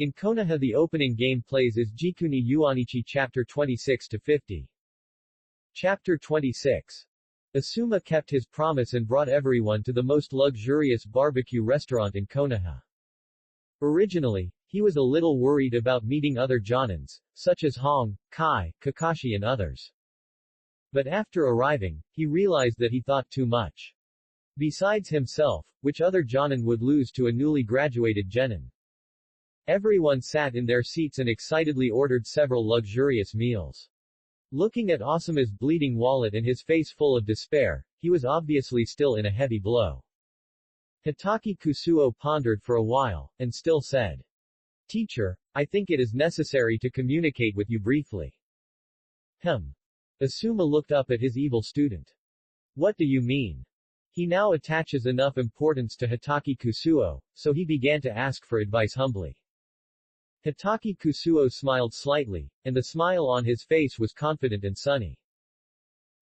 In Konoha the opening game plays as Jikuni Yuanichi Chapter 26-50. Chapter 26. Asuma kept his promise and brought everyone to the most luxurious barbecue restaurant in Konoha. Originally, he was a little worried about meeting other jonins, such as Hong, Kai, Kakashi and others. But after arriving, he realized that he thought too much. Besides himself, which other jonin would lose to a newly graduated genin? Everyone sat in their seats and excitedly ordered several luxurious meals. Looking at Asuma's bleeding wallet and his face full of despair, he was obviously still in a heavy blow. Hitaki Kusuo pondered for a while, and still said, "Teacher, I think it is necessary to communicate with you briefly." Asuma looked up at his evil student. "What do you mean?" He now attaches enough importance to Hitaki Kusuo, so he began to ask for advice humbly. Hitaki Kusuo smiled slightly, and the smile on his face was confident and sunny.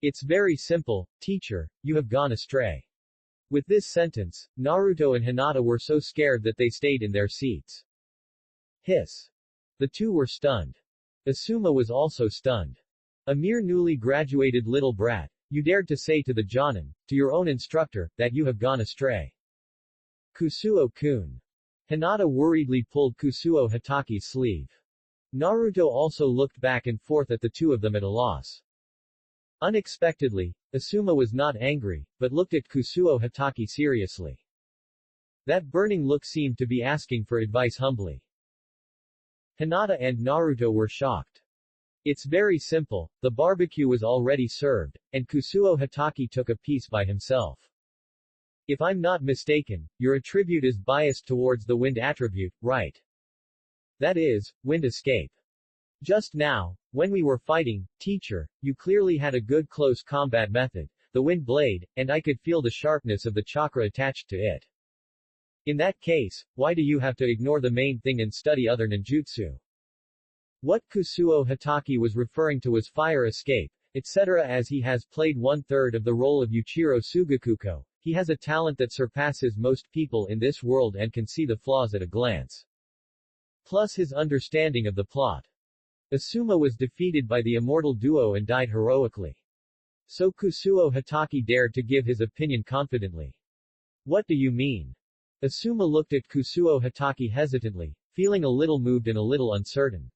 "It's very simple, teacher, you have gone astray." With this sentence, Naruto and Hinata were so scared that they stayed in their seats. Hiss. The two were stunned. Asuma was also stunned. A mere newly graduated little brat, you dared to say to the jonin, to your own instructor, that you have gone astray. Kusuo-kun. Hinata worriedly pulled Kusuo Hitaki's sleeve. Naruto also looked back and forth at the two of them at a loss. Unexpectedly, Asuma was not angry, but looked at Kusuo Hitaki seriously. That burning look seemed to be asking for advice humbly. Hinata and Naruto were shocked. It's very simple, the barbecue was already served, and Kusuo Hitaki took a piece by himself. If I'm not mistaken, your attribute is biased towards the wind attribute, right? That is, wind escape. Just now, when we were fighting, teacher, you clearly had a good close combat method, the wind blade, and I could feel the sharpness of the chakra attached to it. In that case, why do you have to ignore the main thing and study other ninjutsu? What Kusuo Hitaki was referring to was fire escape, etc. As he has played 1/3 of the role of Yuichiro Sugakuko, he has a talent that surpasses most people in this world and can see the flaws at a glance. Plus his understanding of the plot. Asuma was defeated by the immortal duo and died heroically. So Kusuo Hitaki dared to give his opinion confidently. What do you mean? Asuma looked at Kusuo Hitaki hesitantly, feeling a little moved and a little uncertain.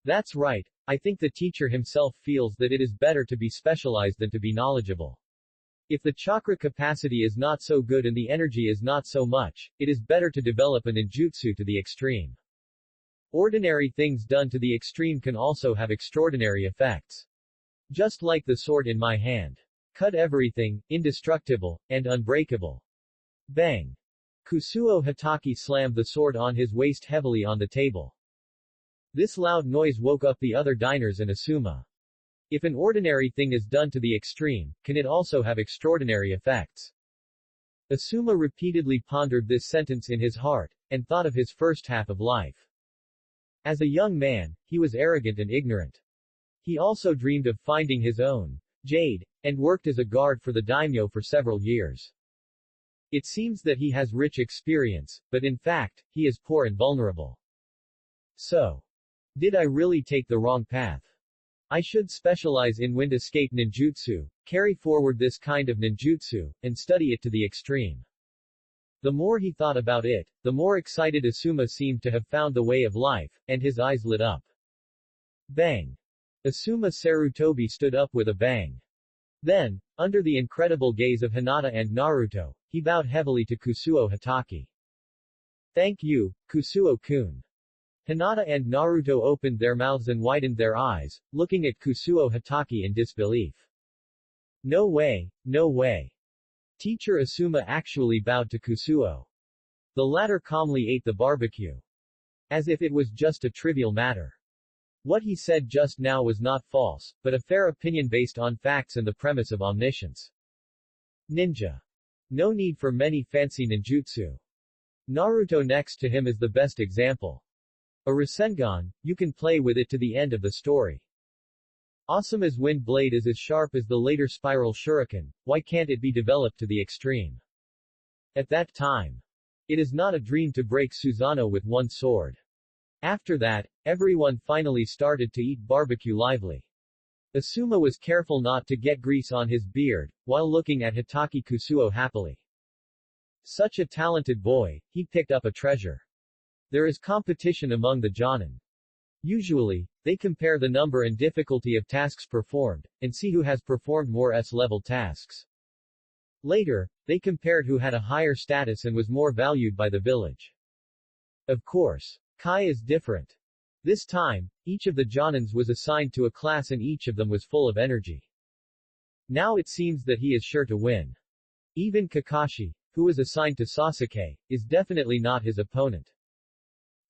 That's right, I think the teacher himself feels that it is better to be specialized than to be knowledgeable. If the chakra capacity is not so good and the energy is not so much, it is better to develop a ninjutsu to the extreme. Ordinary things done to the extreme can also have extraordinary effects. Just like the sword in my hand. Cut everything, indestructible, and unbreakable. Bang! Kusuo Hitaki slammed the sword on his waist heavily on the table. This loud noise woke up the other diners and Asuma. If an ordinary thing is done to the extreme, can it also have extraordinary effects? Asuma repeatedly pondered this sentence in his heart, and thought of his first half of life. As a young man, he was arrogant and ignorant. He also dreamed of finding his own jade, and worked as a guard for the daimyo for several years. It seems that he has rich experience, but in fact, he is poor and vulnerable. So, did I really take the wrong path? I should specialize in wind escape ninjutsu, carry forward this kind of ninjutsu, and study it to the extreme. The more he thought about it, the more excited Asuma seemed to have found the way of life, and his eyes lit up. Bang! Asuma Sarutobi stood up with a bang. Then, under the incredible gaze of Hinata and Naruto, he bowed heavily to Kusuo Hitaki. Thank you, Kusuo-kun. Hinata and Naruto opened their mouths and widened their eyes, looking at Kusuo Hitaki in disbelief. No way, no way. Teacher Asuma actually bowed to Kusuo. The latter calmly ate the barbecue. As if it was just a trivial matter. What he said just now was not false, but a fair opinion based on facts and the premise of omniscience. Ninja. No need for many fancy ninjutsu. Naruto next to him is the best example. A Rasengan, you can play with it to the end of the story. Asuma's wind blade is as sharp as the later spiral shuriken, why can't it be developed to the extreme? At that time. It is not a dream to break Susanoo with one sword. After that, everyone finally started to eat barbecue lively. Asuma was careful not to get grease on his beard, while looking at Hitaki Kusuo happily. Such a talented boy, he picked up a treasure. There is competition among the Jonin. Usually, they compare the number and difficulty of tasks performed, and see who has performed more S-level tasks. Later, they compared who had a higher status and was more valued by the village. Of course, Kai is different. This time, each of the Jonins was assigned to a class and each of them was full of energy. Now it seems that he is sure to win. Even Kakashi, who was assigned to Sasuke, is definitely not his opponent.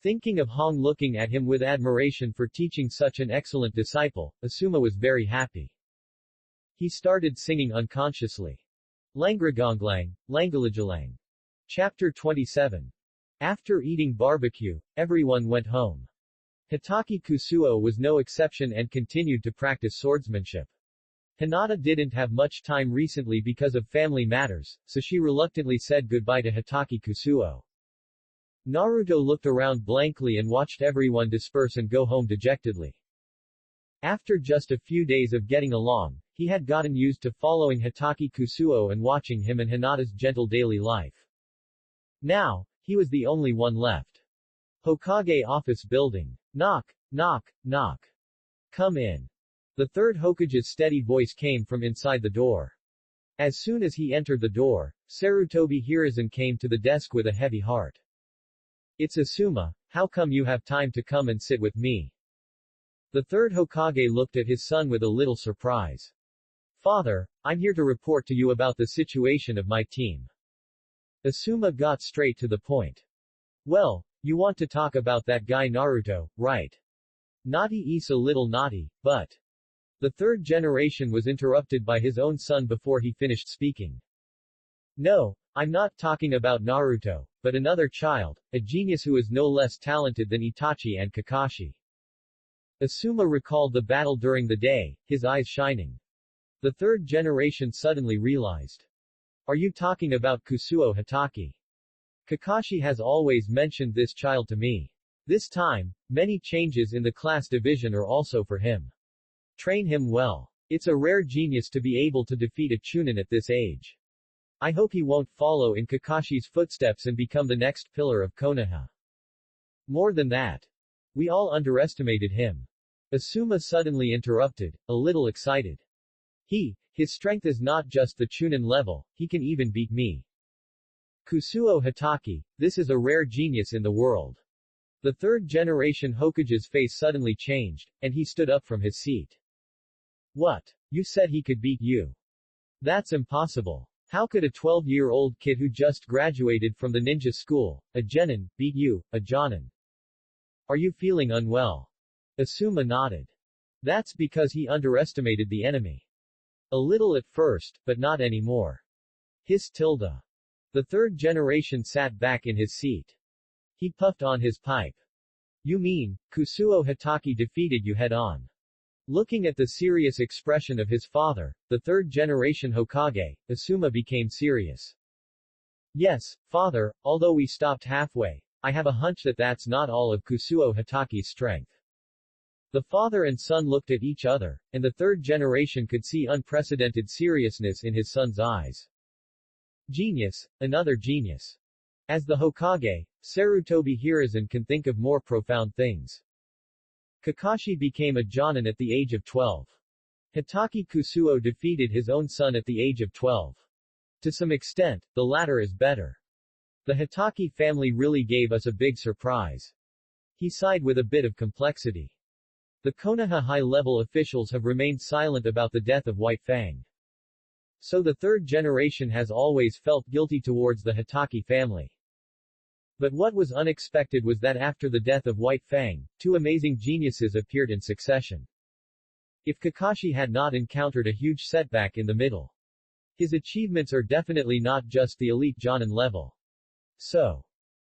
Thinking of Hong looking at him with admiration for teaching such an excellent disciple, Asuma was very happy. He started singing unconsciously. Langragonglang, Langalajalang. Chapter 27. After eating barbecue, everyone went home. Hitaki Kusuo was no exception and continued to practice swordsmanship. Hinata didn't have much time recently because of family matters, so she reluctantly said goodbye to Hitaki Kusuo. Naruto looked around blankly and watched everyone disperse and go home dejectedly. After just a few days of getting along, he had gotten used to following Hitaki Kusuo and watching him and Hinata's gentle daily life. Now, he was the only one left. Hokage office building. Knock, knock, knock. Come in. The third Hokage's steady voice came from inside the door. As soon as he entered the door, Sarutobi Hiruzen came to the desk with a heavy heart. It's Asuma, how come you have time to come and sit with me? The third Hokage looked at his son with a little surprise. Father, I'm here to report to you about the situation of my team. Asuma got straight to the point. Well, you want to talk about that guy Naruto, right? Naughty is a little naughty, but... The third generation was interrupted by his own son before he finished speaking. No, I'm not talking about Naruto, but another child, a genius who is no less talented than Itachi and Kakashi. Asuma recalled the battle during the day, his eyes shining. The third generation suddenly realized. Are you talking about Kusuo Hitaki? Kakashi has always mentioned this child to me. This time, many changes in the class division are also for him. Train him well. It's a rare genius to be able to defeat a Chunin at this age. I hope he won't follow in Kakashi's footsteps and become the next pillar of Konoha. More than that. We all underestimated him. Asuma suddenly interrupted, a little excited. His strength is not just the Chunin level, he can even beat me. Kusuo Hitaki, this is a rare genius in the world. The third generation Hokage's face suddenly changed, and he stood up from his seat. What? You said he could beat you? That's impossible. How could a 12-year-old kid who just graduated from the ninja school, a genin, beat you, a jonin? Are you feeling unwell? Asuma nodded. That's because he underestimated the enemy. A little at first, but not anymore. The third generation sat back in his seat. He puffed on his pipe. You mean, Kusuo Hitaki defeated you head-on? Looking at the serious expression of his father, the third generation Hokage, Asuma became serious. Yes, father, although we stopped halfway, I have a hunch that that's not all of Kusuo Hitaki's strength. The father and son looked at each other, and the third generation could see unprecedented seriousness in his son's eyes. Genius, another genius. As the Hokage, Sarutobi Hiruzen can think of more profound things. Kakashi became a jonin at the age of 12. Hitaki Kusuo defeated his own son at the age of 12. To some extent, the latter is better. The Hitaki family really gave us a big surprise. He sighed with a bit of complexity. The Konoha high-level officials have remained silent about the death of White Fang. So the third generation has always felt guilty towards the Hitaki family. But what was unexpected was that after the death of White Fang, two amazing geniuses appeared in succession. If Kakashi had not encountered a huge setback in the middle, his achievements are definitely not just the elite jonin level. So,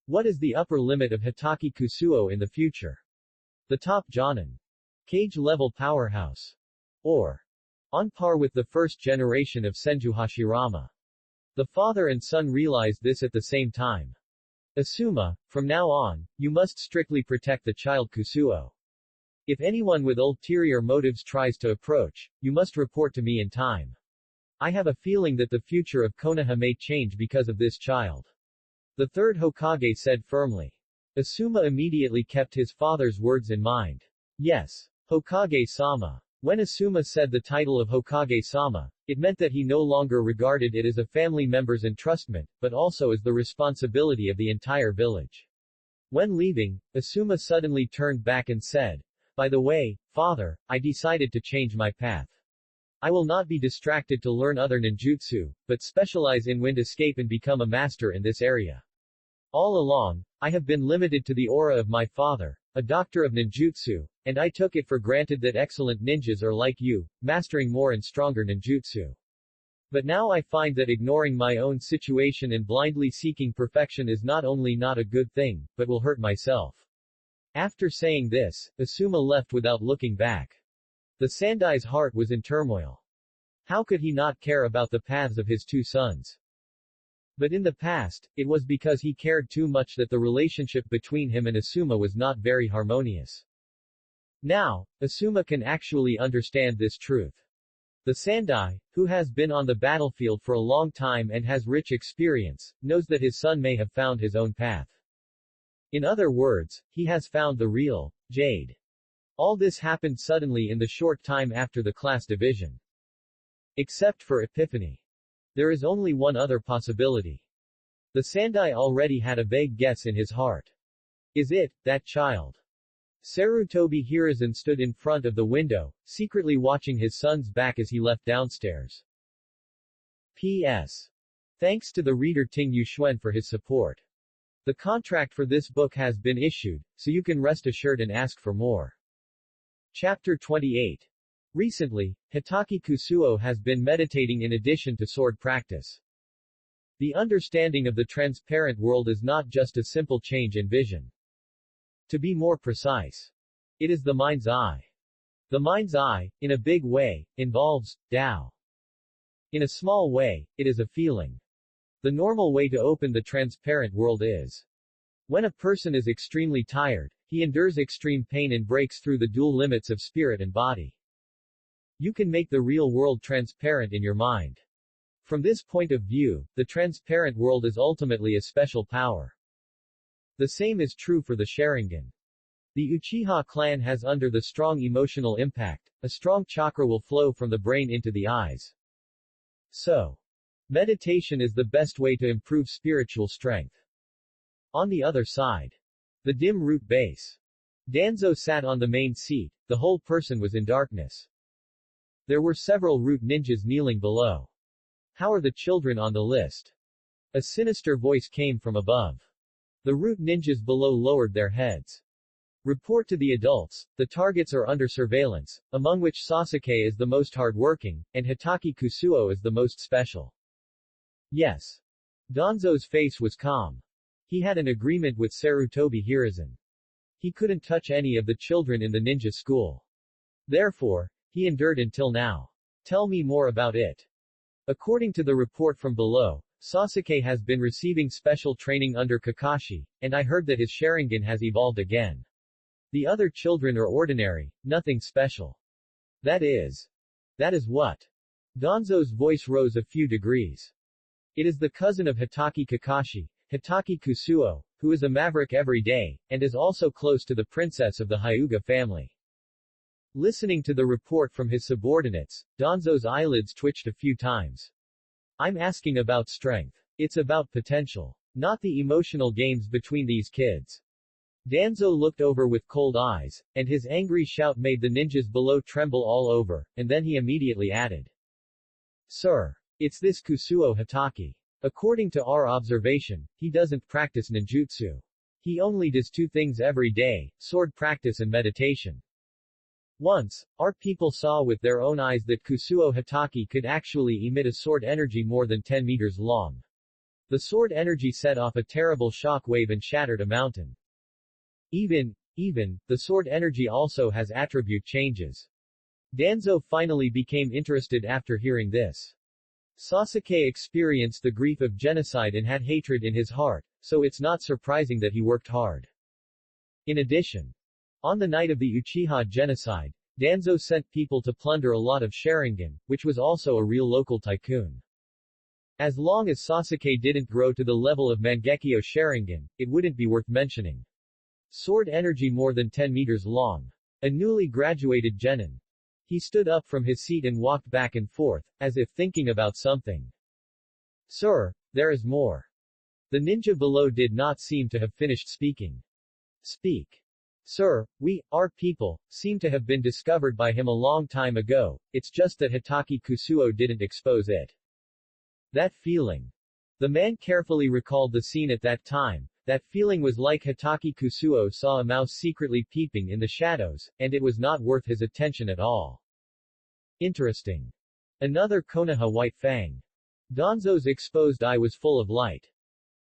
what is the upper limit of Hitaki Kusuo in the future? The top jonin. Cage-level powerhouse. Or, on par with the first generation of Senju Hashirama. The father and son realized this at the same time. Asuma, from now on, you must strictly protect the child Kusuo. If anyone with ulterior motives tries to approach, you must report to me in time. I have a feeling that the future of Konoha may change because of this child. The third Hokage said firmly. Asuma immediately kept his father's words in mind. Yes. Hokage-sama. When Asuma said the title of Hokage-sama, it meant that he no longer regarded it as a family member's entrustment, but also as the responsibility of the entire village. When leaving, Asuma suddenly turned back and said, "By the way, father, I decided to change my path. I will not be distracted to learn other ninjutsu, but specialize in wind escape and become a master in this area. All along, I have been limited to the aura of my father, a doctor of ninjutsu, and I took it for granted that excellent ninjas are like you, mastering more and stronger ninjutsu. But now I find that ignoring my own situation and blindly seeking perfection is not only not a good thing, but will hurt myself." After saying this, Asuma left without looking back. The Sandai's heart was in turmoil. How could he not care about the paths of his two sons? But in the past, it was because he cared too much that the relationship between him and Asuma was not very harmonious. Now, Asuma can actually understand this truth. The Sandai, who has been on the battlefield for a long time and has rich experience, knows that his son may have found his own path. In other words, he has found the real Jade. All this happened suddenly in the short time after the class division. Except for Epiphany. There is only one other possibility. The Sandai already had a vague guess in his heart. Is it, that child? Sarutobi Hiruzen stood in front of the window, secretly watching his son's back as he left downstairs. P.S. Thanks to the reader Ting Yuxuan for his support. The contract for this book has been issued, so you can rest assured and ask for more. Chapter 28. Recently, Hitaki Kusuo has been meditating in addition to sword practice. The understanding of the transparent world is not just a simple change in vision. To be more precise, it is the mind's eye. The mind's eye, in a big way, involves Tao. In a small way, it is a feeling. The normal way to open the transparent world is when a person is extremely tired, he endures extreme pain and breaks through the dual limits of spirit and body. You can make the real world transparent in your mind. From this point of view, the transparent world is ultimately a special power. The same is true for the Sharingan. The Uchiha clan has under the strong emotional impact, a strong chakra will flow from the brain into the eyes. So, meditation is the best way to improve spiritual strength. On the other side, the dim root base. Danzo sat on the main seat, the whole person was in darkness. There were several root ninjas kneeling below. How are the children on the list? A sinister voice came from above. The root ninjas below lowered their heads. Report to the adults, the targets are under surveillance, among which Sasuke is the most hardworking, and Hitaki Kusuo is the most special. Yes. Danzo's face was calm. He had an agreement with Sarutobi Hiruzen. He couldn't touch any of the children in the ninja school. Therefore, he endured until now. Tell me more about it. According to the report from below, Sasuke has been receiving special training under Kakashi, and I heard that his Sharingan has evolved again. The other children are ordinary, nothing special. That is what? Danzo's voice rose a few degrees. It is the cousin of Hitaki Kakashi, Hitaki Kusuo, who is a maverick every day, and is also close to the princess of the Hyuga family. Listening to the report from his subordinates, Danzo's eyelids twitched a few times. I'm asking about strength. It's about potential. Not the emotional games between these kids. Danzo looked over with cold eyes, and his angry shout made the ninjas below tremble all over, and then he immediately added. Sir. It's this Kusuo Hitaki. According to our observation, he doesn't practice ninjutsu. He only does two things every day, sword practice and meditation. Once, our people saw with their own eyes that Kusuo Hitaki could actually emit a sword energy more than 10 meters long. The sword energy set off a terrible shock wave and shattered a mountain. Even, the sword energy also has attribute changes. Danzo finally became interested after hearing this. Sasuke experienced the grief of genocide and had hatred in his heart, so it's not surprising that he worked hard. In addition, on the night of the Uchiha genocide, Danzo sent people to plunder a lot of Sharingan, which was also a real local tycoon. As long as Sasuke didn't grow to the level of Mangekyo Sharingan, it wouldn't be worth mentioning. Sword energy more than 10 meters long. A newly graduated genin. He stood up from his seat and walked back and forth, as if thinking about something. Sir, there is more. The ninja below did not seem to have finished speaking. Speak. Sir, our people, seem to have been discovered by him a long time ago, it's just that Hitaki Kusuo didn't expose it. That feeling. The man carefully recalled the scene at that time. That feeling was like Hitaki Kusuo saw a mouse secretly peeping in the shadows, and it was not worth his attention at all. Interesting. Another Konoha white fang. Danzo's exposed eye was full of light.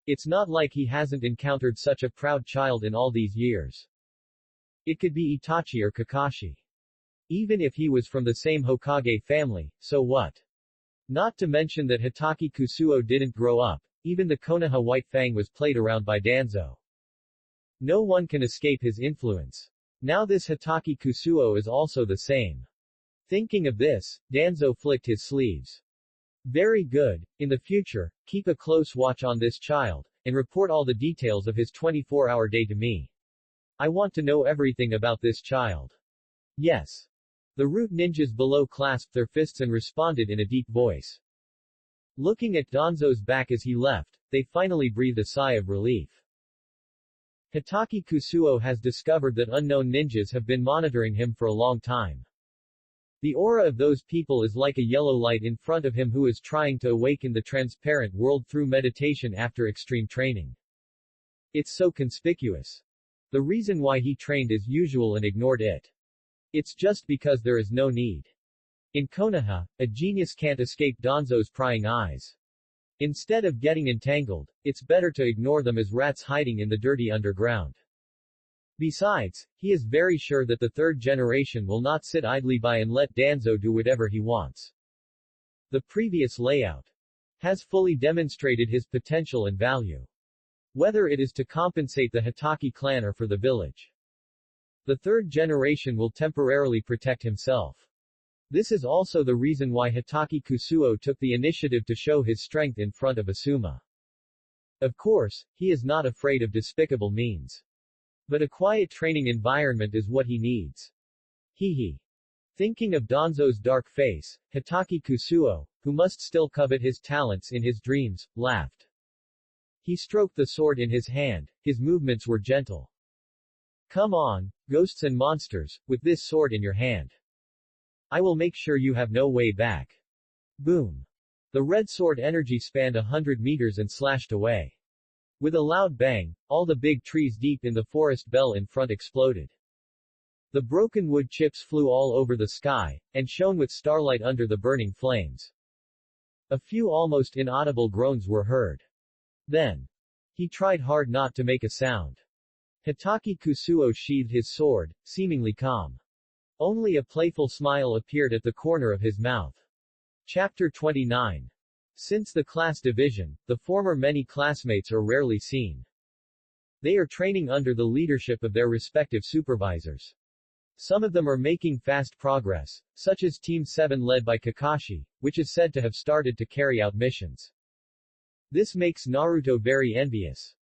It's not like he hasn't encountered such a proud child in all these years. It could be Itachi or Kakashi. Even if he was from the same Hokage family, so what? Not to mention that Hitaki Kusuo didn't grow up, even the Konoha white fang was played around by Danzo. No one can escape his influence. Now this Hitaki Kusuo is also the same. Thinking of this, Danzo flicked his sleeves. Very good, in the future, keep a close watch on this child, and report all the details of his 24-hour day to me. I want to know everything about this child. Yes. The root ninjas below clasped their fists and responded in a deep voice. Looking at Danzo's back as he left, they finally breathed a sigh of relief. Hitaki Kusuo has discovered that unknown ninjas have been monitoring him for a long time. The aura of those people is like a yellow light in front of him who is trying to awaken the transparent world through meditation after extreme training. It's so conspicuous. The reason why he trained as usual and ignored it. It's just because there is no need. In Konoha, a genius can't escape Danzo's prying eyes. Instead of getting entangled, it's better to ignore them as rats hiding in the dirty underground. Besides, he is very sure that the third generation will not sit idly by and let Danzo do whatever he wants. The previous layout has fully demonstrated his potential and value. Whether it is to compensate the Hitaki clan or for the village. The third generation will temporarily protect himself. This is also the reason why Hitaki Kusuo took the initiative to show his strength in front of Asuma. Of course, he is not afraid of despicable means. But a quiet training environment is what he needs. Hee. Thinking of Danzo's dark face, Hitaki Kusuo, who must still covet his talents in his dreams, laughed. He stroked the sword in his hand, his movements were gentle. Come on, ghosts and monsters, with this sword in your hand. I will make sure you have no way back. Boom. The red sword energy spanned 100 meters and slashed away. With a loud bang, all the big trees deep in the forest bell in front exploded. The broken wood chips flew all over the sky, and shone with starlight under the burning flames. A few almost inaudible groans were heard. Then, he tried hard not to make a sound. Hitaki Kusuo sheathed his sword, seemingly calm. Only a playful smile appeared at the corner of his mouth. Chapter 29. Since the class division, the former many classmates are rarely seen. They are training under the leadership of their respective supervisors. Some of them are making fast progress, such as Team 7 led by Kakashi, which is said to have started to carry out missions. This makes Naruto very envious.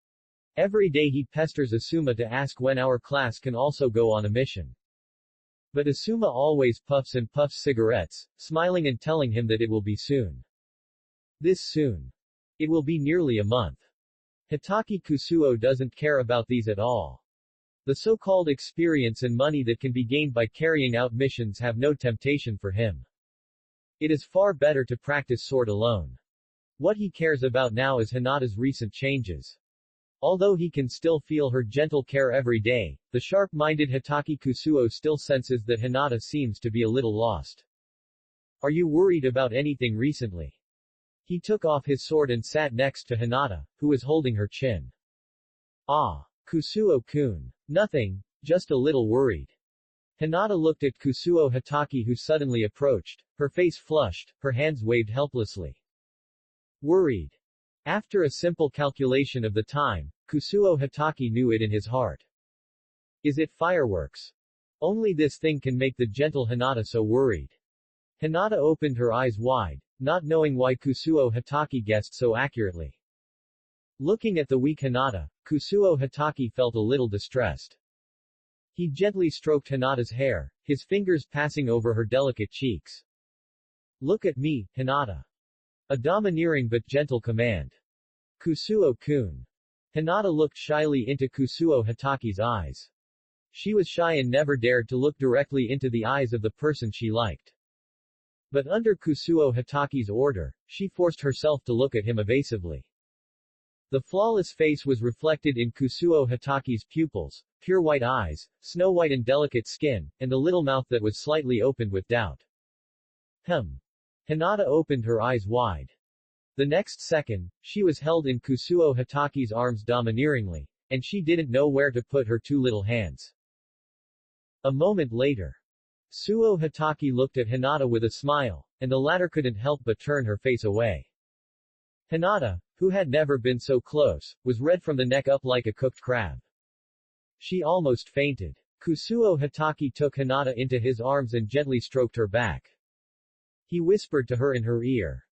Every day he pesters Asuma to ask when our class can also go on a mission. But Asuma always puffs and puffs cigarettes, smiling and telling him that it will be soon. This soon. It will be nearly a month. Hitaki Kusuo doesn't care about these at all. The so-called experience and money that can be gained by carrying out missions have no temptation for him. It is far better to practice sword alone. What he cares about now is Hinata's recent changes. Although he can still feel her gentle care every day, the sharp-minded Hitaki Kusuo still senses that Hinata seems to be a little lost. Are you worried about anything recently? He took off his sword and sat next to Hinata, who was holding her chin. Ah, Kusuo-kun. Nothing, just a little worried. Hinata looked at Kusuo Hitaki who suddenly approached, her face flushed, her hands waved helplessly. Worried. After a simple calculation of the time, Kusuo Hatake knew it in his heart. Is it fireworks? Only this thing can make the gentle Hinata so worried. Hinata opened her eyes wide, not knowing why Kusuo Hatake guessed so accurately. Looking at the weak Hinata, Kusuo Hatake felt a little distressed. He gently stroked Hinata's hair, his fingers passing over her delicate cheeks. Look at me, Hinata. A domineering but gentle command. Kusuo-kun. Hinata looked shyly into Kusuo Hatake's eyes. She was shy and never dared to look directly into the eyes of the person she liked. But under Kusuo Hatake's order, she forced herself to look at him evasively. The flawless face was reflected in Kusuo Hatake's pupils, pure white eyes, snow-white and delicate skin, and the little mouth that was slightly opened with doubt. Hinata opened her eyes wide. The next second, she was held in Kusuo Hatake's arms domineeringly, and she didn't know where to put her two little hands. A moment later, Kusuo Hatake looked at Hinata with a smile, and the latter couldn't help but turn her face away. Hinata, who had never been so close, was red from the neck up like a cooked crab. She almost fainted. Kusuo Hatake took Hinata into his arms and gently stroked her back. He whispered to her in her ear.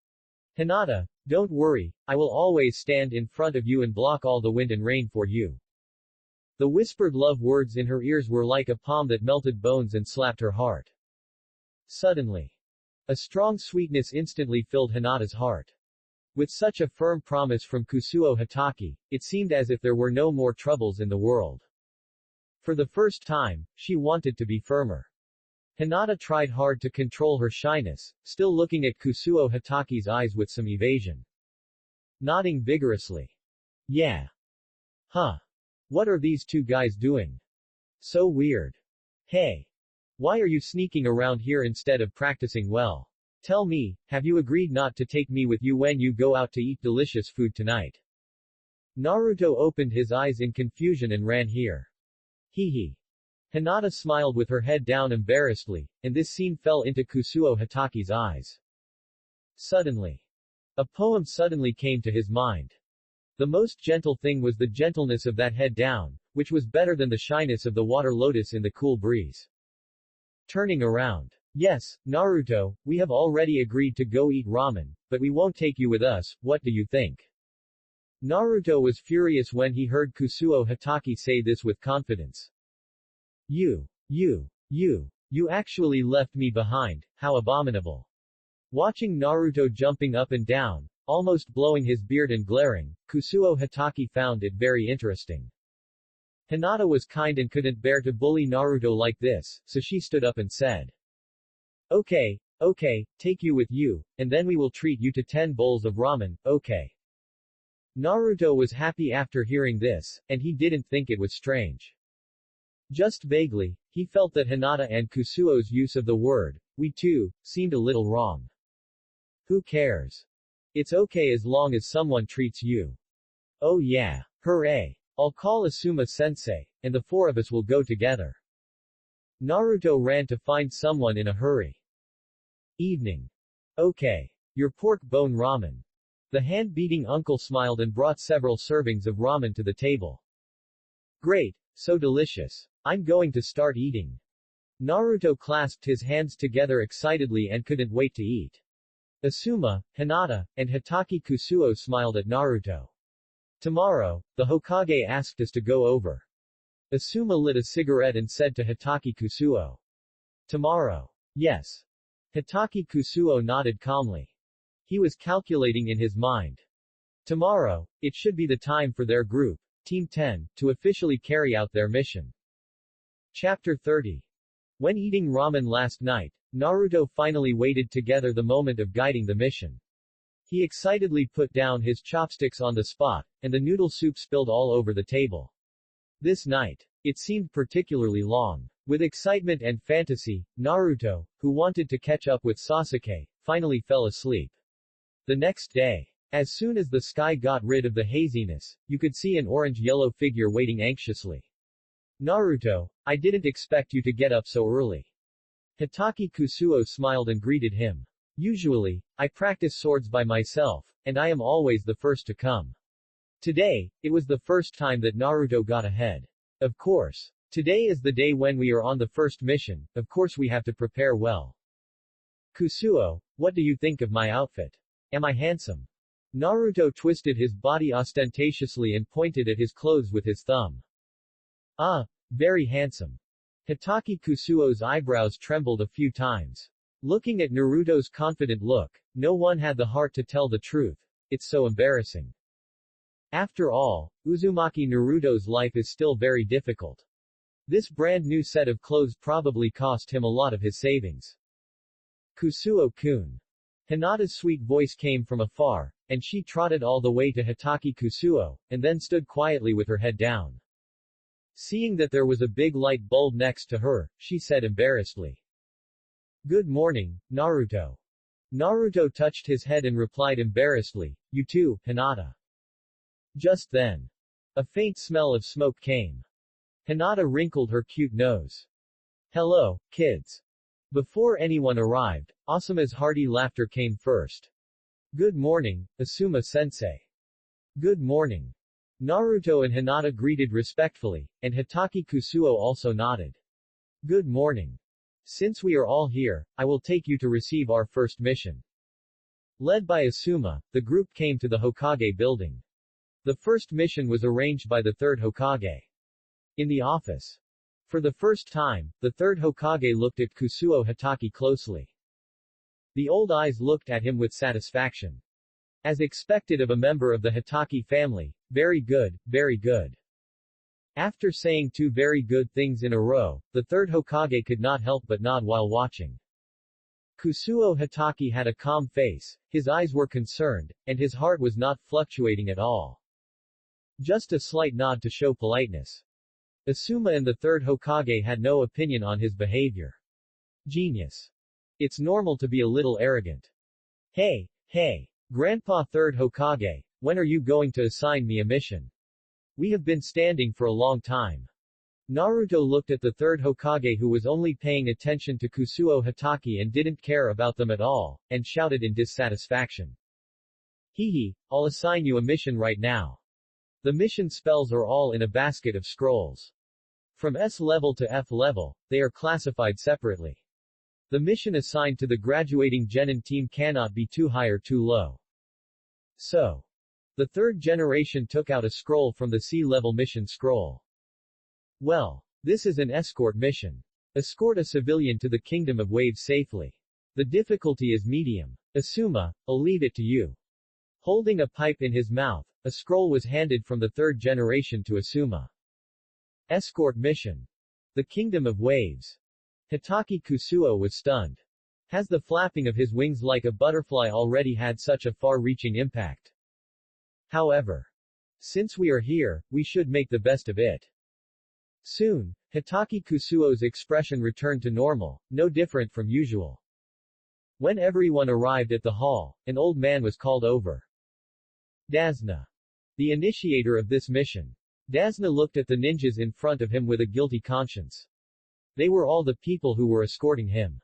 Hinata, don't worry, I will always stand in front of you and block all the wind and rain for you. The whispered love words in her ears were like a palm that melted bones and slapped her heart. Suddenly, a strong sweetness instantly filled Hinata's heart. With such a firm promise from Kusuo Hatake, it seemed as if there were no more troubles in the world. For the first time, she wanted to be firmer. Hinata tried hard to control her shyness, still looking at Kusuo Hatake's eyes with some evasion. Nodding vigorously. Yeah. Huh. What are these two guys doing? So weird. Hey. Why are you sneaking around here instead of practicing well? Tell me, have you agreed not to take me with you when you go out to eat delicious food tonight? Naruto opened his eyes in confusion and ran here. Hee. Hinata smiled with her head down embarrassedly, and this scene fell into Kusuo Hatake's eyes. Suddenly, a poem suddenly came to his mind. The most gentle thing was the gentleness of that head down, which was better than the shyness of the water lotus in the cool breeze. Turning around. Yes, Naruto, we have already agreed to go eat ramen, but we won't take you with us, what do you think? Naruto was furious when he heard Kusuo Hatake say this with confidence. You actually left me behind, how abominable. Watching Naruto jumping up and down, almost blowing his beard and glaring, Kusuo Hatake found it very interesting. Hinata was kind and couldn't bear to bully Naruto like this, so she stood up and said. Okay, take you with you, and then we will treat you to 10 bowls of ramen, okay? Naruto was happy after hearing this, and he didn't think it was strange. Just vaguely, he felt that Hinata and Kusuo's use of the word, we too, seemed a little wrong. Who cares? It's okay as long as someone treats you. Oh yeah. Hooray. I'll call Asuma-sensei, and the four of us will go together. Naruto ran to find someone in a hurry. Evening. Okay. Your pork bone ramen. The hand-beating uncle smiled and brought several servings of ramen to the table. Great. So delicious. I'm going to start eating. Naruto clasped his hands together excitedly and couldn't wait to eat. Asuma, Hinata, and Hatake Kusuo smiled at Naruto. Tomorrow, the Hokage asked us to go over. Asuma lit a cigarette and said to Hatake Kusuo. Tomorrow. Yes. Hatake Kusuo nodded calmly. He was calculating in his mind. Tomorrow, it should be the time for their group, Team 10, to officially carry out their mission. Chapter 30. When eating ramen last night, Naruto finally waited together the moment of guiding the mission. He excitedly put down his chopsticks on the spot, and the noodle soup spilled all over the table. This night, it seemed particularly long. With excitement and fantasy, Naruto, who wanted to catch up with Sasuke, finally fell asleep. The next day, as soon as the sky got rid of the haziness, you could see an orange-yellow figure waiting anxiously. Naruto, I didn't expect you to get up so early. Hatake Kusuo smiled and greeted him. Usually, I practice swords by myself, and I am always the first to come. Today, it was the first time that Naruto got ahead. Of course. Today is the day when we are on the first mission, of course we have to prepare well. Kusuo, what do you think of my outfit? Am I handsome? Naruto twisted his body ostentatiously and pointed at his clothes with his thumb. Ah, very handsome. Hitaki Kusuo's eyebrows trembled a few times. Looking at Naruto's confident look, no one had the heart to tell the truth. It's so embarrassing. After all, Uzumaki Naruto's life is still very difficult. This brand new set of clothes probably cost him a lot of his savings. Kusuo-kun. Hinata's sweet voice came from afar, and she trotted all the way to Hitaki Kusuo, and then stood quietly with her head down. Seeing that there was a big light bulb next to her, she said embarrassedly. Good morning, Naruto. Naruto touched his head and replied embarrassedly, you too, Hinata. Just then, a faint smell of smoke came. Hinata wrinkled her cute nose. Hello, kids. Before anyone arrived, Asuma's hearty laughter came first. Good morning, Asuma-sensei. Good morning. Naruto and Hinata greeted respectfully, and Hitaki Kusuo also nodded. Good morning. Since we are all here, I will take you to receive our first mission. Led by Asuma, the group came to the Hokage building. The first mission was arranged by the third Hokage. In the office. For the first time, the third Hokage looked at Kusuo Hitaki closely. The old eyes looked at him with satisfaction. As expected of a member of the Hitaki family, very good, very good. After saying two very good things in a row, the third Hokage could not help but nod while watching. Kusuo Hitaki had a calm face, his eyes were concerned, and his heart was not fluctuating at all. Just a slight nod to show politeness. Asuma and the third Hokage had no opinion on his behavior. Genius. It's normal to be a little arrogant. Hey, Grandpa third Hokage, when are you going to assign me a mission? We have been standing for a long time. Naruto looked at the third Hokage who was only paying attention to Kusuo Hitaki and didn't care about them at all, and shouted in dissatisfaction. Hehe, I'll assign you a mission right now. The mission spells are all in a basket of scrolls. From S level to F level, they are classified separately. The mission assigned to the graduating genin team cannot be too high or too low. So, the third generation took out a scroll from the C-level mission scroll. Well, this is an escort mission. Escort a civilian to the Kingdom of Waves safely. The difficulty is medium. Asuma, I'll leave it to you. Holding a pipe in his mouth, a scroll was handed from the third generation to Asuma. Escort mission. The Kingdom of Waves. Hitaki Kusuo was stunned. Has the flapping of his wings like a butterfly already had such a far-reaching impact? However, since we are here, we should make the best of it. Soon, Hitaki Kusuo's expression returned to normal, no different from usual. When everyone arrived at the hall, an old man was called over. Dasna. The initiator of this mission. Dasna looked at the ninjas in front of him with a guilty conscience. They were all the people who were escorting him.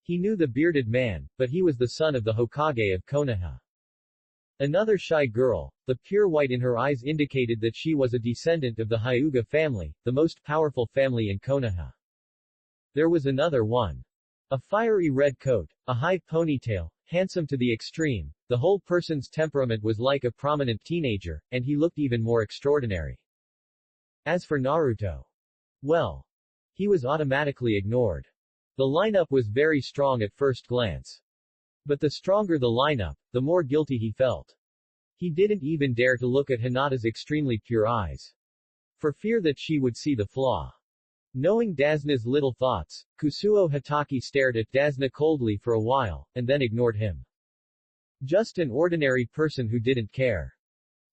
He knew the bearded man, but he was the son of the Hokage of Konoha. Another shy girl, the pure white in her eyes indicated that she was a descendant of the Hyuga family, the most powerful family in Konoha. There was another one. A fiery red coat, a high ponytail, handsome to the extreme, the whole person's temperament was like a prominent teenager, and he looked even more extraordinary. As for Naruto, well, he was automatically ignored. The lineup was very strong at first glance. But the stronger the lineup, the more guilty he felt. He didn't even dare to look at Hinata's extremely pure eyes. For fear that she would see the flaw. Knowing Dasna's little thoughts, Kusuo Hitaki stared at Dasna coldly for a while, and then ignored him. Just an ordinary person who didn't care.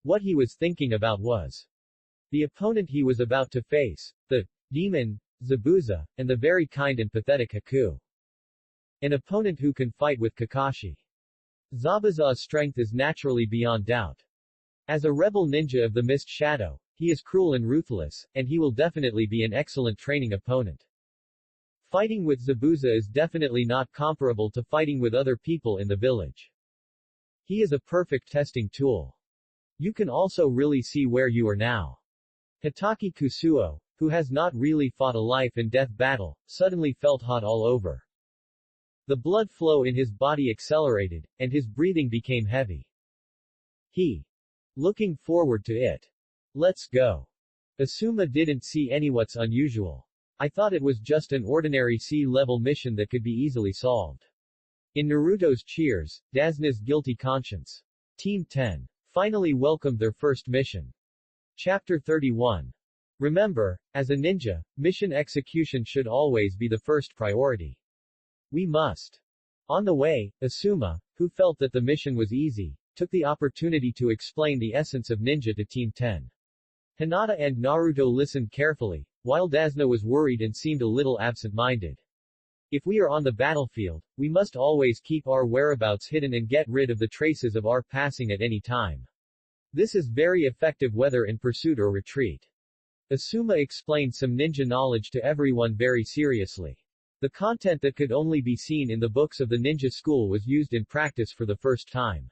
What he was thinking about was the opponent he was about to face, the demon, Zabuza, and the very kind and pathetic Haku. An opponent who can fight with Kakashi. Zabuza's strength is naturally beyond doubt. As a rebel ninja of the Mist Shadow, he is cruel and ruthless, and he will definitely be an excellent training opponent. Fighting with Zabuza is definitely not comparable to fighting with other people in the village. He is a perfect testing tool. You can also really see where you are now. Hitaki Kusuo, who has not really fought a life-and-death battle, suddenly felt hot all over. The blood flow in his body accelerated, and his breathing became heavy. Looking forward to it. Let's go. Asuma didn't see any what's unusual. I thought it was just an ordinary sea-level mission that could be easily solved. In Naruto's cheers, Dazna's guilty conscience. Team 10 finally welcomed their first mission. Chapter 31. Remember, as a ninja, mission execution should always be the first priority. We must. On the way, Asuma, who felt that the mission was easy, took the opportunity to explain the essence of ninja to Team 10. Hinata and Naruto listened carefully, while Dazna was worried and seemed a little absent-minded. If we are on the battlefield, we must always keep our whereabouts hidden and get rid of the traces of our passing at any time. This is very effective whether in pursuit or retreat. Asuma explained some ninja knowledge to everyone very seriously. The content that could only be seen in the books of the ninja school was used in practice for the first time.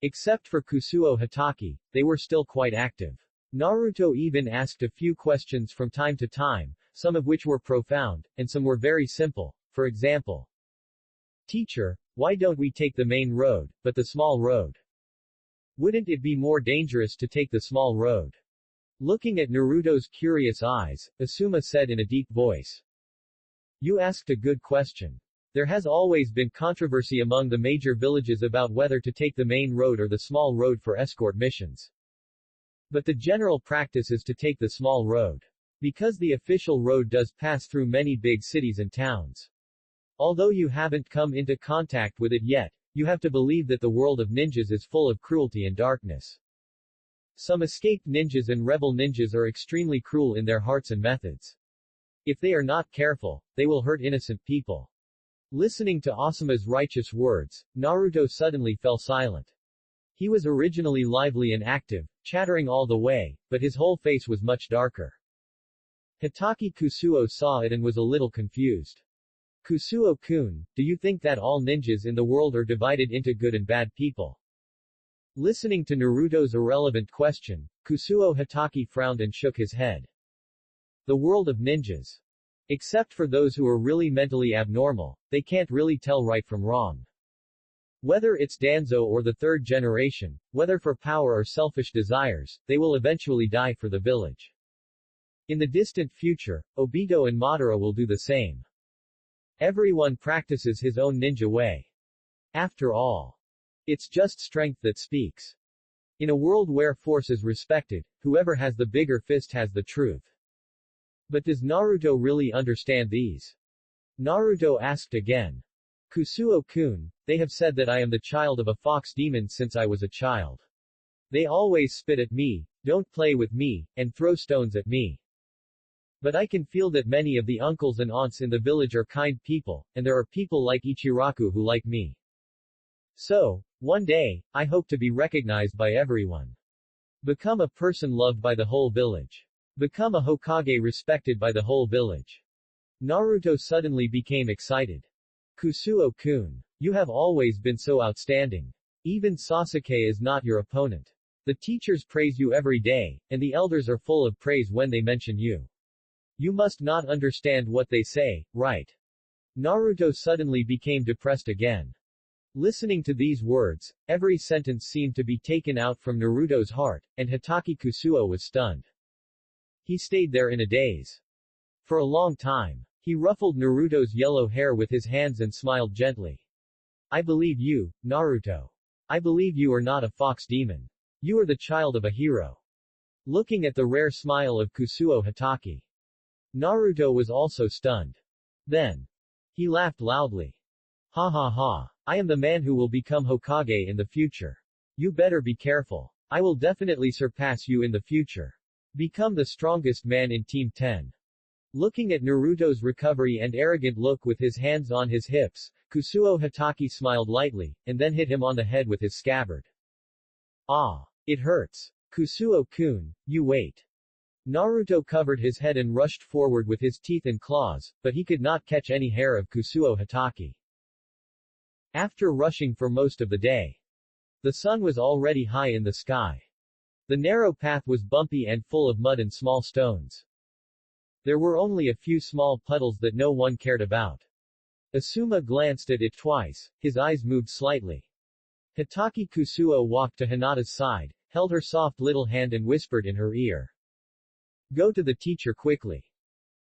Except for Kusuo Hitaki, they were still quite active. Naruto even asked a few questions from time to time, some of which were profound, and some were very simple. For example, "Teacher, why don't we take the main road, but the small road? Wouldn't it be more dangerous to take the small road?" Looking at Naruto's curious eyes, Asuma said in a deep voice. "You asked a good question. There has always been controversy among the major villages about whether to take the main road or the small road for escort missions. But the general practice is to take the small road. Because the official road does pass through many big cities and towns. Although you haven't come into contact with it yet, you have to believe that the world of ninjas is full of cruelty and darkness. Some escaped ninjas and rebel ninjas are extremely cruel in their hearts and methods. If they are not careful, they will hurt innocent people." Listening to Asuma's righteous words, Naruto suddenly fell silent. He was originally lively and active, chattering all the way, but his whole face was much darker. Hitaki Kusuo saw it and was a little confused. "Kusuo-kun, do you think that all ninjas in the world are divided into good and bad people?" Listening to Naruto's irrelevant question, Kusuo Hitaki frowned and shook his head. The world of ninjas. Except for those who are really mentally abnormal, they can't really tell right from wrong. Whether it's Danzo or the third generation, whether for power or selfish desires, they will eventually die for the village. In the distant future, Obito and Madara will do the same. Everyone practices his own ninja way. After all, it's just strength that speaks. In a world where force is respected, whoever has the bigger fist has the truth. But does Naruto really understand these? Naruto asked again. "Kusuo-kun, they have said that I am the child of a fox demon since I was a child. They always spit at me, don't play with me, and throw stones at me. But I can feel that many of the uncles and aunts in the village are kind people, and there are people like Ichiraku who like me. So, one day, I hope to be recognized by everyone. Become a person loved by the whole village. Become a Hokage respected by the whole village." Naruto suddenly became excited. "Kusuo-kun, you have always been so outstanding. Even Sasuke is not your opponent. The teachers praise you every day, and the elders are full of praise when they mention you. You must not understand what they say, right?" Naruto suddenly became depressed again. Listening to these words, every sentence seemed to be taken out from Naruto's heart, and Hitaki Kusuo was stunned. He stayed there in a daze. For a long time, he ruffled Naruto's yellow hair with his hands and smiled gently. "I believe you, Naruto. I believe you are not a fox demon. You are the child of a hero." Looking at the rare smile of Kusuo Hitaki, Naruto was also stunned. Then, he laughed loudly. "Ha ha ha. I am the man who will become Hokage in the future. You better be careful. I will definitely surpass you in the future. Become the strongest man in Team 10. Looking at Naruto's recovery and arrogant look with his hands on his hips, Kusuo Hitaki smiled lightly, and then hit him on the head with his scabbard. "Ah. It hurts. Kusuo-kun, you wait." Naruto covered his head and rushed forward with his teeth and claws, but he could not catch any hair of Kusuo Hitaki. After rushing for most of the day, The sun was already high in the sky. The narrow path was bumpy and full of mud and small stones. There were only a few small puddles that no one cared about. Asuma glanced at it twice, his eyes moved slightly. Hitaki Kusuo walked to Hinata's side, held her soft little hand and whispered in her ear. Go to the teacher quickly.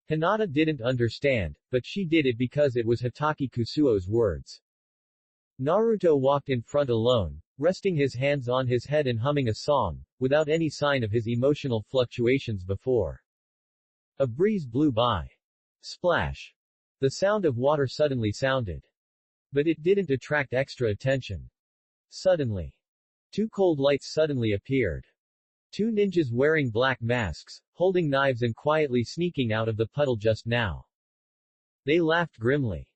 Hinata didn't understand, but she did it because it was Hitaki Kusuo's words. Naruto walked in front alone, resting his hands on his head and humming a song, without any sign of his emotional fluctuations before. A breeze blew by. Splash. The sound of water suddenly sounded. But it didn't attract extra attention. Suddenly. Two cold lights suddenly appeared. Two ninjas wearing black masks, holding knives and quietly sneaking out of the puddle just now. They laughed grimly.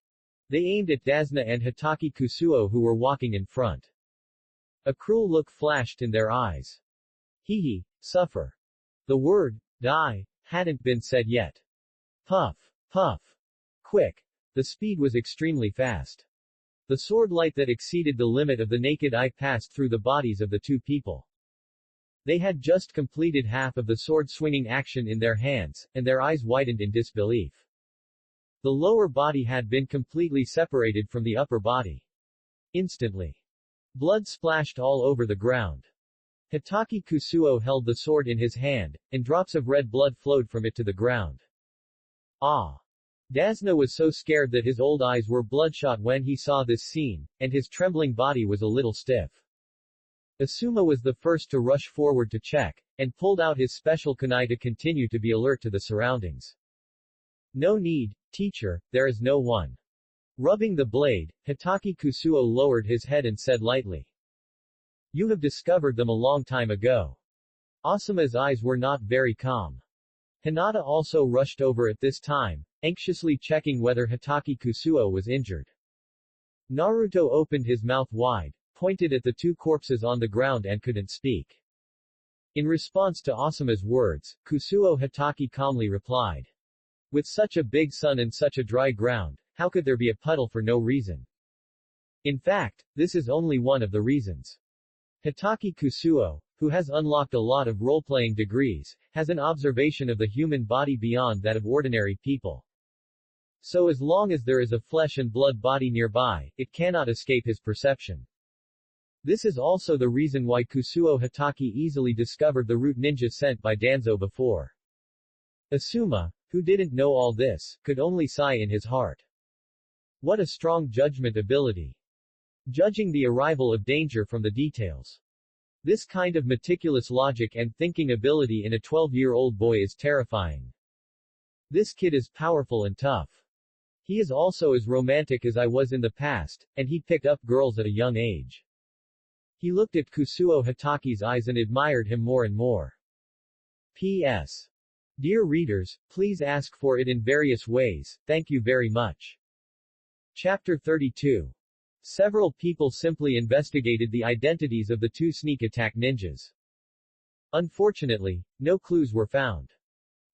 They aimed at Dasna and Hitaki Kusuo who were walking in front. A cruel look flashed in their eyes. Hee, suffer. The word, die, hadn't been said yet. Puff, puff. Quick. The speed was extremely fast. The sword light that exceeded the limit of the naked eye passed through the bodies of the two people. They had just completed half of the sword-swinging action in their hands, and their eyes widened in disbelief. The lower body had been completely separated from the upper body. Instantly. Blood splashed all over the ground. Hitaki Kusuo held the sword in his hand, and drops of red blood flowed from it to the ground. Ah! Dasna was so scared that his old eyes were bloodshot when he saw this scene, and his trembling body was a little stiff. Asuma was the first to rush forward to check, and pulled out his special kunai to continue to be alert to the surroundings. No need, teacher, there is no one. Rubbing the blade, Hitaki Kusuo lowered his head and said lightly. You have discovered them a long time ago. Asuma's eyes were not very calm. Hinata also rushed over at this time, anxiously checking whether Hitaki Kusuo was injured. Naruto opened his mouth wide, pointed at the two corpses on the ground and couldn't speak. In response to Asuma's words, Kusuo Hitaki calmly replied. With such a big sun and such a dry ground, how could there be a puddle for no reason? In fact, this is only one of the reasons. Hitaki Kusuo, who has unlocked a lot of role-playing degrees, has an observation of the human body beyond that of ordinary people. So as long as there is a flesh and blood body nearby, it cannot escape his perception. This is also the reason why Kusuo Hitaki easily discovered the root ninja sent by Danzo before. Asuma, who didn't know all this, could only sigh in his heart. What a strong judgment ability. Judging the arrival of danger from the details. This kind of meticulous logic and thinking ability in a 12-year-old boy is terrifying. This kid is powerful and tough. He is also as romantic as I was in the past, and he picked up girls at a young age. He looked at Kusuo Hitaki's eyes and admired him more and more. P.S. Dear readers, please ask for it in various ways, thank you very much. Chapter 32. Several people simply investigated the identities of the two sneak attack ninjas. Unfortunately, no clues were found.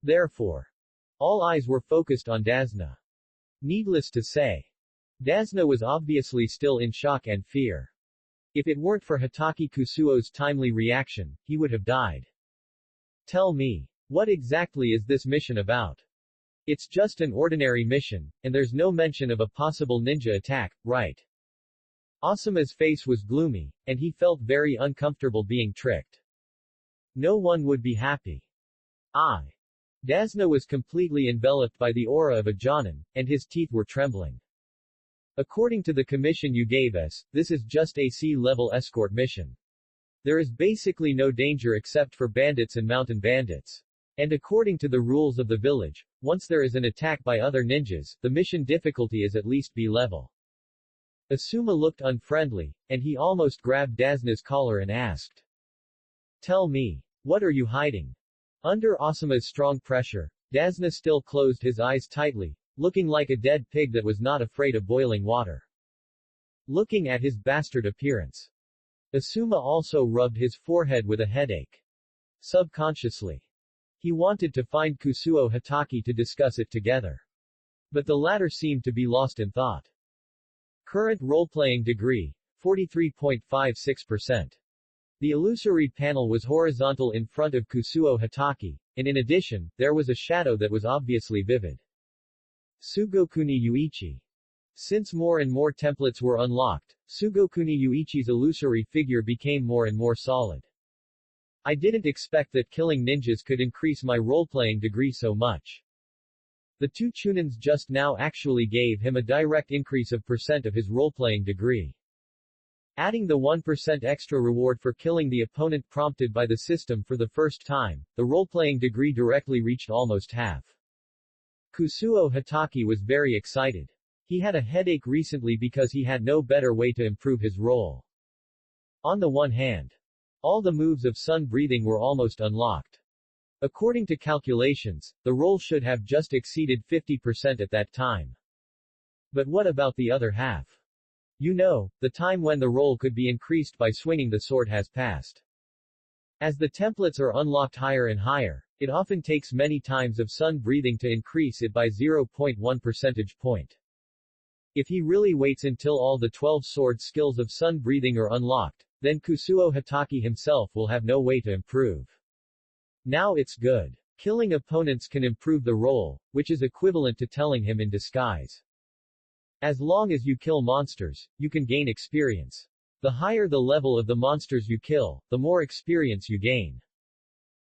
Therefore, all eyes were focused on Dasna. Needless to say, Dasna was obviously still in shock and fear. If it weren't for Hitaki Kusuo's timely reaction, he would have died. Tell me, what exactly is this mission about? It's just an ordinary mission, and there's no mention of a possible ninja attack, right? Asuma's face was gloomy, and he felt very uncomfortable being tricked. No one would be happy. Dasna was completely enveloped by the aura of a Jonin, and his teeth were trembling. According to the commission you gave us, this is just a C-level escort mission. There is basically no danger except for bandits and mountain bandits. And according to the rules of the village, once there is an attack by other ninjas, the mission difficulty is at least B-level. Asuma looked unfriendly, and he almost grabbed Dasna's collar and asked. Tell me, what are you hiding? Under Asuma's strong pressure, Dasna still closed his eyes tightly, looking like a dead pig that was not afraid of boiling water. Looking at his bastard appearance. Asuma also rubbed his forehead with a headache. Subconsciously. He wanted to find Kusuo Hitaki to discuss it together. But the latter seemed to be lost in thought. Current role-playing degree, 43.56%. The illusory panel was horizontal in front of Kusuo Hitaki, and in addition, there was a shadow that was obviously vivid. Sugokuni Yuichi. Since more and more templates were unlocked, Sugokuni Yuichi's illusory figure became more and more solid. I didn't expect that killing ninjas could increase my role-playing degree so much. The two chunins just now actually gave him a direct increase of % of his role-playing degree. Adding the 1% extra reward for killing the opponent prompted by the system for the first time, the role-playing degree directly reached almost half. Kusuo Hitaki was very excited. He had a headache recently because he had no better way to improve his role. On the one hand, all the moves of sun breathing were almost unlocked. According to calculations, the role should have just exceeded 50% at that time. But what about the other half? You know, the time when the role could be increased by swinging the sword has passed. As the templates are unlocked higher and higher, it often takes many times of sun breathing to increase it by 0.1 percentage point. If he really waits until all the 12 sword skills of sun breathing are unlocked, then Kusuo Hitaki himself will have no way to improve. Now it's good. Killing opponents can improve the role, which is equivalent to telling him in disguise. As long as you kill monsters, you can gain experience. The higher the level of the monsters you kill, the more experience you gain.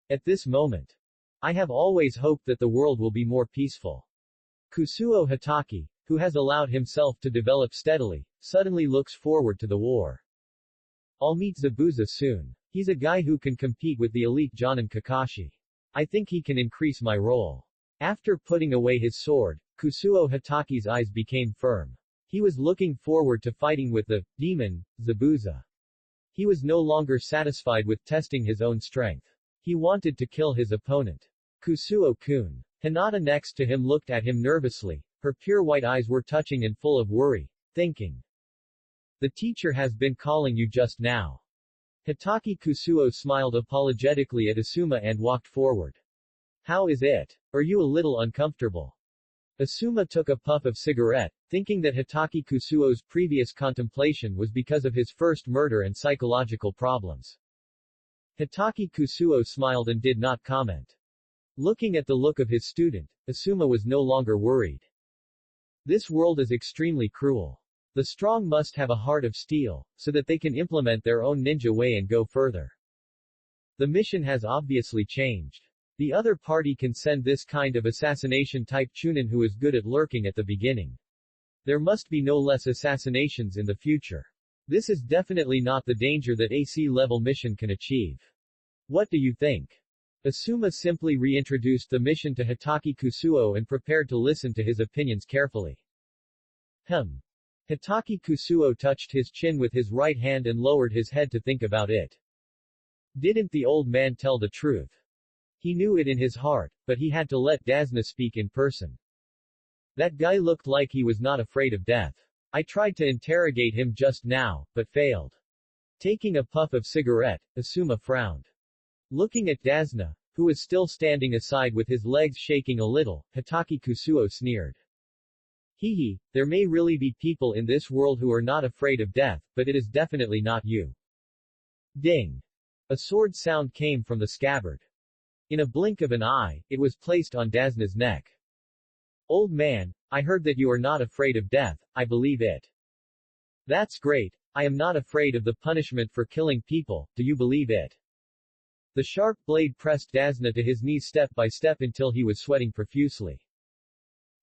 At this moment, I have always hoped that the world will be more peaceful. Kusuo Hitaki, who has allowed himself to develop steadily, suddenly looks forward to the war. I'll meet Zabuza soon. He's a guy who can compete with the elite Jonin Kakashi. I think he can increase my role. After putting away his sword, Kusuo Hitaki's eyes became firm. He was looking forward to fighting with the demon, Zabuza. He was no longer satisfied with testing his own strength. He wanted to kill his opponent. Kusuo-kun. Hinata next to him looked at him nervously. Her pure white eyes were touching and full of worry, thinking. The teacher has been calling you just now. Hitaki Kusuo smiled apologetically at Asuma and walked forward. How is it? Are you a little uncomfortable? Asuma took a puff of cigarette, thinking that Hitaki Kusuo's previous contemplation was because of his first murder and psychological problems. Hitaki Kusuo smiled and did not comment. Looking at the look of his student, Asuma was no longer worried. This world is extremely cruel. The strong must have a heart of steel, so that they can implement their own ninja way and go further. The mission has obviously changed. The other party can send this kind of assassination-type chunin who is good at lurking at the beginning. There must be no less assassinations in the future. This is definitely not the danger that AC-level mission can achieve. What do you think? Asuma simply reintroduced the mission to Hitaki Kusuo and prepared to listen to his opinions carefully. Hitaki Kusuo touched his chin with his right hand and lowered his head to think about it. Didn't the old man tell the truth? He knew it in his heart, but he had to let Dasna speak in person. That guy looked like he was not afraid of death. I tried to interrogate him just now, but failed. Taking a puff of cigarette, Asuma frowned. Looking at Dasna, who was still standing aside with his legs shaking a little, Hitaki Kusuo sneered. Hehe, there may really be people in this world who are not afraid of death, but it is definitely not you. Ding! A sword sound came from the scabbard. In a blink of an eye, it was placed on Dasna's neck. Old man, I heard that you are not afraid of death, I believe it. That's great, I am not afraid of the punishment for killing people, do you believe it? The sharp blade pressed Dasna to his knees step by step until he was sweating profusely.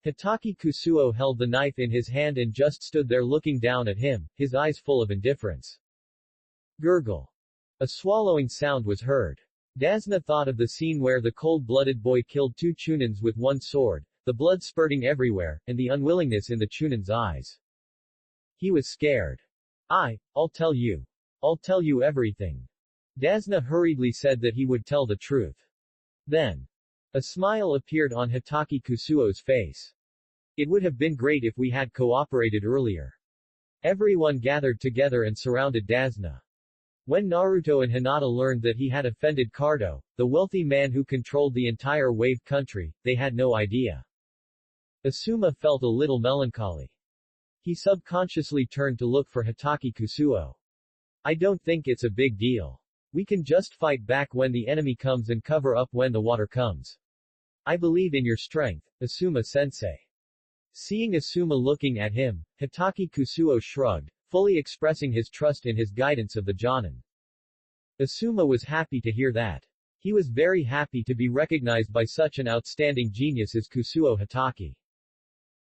Hitaki Kusuo held the knife in his hand and just stood there looking down at him, his eyes full of indifference. Gurgle. A swallowing sound was heard. Dasna thought of the scene where the cold-blooded boy killed two chunins with one sword, the blood spurting everywhere, and the unwillingness in the chunin's eyes. He was scared. I'll tell you. I'll tell you everything. Dasna hurriedly said that he would tell the truth. Then, a smile appeared on Hitaki Kusuo's face. It would have been great if we had cooperated earlier. Everyone gathered together and surrounded Dasna. When Naruto and Hinata learned that he had offended Cardo, the wealthy man who controlled the entire wave country, they had no idea. Asuma felt a little melancholy. He subconsciously turned to look for Hitaki Kusuo. I don't think it's a big deal. We can just fight back when the enemy comes and cover up when the water comes. I believe in your strength, Asuma-sensei. Seeing Asuma looking at him, Hitaki Kusuo shrugged, fully expressing his trust in his guidance of the Jonin. Asuma was happy to hear that. He was very happy to be recognized by such an outstanding genius as Kusuo Hitaki.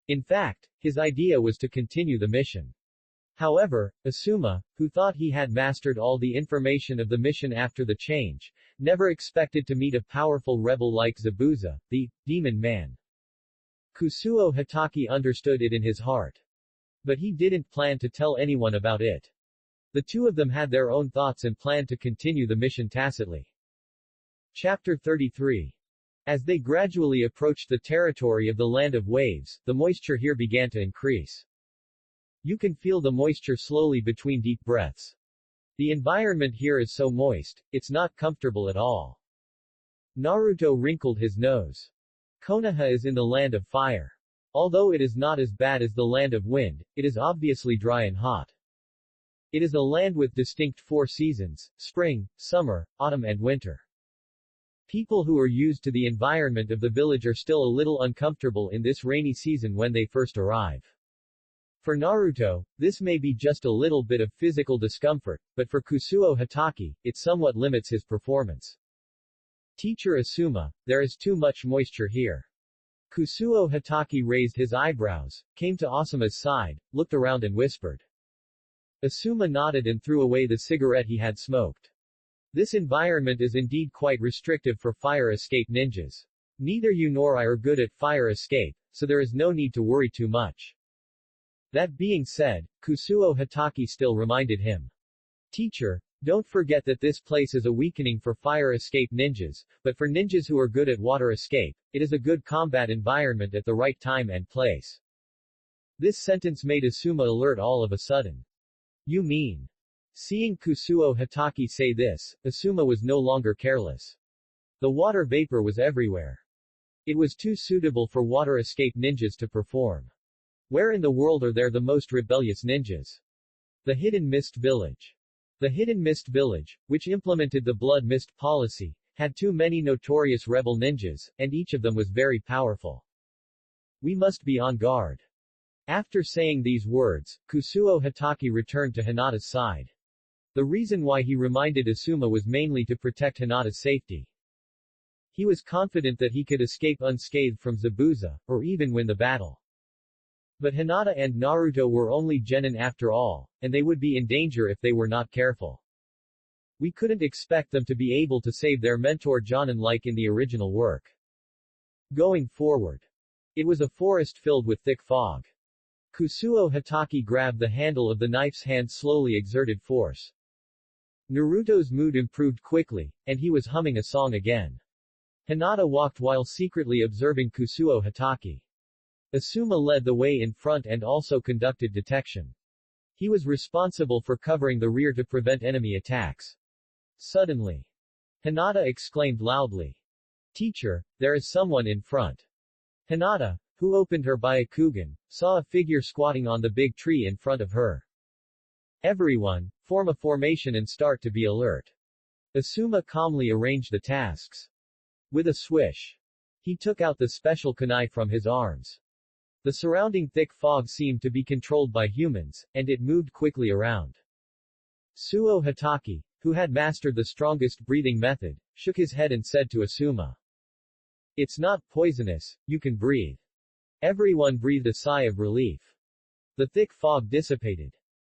In fact, his idea was to continue the mission. However, Asuma, who thought he had mastered all the information of the mission after the change, never expected to meet a powerful rebel like Zabuza, the demon man. Kusuo Hitaki understood it in his heart. But he didn't plan to tell anyone about it. The two of them had their own thoughts and planned to continue the mission tacitly. Chapter 33. As they gradually approached the territory of the Land of Waves, the moisture here began to increase. You can feel the moisture slowly between deep breaths. The environment here is so moist, it's not comfortable at all. Naruto wrinkled his nose. Konoha is in the Land of Fire. Although it is not as bad as the Land of Wind, it is obviously dry and hot. It is a land with distinct 4 seasons, spring, summer, autumn and winter. People who are used to the environment of the village are still a little uncomfortable in this rainy season when they first arrive. For Naruto, this may be just a little bit of physical discomfort, but for Kusuo Hitaki, it somewhat limits his performance. Teacher Asuma, there is too much moisture here. Kusuo Hitaki raised his eyebrows, came to Asuma's side, looked around and whispered. Asuma nodded and threw away the cigarette he had smoked. This environment is indeed quite restrictive for fire escape ninjas. Neither you nor I are good at fire escape, so there is no need to worry too much. That being said, Kusuo Hitaki still reminded him. Teacher, don't forget that this place is a weakening for fire escape ninjas, but for ninjas who are good at water escape, it is a good combat environment at the right time and place. This sentence made Asuma alert all of a sudden. You mean? Seeing Kusuo Hitaki say this, Asuma was no longer careless. The water vapor was everywhere. It was too suitable for water escape ninjas to perform. Where in the world are there the most rebellious ninjas? The Hidden Mist Village. The Hidden Mist Village, which implemented the Blood Mist policy, had too many notorious rebel ninjas, and each of them was very powerful. We must be on guard. After saying these words, Kusuo Hitaki returned to Hinata's side. The reason why he reminded Asuma was mainly to protect Hinata's safety. He was confident that he could escape unscathed from Zabuza, or even win the battle. But Hinata and Naruto were only genin after all, and they would be in danger if they were not careful. We couldn't expect them to be able to save their mentor Jonin like in the original work. Going forward. It was a forest filled with thick fog. Kusuo Hitaki grabbed the handle of the knife's hand, slowly exerted force. Naruto's mood improved quickly, and he was humming a song again. Hinata walked while secretly observing Kusuo Hitaki. Asuma led the way in front and also conducted detection. He was responsible for covering the rear to prevent enemy attacks. Suddenly, Hinata exclaimed loudly. Teacher, there is someone in front. Hinata, who opened her Byakugan, saw a figure squatting on the big tree in front of her. Everyone, form a formation and start to be alert. Asuma calmly arranged the tasks. With a swish, he took out the special kunai from his arms. The surrounding thick fog seemed to be controlled by humans, and it moved quickly around. Suo Hitaki, who had mastered the strongest breathing method, shook his head and said to Asuma. It's not poisonous, you can breathe. Everyone breathed a sigh of relief. The thick fog dissipated.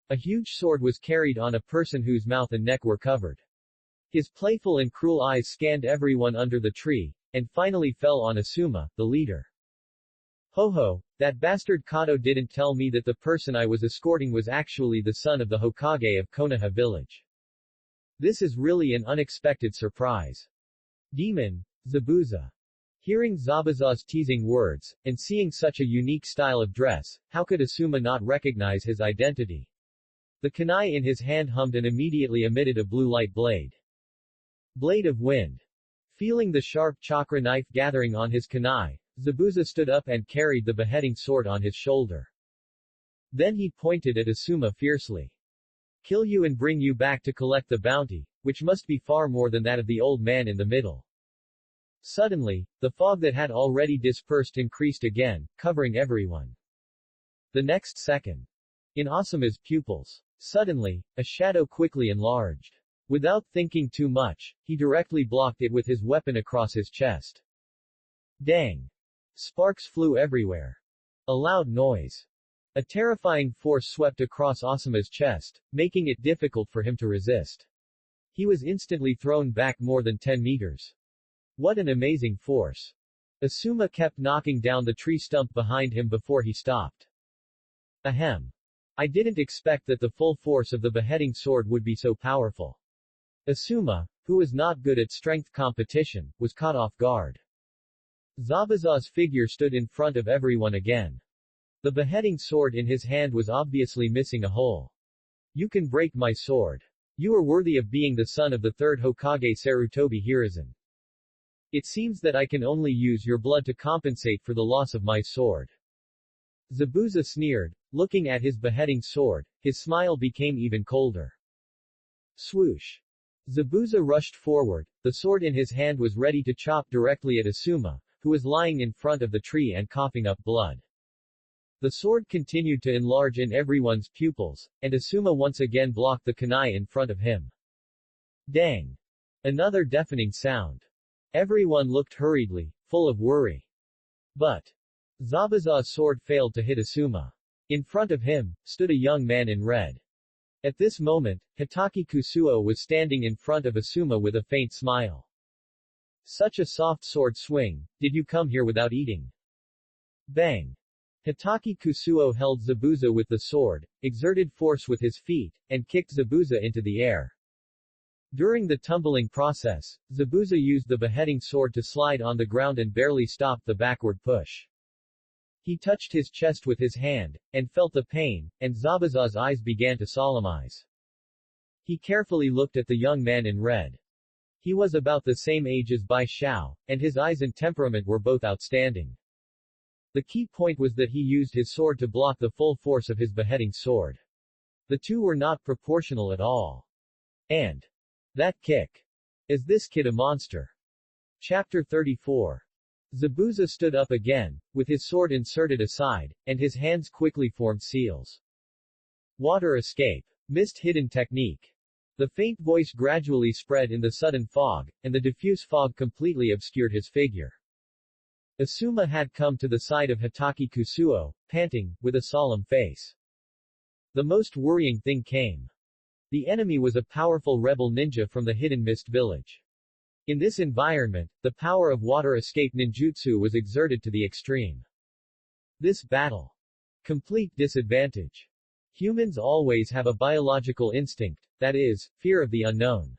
A huge sword was carried on a person whose mouth and neck were covered. His playful and cruel eyes scanned everyone under the tree, and finally fell on Asuma, the leader. Ho ho, that bastard Kato didn't tell me that the person I was escorting was actually the son of the Hokage of Konoha village. This is really an unexpected surprise. Demon, Zabuza. Hearing Zabuza's teasing words, and seeing such a unique style of dress, how could Asuma not recognize his identity? The kunai in his hand hummed and immediately emitted a blue light blade. Blade of Wind. Feeling the sharp chakra knife gathering on his kunai, Zabuza stood up and carried the beheading sword on his shoulder. Then he pointed at Asuma fiercely. Kill you and bring you back to collect the bounty, which must be far more than that of the old man in the middle. Suddenly, the fog that had already dispersed increased again, covering everyone. The next second, in Asuma's pupils, suddenly, a shadow quickly enlarged. Without thinking too much, he directly blocked it with his weapon across his chest. Dang! Sparks flew everywhere. A loud noise. A terrifying force swept across Asuma's chest, making it difficult for him to resist. He was instantly thrown back more than 10 meters. What an amazing force! Asuma kept knocking down the tree stump behind him before he stopped. Ahem. I didn't expect that the full force of the beheading sword would be so powerful. Asuma, who was not good at strength competition, was caught off guard. Zabuza's figure stood in front of everyone again. The beheading sword in his hand was obviously missing a hole. You can break my sword. You are worthy of being the son of the third Hokage Sarutobi Hiruzen. It seems that I can only use your blood to compensate for the loss of my sword. Zabuza sneered, looking at his beheading sword. His smile became even colder. Swoosh. Zabuza rushed forward, the sword in his hand was ready to chop directly at Asuma, who was lying in front of the tree and coughing up blood. The sword continued to enlarge in everyone's pupils, and Asuma once again blocked the kunai in front of him. Dang! Another deafening sound. Everyone looked hurriedly, full of worry. But Zabuza's sword failed to hit Asuma. In front of him, stood a young man in red. At this moment, Hitaki Kusuo was standing in front of Asuma with a faint smile. Such a soft sword swing, did you come here without eating? Bang! Hitaki Kusuo held Zabuza with the sword, exerted force with his feet, and kicked Zabuza into the air. During the tumbling process, Zabuza used the beheading sword to slide on the ground and barely stopped the backward push. He touched his chest with his hand, and felt the pain, and Zabuza's eyes began to solemnize. He carefully looked at the young man in red. He was about the same age as Bai Xiao, and his eyes and temperament were both outstanding. The key point was that he used his sword to block the full force of his beheading sword. The two were not proportional at all. And that kick. Is this kid a monster? Chapter 34. Zabuza stood up again, with his sword inserted aside, and his hands quickly formed seals. Water escape. Mist hidden technique. The faint voice gradually spread in the sudden fog, and the diffuse fog completely obscured his figure. Asuma had come to the side of Hitaki Kusuo, panting, with a solemn face. The most worrying thing came. The enemy was a powerful rebel ninja from the hidden mist village. In this environment, the power of water escape ninjutsu was exerted to the extreme. This battle. Complete disadvantage. Humans always have a biological instinct, that is, fear of the unknown.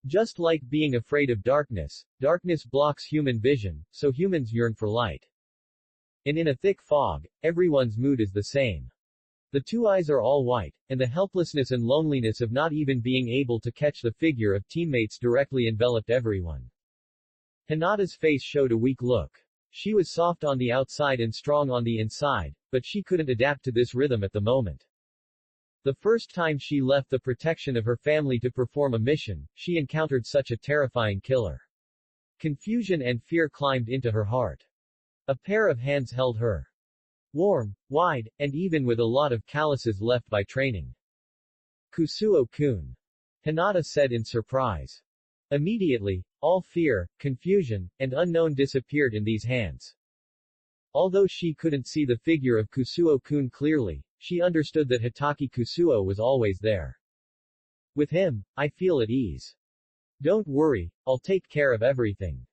Just like being afraid of darkness, darkness blocks human vision, so humans yearn for light. And in a thick fog, everyone's mood is the same. The two eyes are all white, and the helplessness and loneliness of not even being able to catch the figure of teammates directly enveloped everyone. Hinata's face showed a weak look. She was soft on the outside and strong on the inside, but she couldn't adapt to this rhythm at the moment. The first time she left the protection of her family to perform a mission, she encountered such a terrifying killer. Confusion and fear climbed into her heart. A pair of hands held her. Warm, wide, and even with a lot of calluses left by training. Kusuo-kun. Hinata said in surprise. Immediately, all fear, confusion, and unknown disappeared in these hands. Although she couldn't see the figure of Kusuo-kun clearly, she understood that Hitaki Kusuo was always there. With him, I feel at ease. Don't worry, I'll take care of everything.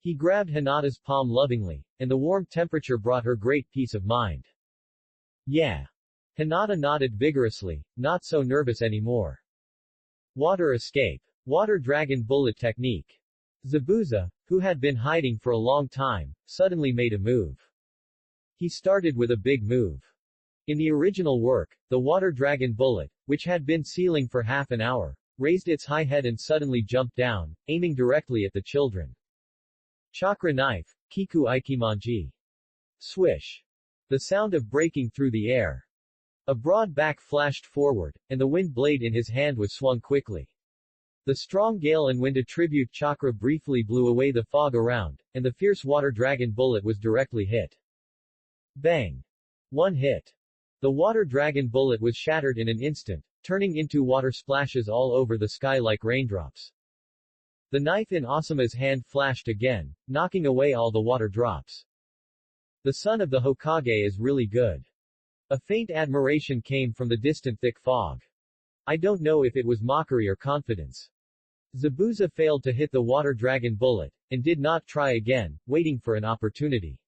He grabbed Hinata's palm lovingly, and the warm temperature brought her great peace of mind. Yeah. Hinata nodded vigorously, not so nervous anymore. Water escape. Water dragon bullet technique. Zabuza, who had been hiding for a long time, suddenly made a move. He started with a big move. In the original work, the water dragon bullet, which had been sealing for half an hour, raised its high head and suddenly jumped down, aiming directly at the children. Chakra knife, Kiku Ikimanji. Swish. The sound of breaking through the air. A broad back flashed forward, and the wind blade in his hand was swung quickly. The strong gale and wind attribute chakra briefly blew away the fog around, and the fierce water dragon bullet was directly hit. Bang! One hit. The water dragon bullet was shattered in an instant, turning into water splashes all over the sky like raindrops. The knife in Asuma's hand flashed again, knocking away all the water drops. The son of the Hokage is really good. A faint admiration came from the distant thick fog. I don't know if it was mockery or confidence. Zabuza failed to hit the water dragon bullet, and did not try again, waiting for an opportunity.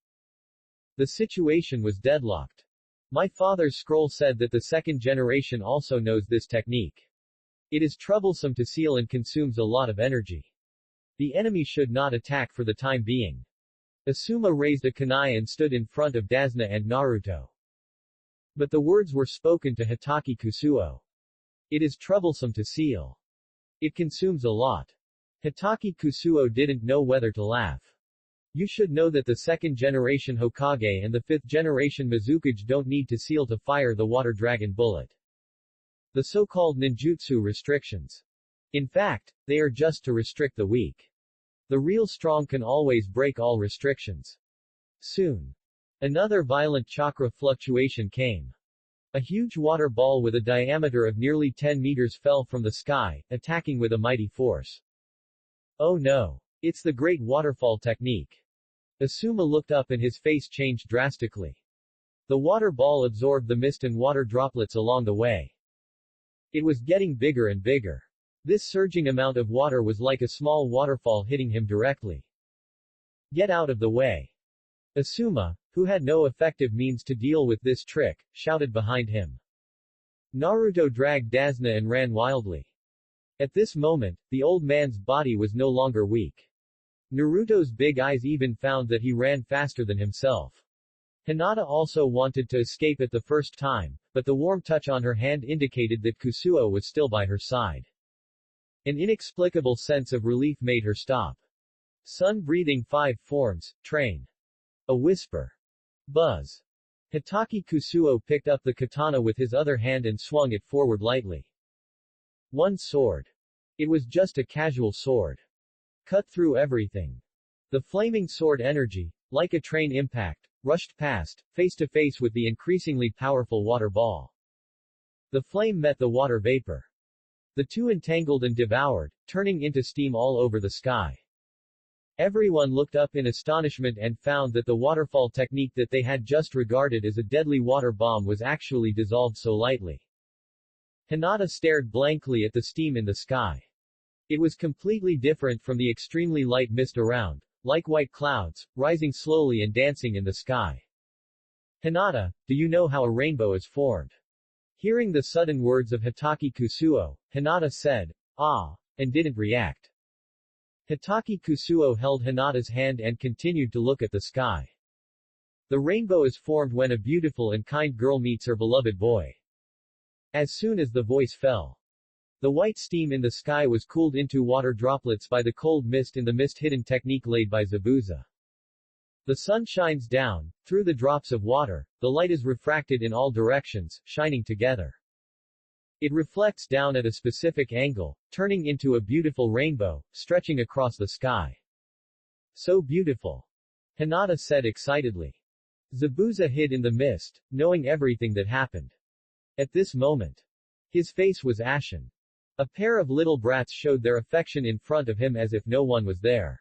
The situation was deadlocked. My father's scroll said that the second generation also knows this technique. It is troublesome to seal and consumes a lot of energy. The enemy should not attack for the time being. Asuma raised a kunai and stood in front of Dasna and Naruto. But the words were spoken to Hitaki Kusuo. It is troublesome to seal. It consumes a lot. Hitaki Kusuo didn't know whether to laugh. You should know that the second generation Hokage and the fifth generation Mizukage don't need to seal to fire the water dragon bullet. The so-called ninjutsu restrictions. In fact, they are just to restrict the weak. The real strong can always break all restrictions. Soon. Another violent chakra fluctuation came. A huge water ball with a diameter of nearly 10 meters fell from the sky, attacking with a mighty force. Oh no. It's the great waterfall technique. Asuma looked up and his face changed drastically. The water ball absorbed the mist and water droplets along the way. It was getting bigger and bigger. This surging amount of water was like a small waterfall hitting him directly. Get out of the way. Asuma, who had no effective means to deal with this trick, shouted behind him. Naruto dragged Dasna and ran wildly. At this moment, the old man's body was no longer weak. Naruto's big eyes even found that he ran faster than himself. Hinata also wanted to escape at the first time, but the warm touch on her hand indicated that Kusuo was still by her side. An inexplicable sense of relief made her stop. Sun breathing 5 forms, train. A whisper. Buzz. Hitaki Kusuo picked up the katana with his other hand and swung it forward lightly. One sword. It was just a casual sword. Cut through everything. The flaming sword energy, like a train impact, rushed past, face to face with the increasingly powerful water ball. The flame met the water vapor. The two entangled and devoured, turning into steam all over the sky. Everyone looked up in astonishment and found that the waterfall technique that they had just regarded as a deadly water bomb was actually dissolved so lightly. Hinata stared blankly at the steam in the sky. It was completely different from the extremely light mist around, like white clouds, rising slowly and dancing in the sky. Hinata, do you know how a rainbow is formed? Hearing the sudden words of Hitaki Kusuo, Hinata said, ah, and didn't react. Hitaki Kusuo held Hinata's hand and continued to look at the sky. The rainbow is formed when a beautiful and kind girl meets her beloved boy. As soon as the voice fell, the white steam in the sky was cooled into water droplets by the cold mist in the mist-hidden technique laid by Zabuza. The sun shines down, through the drops of water, the light is refracted in all directions, shining together. It reflects down at a specific angle, turning into a beautiful rainbow, stretching across the sky. So beautiful. Hinata said excitedly. Zabuza hid in the mist, knowing everything that happened. At this moment, his face was ashen. A pair of little brats showed their affection in front of him as if no one was there.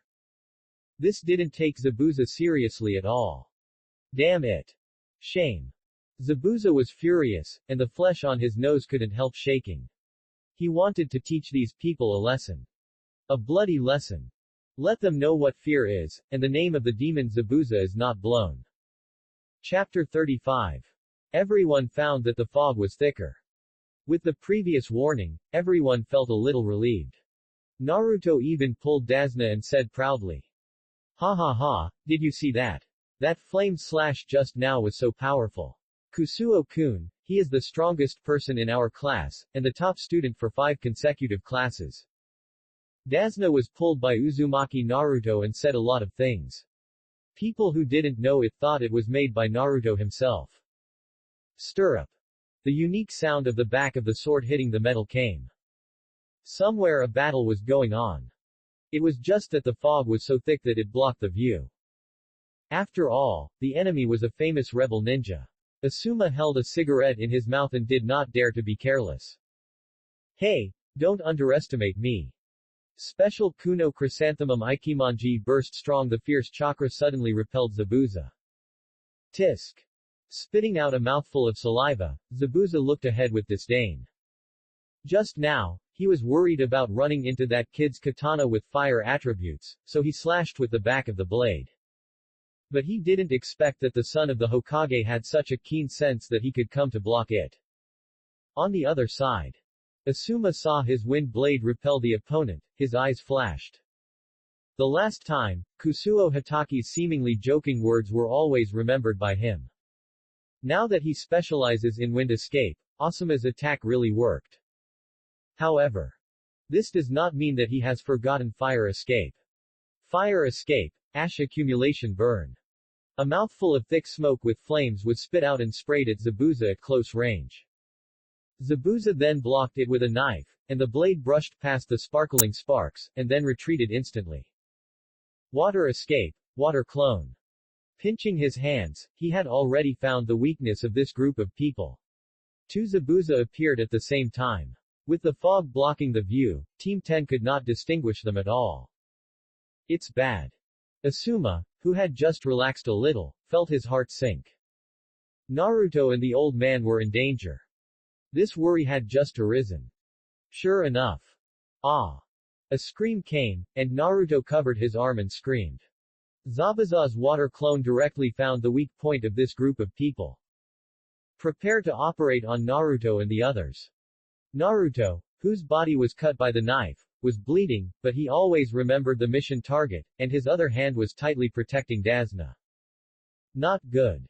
This didn't take Zabuza seriously at all. Damn it. Shame. Zabuza was furious, and the flesh on his nose couldn't help shaking. He wanted to teach these people a lesson. A bloody lesson. Let them know what fear is, and the name of the demon Zabuza is not blown. Chapter 35. Everyone found that the fog was thicker. With the previous warning, everyone felt a little relieved. Naruto even pulled Dasna and said proudly, ha ha ha, did you see that? That flame slash just now was so powerful. Kusuo-kun, he is the strongest person in our class, and the top student for 5 consecutive classes. Dasna was pulled by Uzumaki Naruto and said a lot of things. People who didn't know it thought it was made by Naruto himself. Stirrup. The unique sound of the back of the sword hitting the metal came. Somewhere a battle was going on. It was just that the fog was so thick that it blocked the view. After all, the enemy was a famous rebel ninja. Asuma held a cigarette in his mouth and did not dare to be careless. Hey, don't underestimate me. Special Kuno Chrysanthemum Ikimonji burst strong. The fierce chakra suddenly repelled Zabuza. Tisk. Spitting out a mouthful of saliva, Zabuza looked ahead with disdain. Just now, he was worried about running into that kid's katana with fire attributes, so he slashed with the back of the blade. But he didn't expect that the son of the Hokage had such a keen sense that he could come to block it. On the other side, Asuma saw his wind blade repel the opponent, his eyes flashed. The last time, Kusuo Hitaki's seemingly joking words were always remembered by him. Now that he specializes in wind escape, Asuma's attack really worked. However, this does not mean that he has forgotten fire escape. Fire escape, ash accumulation burn. A mouthful of thick smoke with flames was spit out and sprayed at Zabuza at close range. Zabuza then blocked it with a knife, and the blade brushed past the sparkling sparks, and then retreated instantly. Water escape, water clone. Pinching his hands, he had already found the weakness of this group of people. Two Zabuza appeared at the same time. With the fog blocking the view, Team 10 could not distinguish them at all. It's bad. Asuma, who had just relaxed a little, felt his heart sink. Naruto and the old man were in danger. This worry had just arisen. Sure enough. Ah! A scream came, and Naruto covered his arm and screamed. Zabuza's water clone directly found the weak point of this group of people. Prepare to operate on Naruto and the others. Naruto, whose body was cut by the knife, was bleeding, but he always remembered the mission target, and his other hand was tightly protecting Dasna. Not good.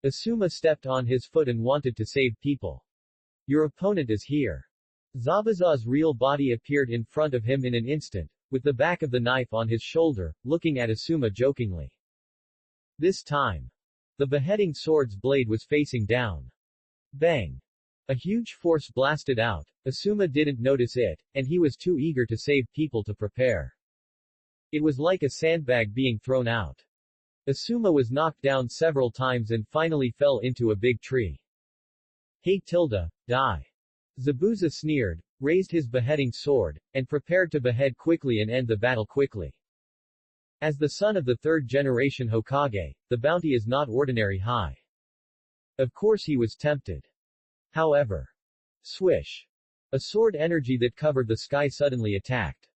Asuma stepped on his foot and wanted to save people. Your opponent is here. Zabuza's real body appeared in front of him in an instant, with the back of the knife on his shoulder, looking at Asuma jokingly. This time, the beheading sword's blade was facing down. Bang! A huge force blasted out. Asuma didn't notice it, and he was too eager to save people to prepare. It was like a sandbag being thrown out. Asuma was knocked down several times and finally fell into a big tree. Hey Tilda, die. Zabuza sneered, raised his beheading sword, and prepared to behead quickly and end the battle quickly. As the son of the third-generation Hokage, the bounty is not ordinary high. Of course he was tempted. However, swish! A sword energy that covered the sky suddenly attacked.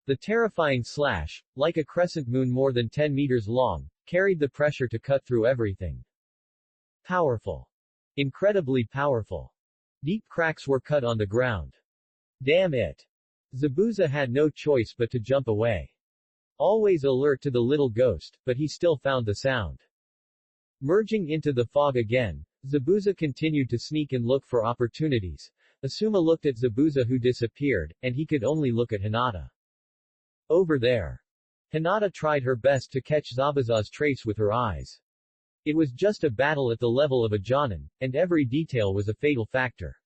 The terrifying slash, like a crescent moon more than 10 meters long, carried the pressure to cut through everything. Powerful. Incredibly powerful. Deep cracks were cut on the ground. Damn it! Zabuza had no choice but to jump away. Always alert to the little ghost, but he still found the sound. Merging into the fog again, Zabuza continued to sneak and look for opportunities. Asuma looked at Zabuza who disappeared, and he could only look at Hinata. Over there. Hinata tried her best to catch Zabuza's trace with her eyes. It was just a battle at the level of a Jonin, and every detail was a fatal factor.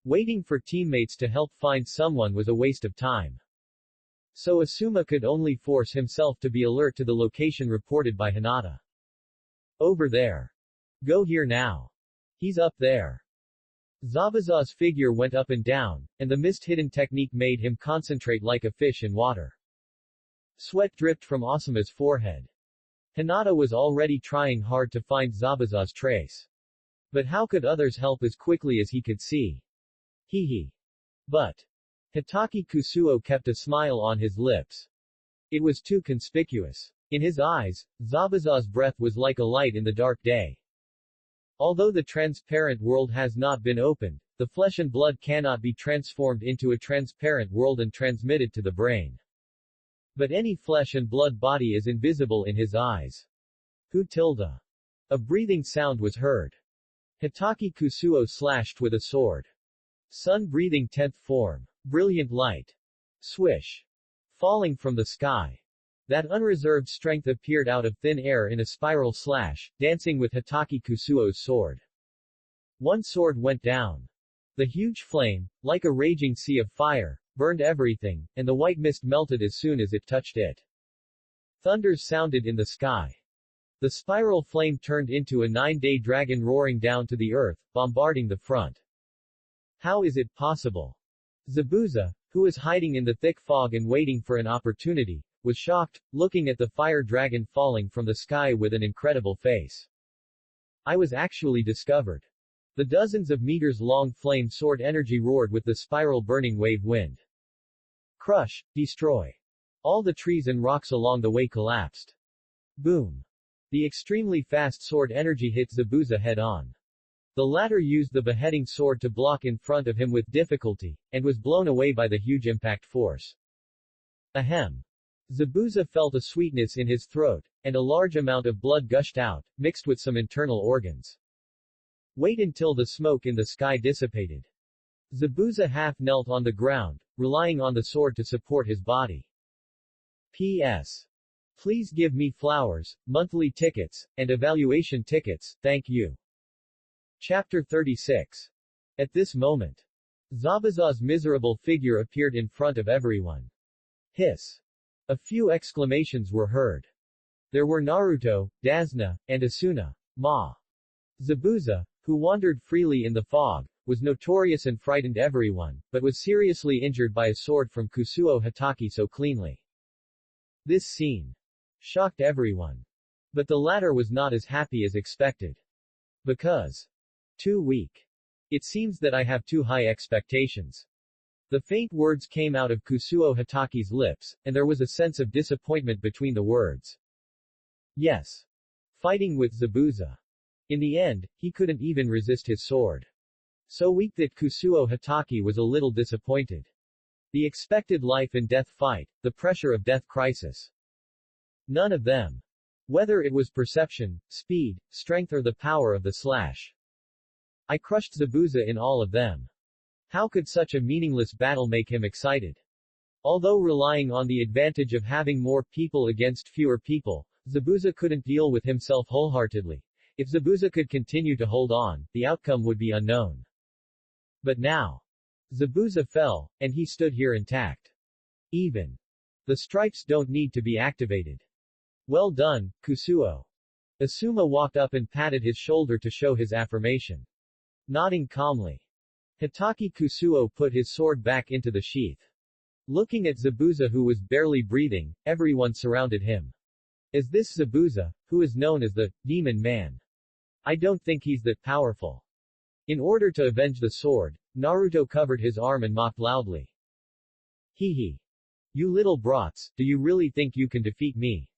Waiting for teammates to help find someone was a waste of time. So Asuma could only force himself to be alert to the location reported by Hinata. Over there. Go here now. He's up there. Zabuza's figure went up and down, and the mist-hidden technique made him concentrate like a fish in water. Sweat dripped from Asuma's forehead. Hinata was already trying hard to find Zabuza's trace. But how could others help as quickly as he could see? Hee. But Hitaki Kusuo kept a smile on his lips. It was too conspicuous. In his eyes, Zabuza's breath was like a light in the dark day. Although the transparent world has not been opened, the flesh and blood cannot be transformed into a transparent world and transmitted to the brain. But any flesh and blood body is invisible in his eyes. Who tilde? A breathing sound was heard. Hitaki Kusuo slashed with a sword. Sun breathing 10th form. Brilliant light. Swish. Falling from the sky. That unreserved strength appeared out of thin air in a spiral slash, dancing with Hitaki Kusuo's sword. One sword went down. The huge flame, like a raging sea of fire, burned everything, and the white mist melted as soon as it touched it. Thunders sounded in the sky. The spiral flame turned into a 9-day dragon roaring down to the earth, bombarding the front. How is it possible? Zabuza, who was hiding in the thick fog and waiting for an opportunity, was shocked, looking at the fire dragon falling from the sky with an incredible face. I was actually discovered. The dozens of meters-long flame sword energy roared with the spiral burning wave wind. Crush, destroy. All the trees and rocks along the way collapsed. Boom. The extremely fast sword energy hit Zabuza head-on. The latter used the beheading sword to block in front of him with difficulty, and was blown away by the huge impact force. Ahem. Zabuza felt a sweetness in his throat, and a large amount of blood gushed out, mixed with some internal organs. Wait until the smoke in the sky dissipated. Zabuza half knelt on the ground, relying on the sword to support his body. P.S. Please give me flowers, monthly tickets, and evaluation tickets, thank you. Chapter 36. At this moment, Zabuza's miserable figure appeared in front of everyone. Hiss. A few exclamations were heard. There were Naruto, Dasna, and Asuna. Ma. Zabuza, who wandered freely in the fog, was notorious and frightened everyone, but was seriously injured by a sword from Kusuo Hatake so cleanly. This scene shocked everyone. But the latter was not as happy as expected. Because too weak. It seems that I have too high expectations. The faint words came out of Kusuo Hatake's lips, and there was a sense of disappointment between the words. Yes. Fighting with Zabuza. In the end, he couldn't even resist his sword. So weak that Kusuo Hatake was a little disappointed. The expected life and death fight, the pressure of death crisis. None of them. Whether it was perception, speed, strength or the power of the slash. I crushed Zabuza in all of them. How could such a meaningless battle make him excited? Although relying on the advantage of having more people against fewer people, Zabuza couldn't deal with himself wholeheartedly. If Zabuza could continue to hold on, the outcome would be unknown. But now, Zabuza fell, and he stood here intact. Even the stripes don't need to be activated. Well done, Kusuo. Asuma walked up and patted his shoulder to show his affirmation. Nodding calmly. Hatake Kusuo put his sword back into the sheath. Looking at Zabuza who was barely breathing, everyone surrounded him. Is this Zabuza, who is known as the Demon Man? I don't think he's that powerful. In order to avenge the sword, Naruto covered his arm and mocked loudly. Hee hee. You little brats, do you really think you can defeat me?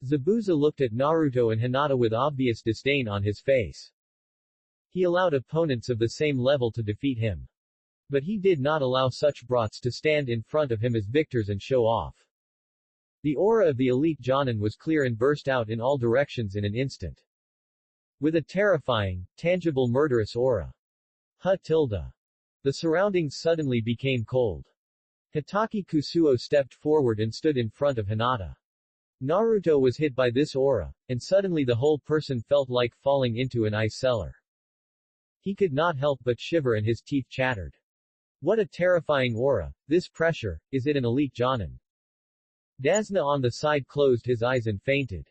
Zabuza looked at Naruto and Hinata with obvious disdain on his face. He allowed opponents of the same level to defeat him. But he did not allow such brats to stand in front of him as victors and show off. The aura of the elite Jonin was clear and burst out in all directions in an instant. With a terrifying, tangible murderous aura. The surroundings suddenly became cold. Hatake Kusuo stepped forward and stood in front of Hinata. Naruto was hit by this aura, and suddenly the whole person felt like falling into an ice cellar. He could not help but shiver and his teeth chattered. What a terrifying aura, this pressure, is it an elite Jonin? Dasna on the side closed his eyes and fainted.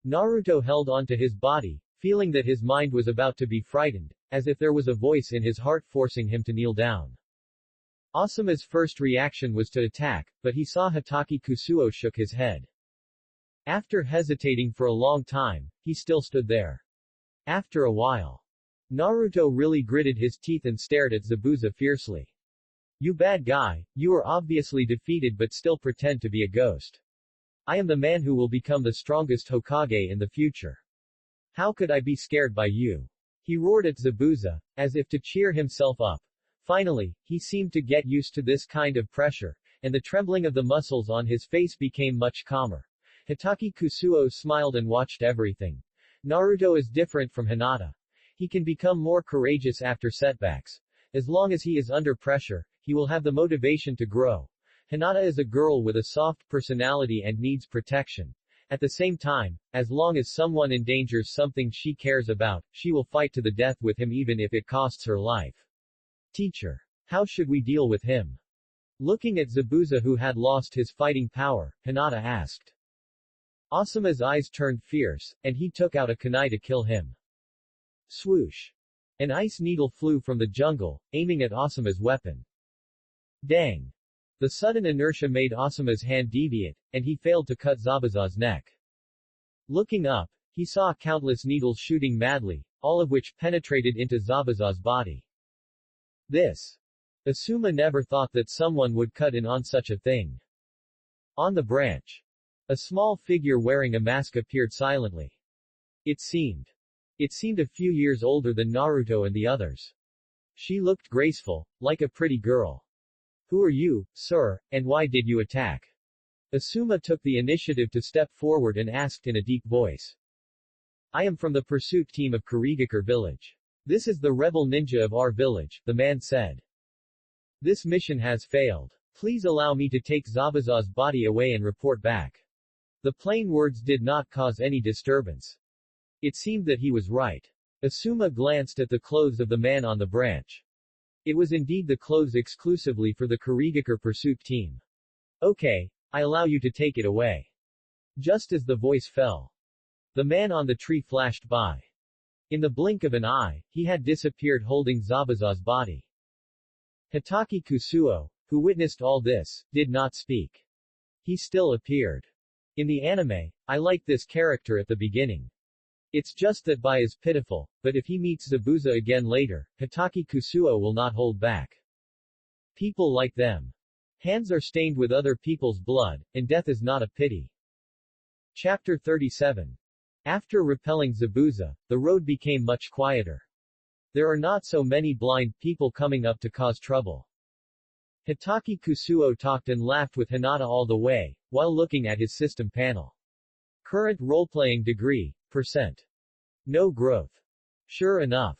Naruto held on to his body, feeling that his mind was about to be frightened, as if there was a voice in his heart forcing him to kneel down. Asuma's first reaction was to attack, but he saw Hatake Kusuo shook his head. After hesitating for a long time, he still stood there. After a while, Naruto really gritted his teeth and stared at Zabuza fiercely. You bad guy, you are obviously defeated but still pretend to be a ghost. I am the man who will become the strongest Hokage in the future. How could I be scared by you? He roared at Zabuza, as if to cheer himself up. Finally, he seemed to get used to this kind of pressure, and the trembling of the muscles on his face became much calmer. Hatake Kusuo smiled and watched everything. Naruto is different from Hinata. He can become more courageous after setbacks. As long as he is under pressure, he will have the motivation to grow. Hinata is a girl with a soft personality and needs protection. At the same time, as long as someone endangers something she cares about, she will fight to the death with him even if it costs her life. Teacher. How should we deal with him? Looking at Zabuza who had lost his fighting power, Hinata asked. Asuma's eyes turned fierce, and he took out a kunai to kill him. Swoosh. An ice needle flew from the jungle, aiming at Asuma's weapon. Dang. The sudden inertia made Asuma's hand deviate, and he failed to cut Zabuza's neck. Looking up, he saw countless needles shooting madly, all of which penetrated into Zabuza's body. This. Asuma never thought that someone would cut in on such a thing. On the branch. A small figure wearing a mask appeared silently. It seemed a few years older than Naruto and the others. She looked graceful, like a pretty girl. Who are you, sir, and why did you attack? Asuma took the initiative to step forward and asked in a deep voice. I am from the pursuit team of Kurigakure village. This is the rebel ninja of our village, the man said. This mission has failed. Please allow me to take Zabuza's body away and report back. The plain words did not cause any disturbance. It seemed that he was right. Asuma glanced at the clothes of the man on the branch. It was indeed the clothes exclusively for the Kurigakure pursuit team. Okay, I allow you to take it away. Just as the voice fell, the man on the tree flashed by. In the blink of an eye, he had disappeared holding Zabuza's body. Hitaki Kusuo, who witnessed all this, did not speak. He still appeared. In the anime, I liked this character at the beginning. It's just that Bai is pitiful, but if he meets Zabuza again later, Hitaki Kusuo will not hold back. People like them. Hands are stained with other people's blood, and death is not a pity. Chapter 37. After repelling Zabuza, the road became much quieter. There are not so many blind people coming up to cause trouble. Hitaki Kusuo talked and laughed with Hinata all the way, while looking at his system panel. Current role-playing degree, %. No growth. Sure enough.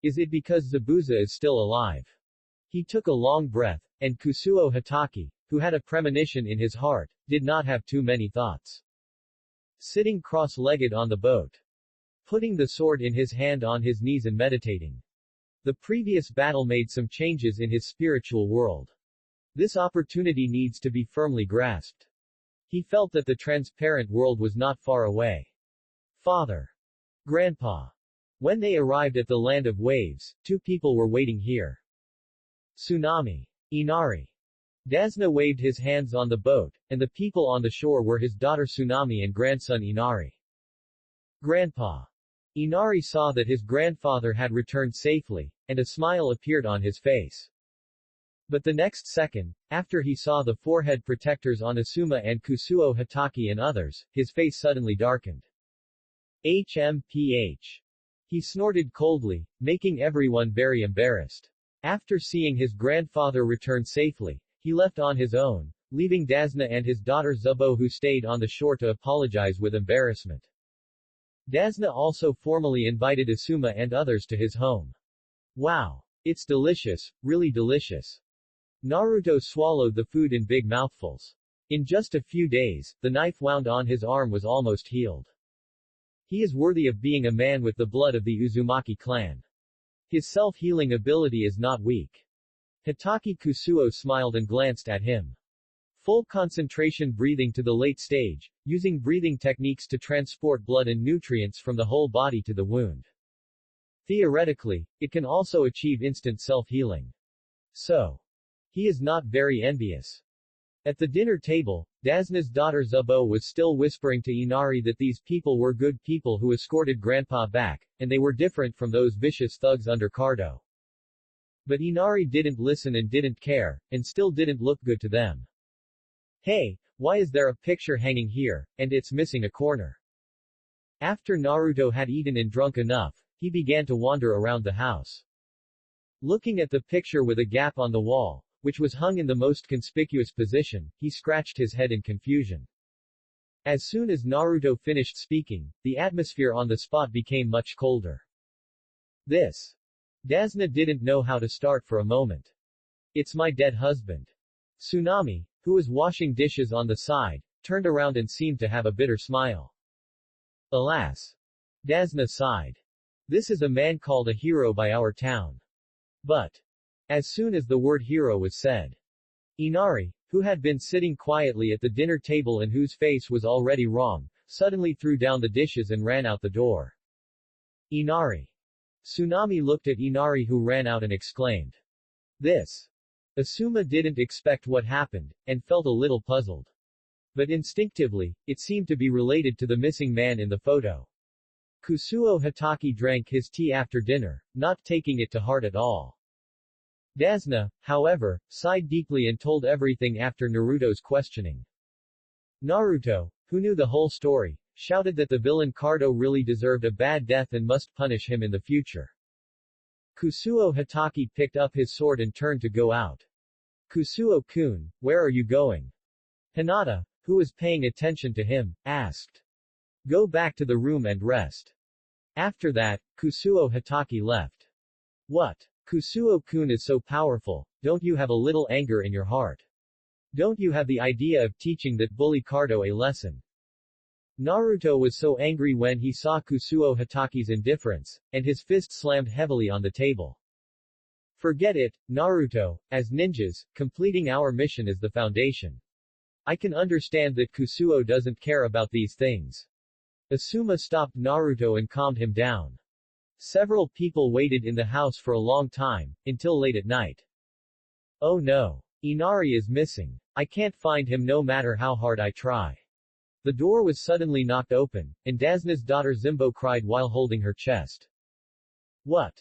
Is it because Zabuza is still alive? He took a long breath, and Kusuo Hitaki, who had a premonition in his heart, did not have too many thoughts. Sitting cross-legged on the boat. Putting the sword in his hand on his knees and meditating. The previous battle made some changes in his spiritual world. This opportunity needs to be firmly grasped. He felt that the transparent world was not far away. Father. Grandpa. When they arrived at the land of waves, two people were waiting here. Tsunami. Inari. Dasna waved his hands on the boat, and the people on the shore were his daughter Tsunami and grandson Inari. Grandpa. Inari saw that his grandfather had returned safely, and a smile appeared on his face. But the next second, after he saw the forehead protectors on Asuma and Kusuo Hitaki and others, his face suddenly darkened. HMPH. He snorted coldly, making everyone very embarrassed. After seeing his grandfather return safely, he left on his own, leaving Dasna and his daughter Zubo who stayed on the shore to apologize with embarrassment. Dasna also formally invited Asuma and others to his home. Wow. It's delicious, really delicious. Naruto swallowed the food in big mouthfuls. In just a few days, the knife wound on his arm was almost healed. He is worthy of being a man with the blood of the Uzumaki clan. His self-healing ability is not weak. Hitaki Kusuo smiled and glanced at him. Full concentration breathing to the late stage, using breathing techniques to transport blood and nutrients from the whole body to the wound. Theoretically, it can also achieve instant self-healing. So, he is not very envious. At the dinner table, Dasna's daughter Zubo was still whispering to Inari that these people were good people who escorted Grandpa back, and they were different from those vicious thugs under Cardo. But Inari didn't listen and didn't care, and still didn't look good to them. Hey, why is there a picture hanging here, and it's missing a corner? After Naruto had eaten and drunk enough, he began to wander around the house. Looking at the picture with a gap on the wall, which was hung in the most conspicuous position, he scratched his head in confusion. As soon as Naruto finished speaking, the atmosphere on the spot became much colder. This. Dasna didn't know how to start for a moment. It's my dead husband. Tsunami, who was washing dishes on the side, turned around and seemed to have a bitter smile. Alas! Dasna sighed. This is a man called a hero by our town. But, as soon as the word hero was said, Inari, who had been sitting quietly at the dinner table and whose face was already wrong, suddenly threw down the dishes and ran out the door. Inari. Tsunami looked at Inari, who ran out, and exclaimed, "This." Asuma didn't expect what happened, and felt a little puzzled. But instinctively, it seemed to be related to the missing man in the photo. Kusuo Hitaki drank his tea after dinner, not taking it to heart at all. Dasna, however, sighed deeply and told everything after Naruto's questioning. Naruto, who knew the whole story, shouted that the villain Cardo really deserved a bad death and must punish him in the future. Kusuo Hitaki picked up his sword and turned to go out. Kusuo-kun, where are you going? Hinata, who was paying attention to him, asked. Go back to the room and rest. After that, Kusuo Hitaki left. What? Kusuo-kun is so powerful, don't you have a little anger in your heart? Don't you have the idea of teaching that bully Cardo a lesson? Naruto was so angry when he saw Kusuo Hitaki's indifference, and his fist slammed heavily on the table. Forget it, Naruto, as ninjas, completing our mission is the foundation. I can understand that Kusuo doesn't care about these things. Asuma stopped Naruto and calmed him down. Several people waited in the house for a long time, until late at night. Oh no. Inari is missing. I can't find him no matter how hard I try. The door was suddenly knocked open, and Dasna's daughter Zimbo cried while holding her chest. What?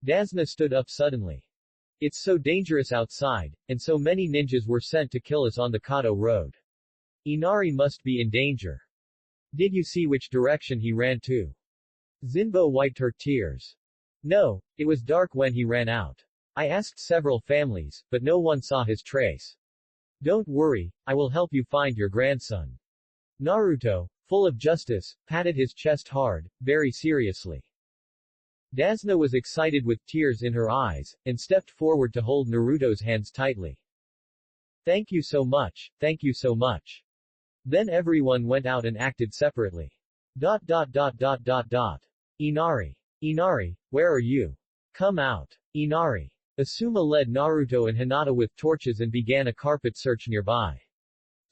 Dasna stood up suddenly. It's so dangerous outside, and so many ninjas were sent to kill us on the Kato road. Inari must be in danger. Did you see which direction he ran to? Zinbo wiped her tears. No, it was dark when he ran out. I asked several families, but no one saw his trace. Don't worry, I will help you find your grandson. Naruto, full of justice, patted his chest hard, very seriously. Dasna was excited with tears in her eyes, and stepped forward to hold Naruto's hands tightly. Thank you so much, thank you so much. Then everyone went out and acted separately. Inari. Inari, where are you? Come out. Inari. Asuma led Naruto and Hinata with torches and began a carpet search nearby.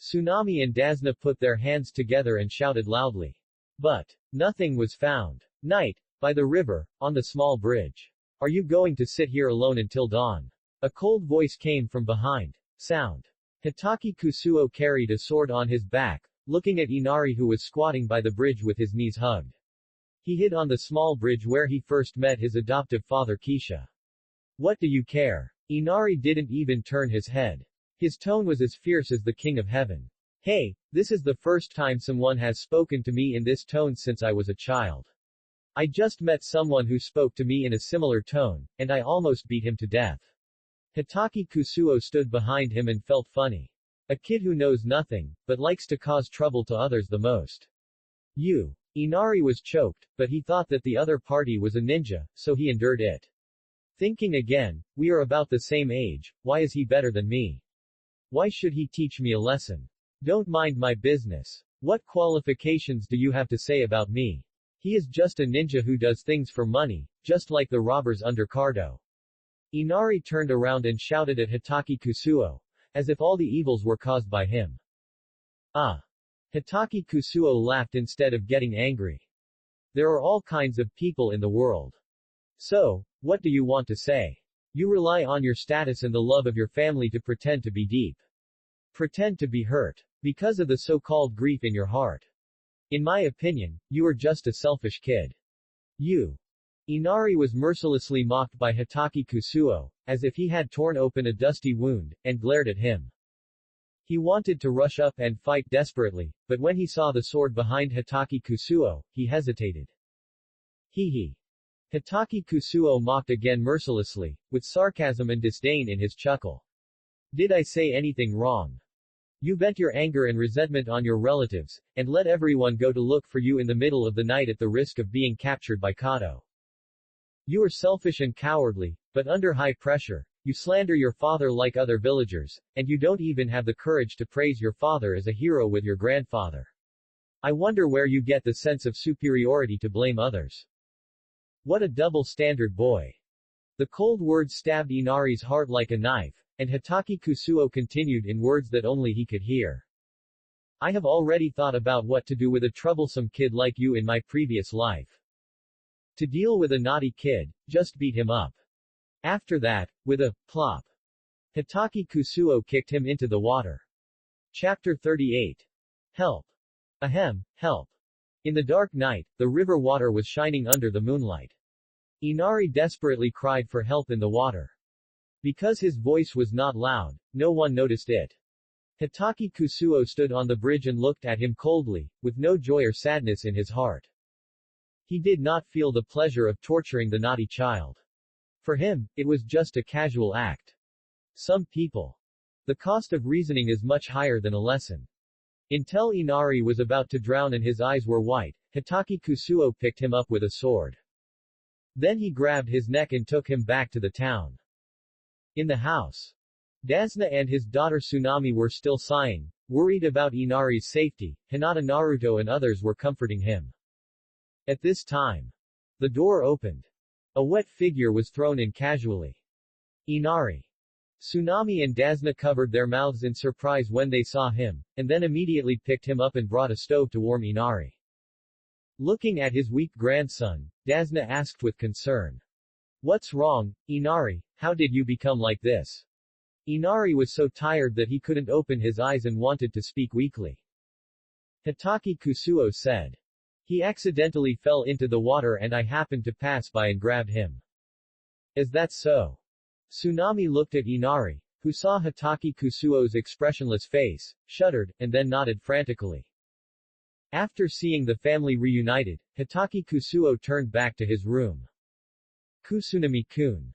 Tsunami and Dasna put their hands together and shouted loudly. But nothing was found. Night, by the river, on the small bridge. Are you going to sit here alone until dawn? A cold voice came from behind. Sound. Hitaki Kusuo carried a sword on his back, looking at Inari, who was squatting by the bridge with his knees hugged. He hid on the small bridge where he first met his adoptive father Kisha. What do you care? Inari didn't even turn his head. His tone was as fierce as the King of Heaven. Hey, this is the first time someone has spoken to me in this tone since I was a child. I just met someone who spoke to me in a similar tone, and I almost beat him to death. Hitaki Kusuo stood behind him and felt funny. A kid who knows nothing, but likes to cause trouble to others the most. You. Inari was choked, but he thought that the other party was a ninja, so he endured it. Thinking again, we are about the same age, why is he better than me? Why should he teach me a lesson? Don't mind my business. What qualifications do you have to say about me? He is just a ninja who does things for money, just like the robbers under Cardo. Inari turned around and shouted at Hitaki Kusuo, as if all the evils were caused by him. Ah! Hitaki Kusuo laughed instead of getting angry. There are all kinds of people in the world. So, what do you want to say? You rely on your status and the love of your family to pretend to be deep. Pretend to be hurt. Because of the so-called grief in your heart. In my opinion, you are just a selfish kid. You. Inari was mercilessly mocked by Hitaki Kusuo, as if he had torn open a dusty wound, and glared at him. He wanted to rush up and fight desperately, but when he saw the sword behind Hitaki Kusuo, he hesitated. Hee. Hitaki Kusuo mocked again mercilessly, with sarcasm and disdain in his chuckle. Did I say anything wrong? You vent your anger and resentment on your relatives, and let everyone go to look for you in the middle of the night at the risk of being captured by Kato. You are selfish and cowardly, but under high pressure, You slander your father like other villagers, and you don't even have the courage to praise your father as a hero with your grandfather. I wonder where you get the sense of superiority to blame others. What a double-standard boy. The cold words stabbed Inari's heart like a knife, and Hitaki Kusuo continued in words that only he could hear. I have already thought about what to do with a troublesome kid like you in my previous life. To deal with a naughty kid, just beat him up. After that, with a plop, Hitaki Kusuo kicked him into the water. Chapter 38. Help. Ahem, help. In the dark night, the river water was shining under the moonlight. Inari desperately cried for help in the water. Because his voice was not loud, no one noticed it. Hitaki Kusuo stood on the bridge and looked at him coldly, with no joy or sadness in his heart. He did not feel the pleasure of torturing the naughty child. For him, it was just a casual act. Some people. The cost of reasoning is much higher than a lesson. Until Inari was about to drown and his eyes were white, Hitaki Kusuo picked him up with a sword. Then he grabbed his neck and took him back to the town. In the house, Dasna and his daughter Tsunami were still sighing, worried about Inari's safety. Hinata, Naruto and others were comforting him. At this time, the door opened. A wet figure was thrown in casually. Inari. Tsunami and Dasna covered their mouths in surprise when they saw him, and then immediately picked him up and brought a stove to warm Inari. Looking at his weak grandson, Dasna asked with concern. What's wrong, Inari? How did you become like this? Inari was so tired that he couldn't open his eyes and wanted to speak weakly. Hitaki Kusuo said. He accidentally fell into the water and I happened to pass by and grabbed him. Is that so? Tsunami looked at Inari, who saw Hitaki Kusuo's expressionless face, shuddered, and then nodded frantically. After seeing the family reunited, Hitaki Kusuo turned back to his room. Kusunami-kun.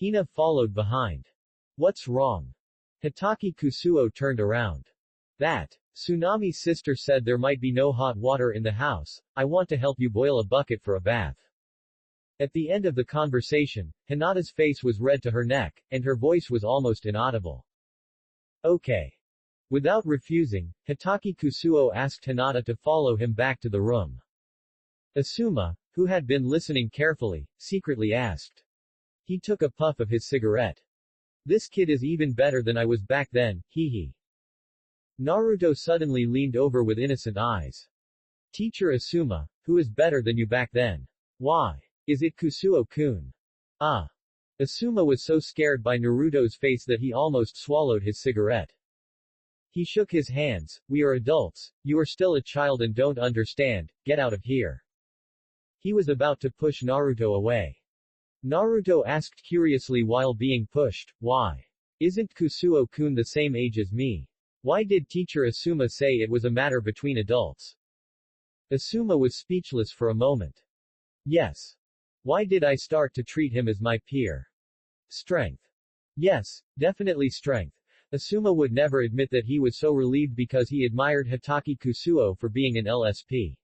Hina followed behind. What's wrong? Hitaki Kusuo turned around. That. Tsunami's sister said there might be no hot water in the house. I want to help you boil a bucket for a bath. At the end of the conversation, Hinata's face was red to her neck, and her voice was almost inaudible. Okay. Without refusing, Hitaki Kusuo asked Hinata to follow him back to the room. Asuma, who had been listening carefully, secretly asked. He took a puff of his cigarette. This kid is even better than I was back then, hee. Naruto suddenly leaned over with innocent eyes. Teacher Asuma, who is better than you back then? Why? Is it Kusuo-kun? Ah. Asuma was so scared by Naruto's face that he almost swallowed his cigarette. He shook his hands. We are adults, you are still a child and don't understand, get out of here. He was about to push Naruto away. Naruto asked curiously while being pushed, why? Isn't Kusuo-kun the same age as me? Why did teacher Asuma say it was a matter between adults? Asuma was speechless for a moment. Yes. Why did I start to treat him as my peer? Strength. Yes, definitely strength. Asuma would never admit that he was so relieved because he admired Hitaki Kusuo for being an LSP.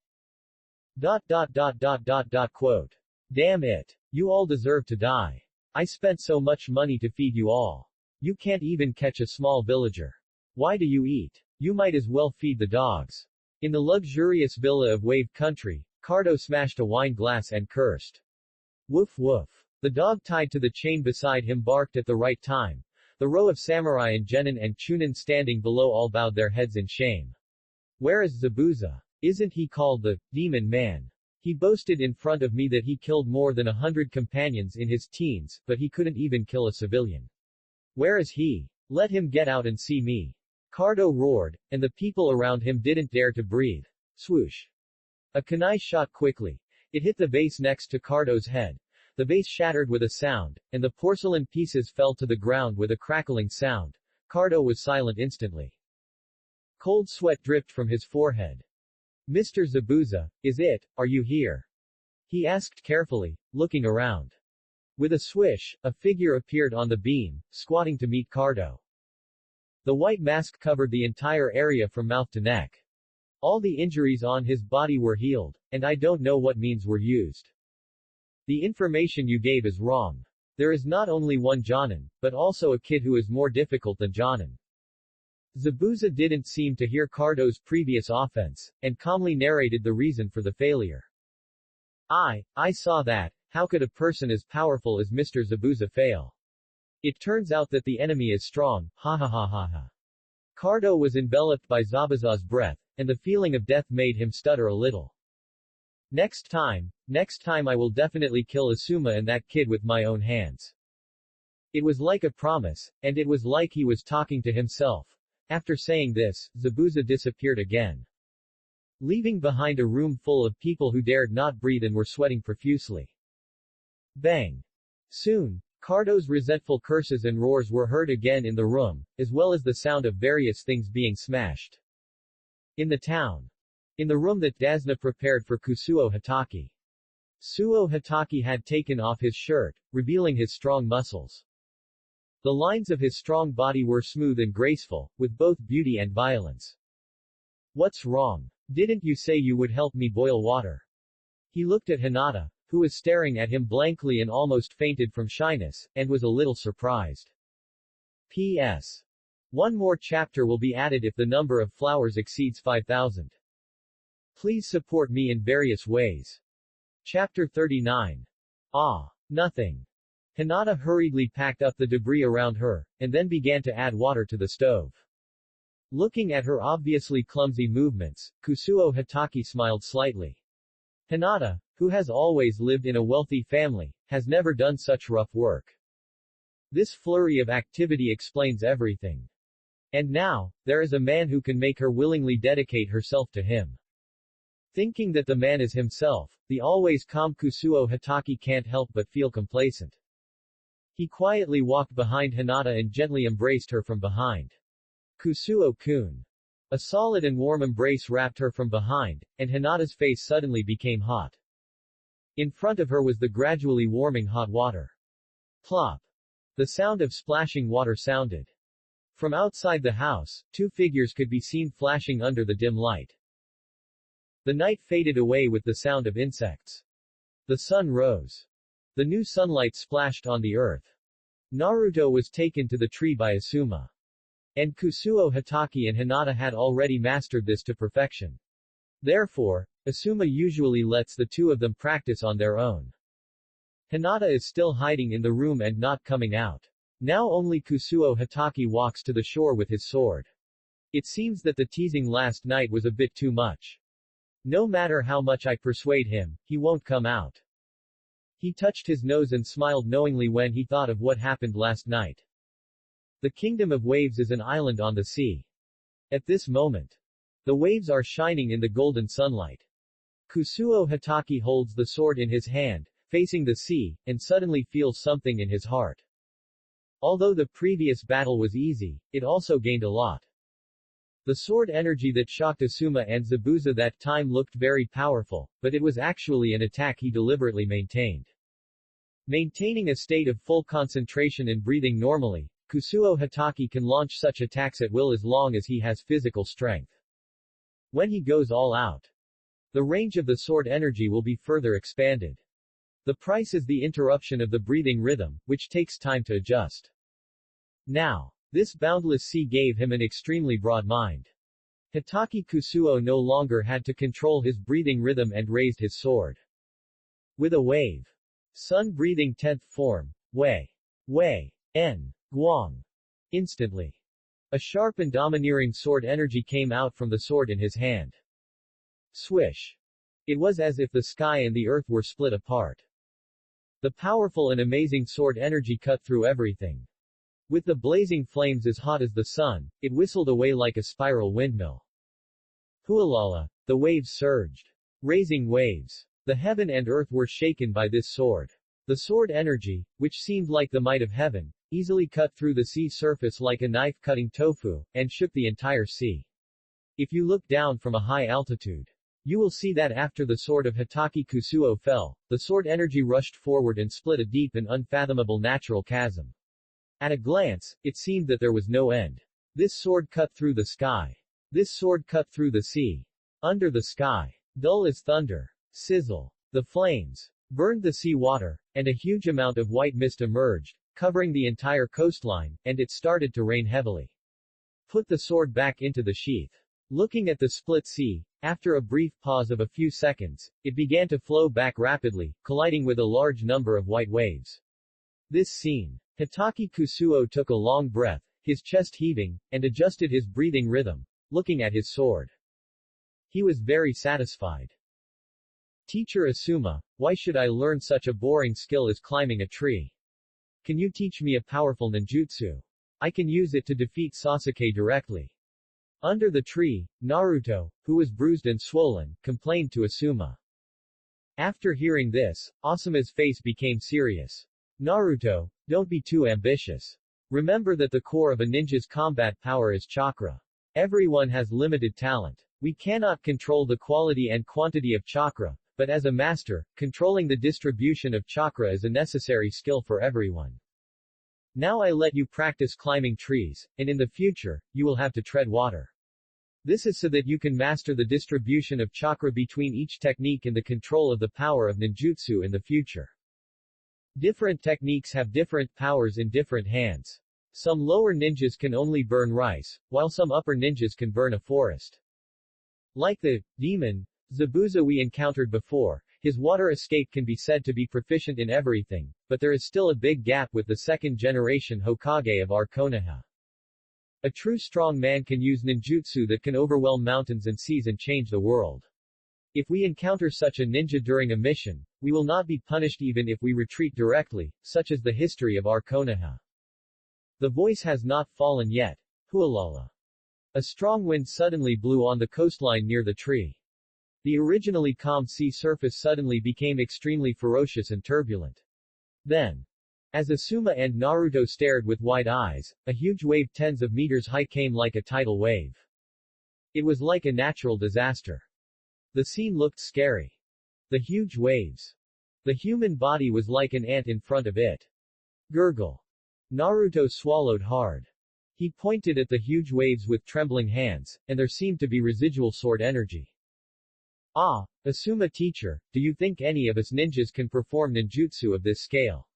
Quote. Damn it. You all deserve to die. I spent so much money to feed you all. You can't even catch a small villager. Why do you eat? You might as well feed the dogs. In the luxurious villa of Wave Country, Cardo smashed a wine glass and cursed. Woof woof. The dog tied to the chain beside him barked at the right time. The row of samurai and genin and chunin standing below all bowed their heads in shame. Where is Zabuza? Isn't he called the demon man? He boasted in front of me that he killed more than 100 companions in his teens, but he couldn't even kill a civilian. Where is he? Let him get out and see me. Cardo roared, and the people around him didn't dare to breathe. Swoosh. A kunai shot quickly. It hit the vase next to Cardo's head. The vase shattered with a sound, and the porcelain pieces fell to the ground with a crackling sound. Cardo was silent instantly. Cold sweat dripped from his forehead. Mr. Zabuza, is it, are you here? He asked carefully, looking around. With a swish, a figure appeared on the beam, squatting to meet Cardo. The white mask covered the entire area from mouth to neck. All the injuries on his body were healed, and I don't know what means were used. The information you gave is wrong. There is not only one Jonin, but also a kid who is more difficult than Jonin. Zabuza didn't seem to hear Cardo's previous offense, and calmly narrated the reason for the failure. I saw that. How could a person as powerful as Mr. Zabuza fail? It turns out that the enemy is strong, ha ha ha ha ha. Cardo was enveloped by Zabuza's breath, and the feeling of death made him stutter a little. Next time I will definitely kill Asuma and that kid with my own hands. It was like a promise, and it was like he was talking to himself. After saying this, Zabuza disappeared again, leaving behind a room full of people who dared not breathe and were sweating profusely. Bang! Soon, Cardo's resentful curses and roars were heard again in the room, as well as the sound of various things being smashed. In the town. In the room that Dasna prepared for Kusuo Hatake. Suo Hatake had taken off his shirt, revealing his strong muscles. The lines of his strong body were smooth and graceful, with both beauty and violence. What's wrong? Didn't you say you would help me boil water? He looked at Hinata, who was staring at him blankly and almost fainted from shyness, and was a little surprised. P.S. One more chapter will be added if the number of flowers exceeds 5,000. Please support me in various ways. Chapter 39. Nothing. Hinata hurriedly packed up the debris around her, and then began to add water to the stove. Looking at her obviously clumsy movements, Kusuo Hatake smiled slightly. Hinata, who has always lived in a wealthy family, has never done such rough work. This flurry of activity explains everything. And now, there is a man who can make her willingly dedicate herself to him. Thinking that the man is himself, the always calm Kusuo Hatake can't help but feel complacent. He quietly walked behind Hinata and gently embraced her from behind. Kusuo-kun. A solid and warm embrace wrapped her from behind, and Hinata's face suddenly became hot. In front of her was the gradually warming hot water. Plop. The sound of splashing water sounded. From outside the house, two figures could be seen flashing under the dim light. The night faded away with the sound of insects. The sun rose. The new sunlight splashed on the earth. Naruto was taken to the tree by Asuma. And Kusuo Hatake and Hinata had already mastered this to perfection. Therefore, Asuma usually lets the two of them practice on their own. Hinata is still hiding in the room and not coming out. Now only Kusuo Hatake walks to the shore with his sword. It seems that the teasing last night was a bit too much. No matter how much I persuade him, he won't come out. He touched his nose and smiled knowingly when he thought of what happened last night. The Kingdom of Waves is an island on the sea. At this moment, the waves are shining in the golden sunlight. Kusuo Hatake holds the sword in his hand, facing the sea, and suddenly feels something in his heart. Although the previous battle was easy, it also gained a lot. The sword energy that shocked Asuma and Zabuza that time looked very powerful, but it was actually an attack he deliberately maintained. Maintaining a state of full concentration and breathing normally, Kusuo Hatake can launch such attacks at will as long as he has physical strength. When he goes all out, the range of the sword energy will be further expanded. The price is the interruption of the breathing rhythm, which takes time to adjust. Now, this boundless sea gave him an extremely broad mind. Hatake Kusuo no longer had to control his breathing rhythm and raised his sword. With a wave. Sun-breathing 10th form. Wei. En. Guang. Instantly. A sharp and domineering sword energy came out from the sword in his hand. Swish. It was as if the sky and the earth were split apart. The powerful and amazing sword energy cut through everything. With the blazing flames as hot as the sun, it whistled away like a spiral windmill. Hualala, the waves surged. Raising waves. The heaven and earth were shaken by this sword. The sword energy, which seemed like the might of heaven, easily cut through the sea surface like a knife cutting tofu, and shook the entire sea. If you look down from a high altitude, you will see that after the sword of Hatake Kusuo fell, the sword energy rushed forward and split a deep and unfathomable natural chasm. At a glance, it seemed that there was no end. This sword cut through the sky. This sword cut through the sea. Under the sky. Dull as thunder. Sizzle. The flames. burned the sea water, and a huge amount of white mist emerged, covering the entire coastline, and it started to rain heavily. Put the sword back into the sheath. Looking at the split sea, after a brief pause of a few seconds, it began to flow back rapidly, colliding with a large number of white waves. This scene. Hitaki Kusuo took a long breath, his chest heaving, and adjusted his breathing rhythm, looking at his sword. He was very satisfied. Teacher Asuma, why should I learn such a boring skill as climbing a tree? Can you teach me a powerful ninjutsu? I can use it to defeat Sasuke directly. Under the tree, Naruto, who was bruised and swollen, complained to Asuma. After hearing this, Asuma's face became serious. Naruto, don't be too ambitious. Remember that the core of a ninja's combat power is chakra. Everyone has limited talent. We cannot control the quality and quantity of chakra, but as a master, controlling the distribution of chakra is a necessary skill for everyone. Now I let you practice climbing trees, and in the future, you will have to tread water. This is so that you can master the distribution of chakra between each technique and the control of the power of ninjutsu in the future. Different techniques have different powers in different hands. Some lower ninjas can only burn rice, while some upper ninjas can burn a forest. Like the demon Zabuza we encountered before, his water escape can be said to be proficient in everything, but there is still a big gap with the second-generation Hokage of our Konoha. A true strong man can use ninjutsu that can overwhelm mountains and seas and change the world. If we encounter such a ninja during a mission, we will not be punished even if we retreat directly, such as the history of our Konoha. The voice has not fallen yet. Hualala. A strong wind suddenly blew on the coastline near the tree. The originally calm sea surface suddenly became extremely ferocious and turbulent. Then, as Asuma and Naruto stared with wide eyes, a huge wave tens of meters high came like a tidal wave. It was like a natural disaster. The scene looked scary. The huge waves. The human body was like an ant in front of it. Gurgle. Naruto swallowed hard. He pointed at the huge waves with trembling hands, and there seemed to be residual sword energy. Ah, Asuma teacher, do you think any of us ninjas can perform ninjutsu of this scale?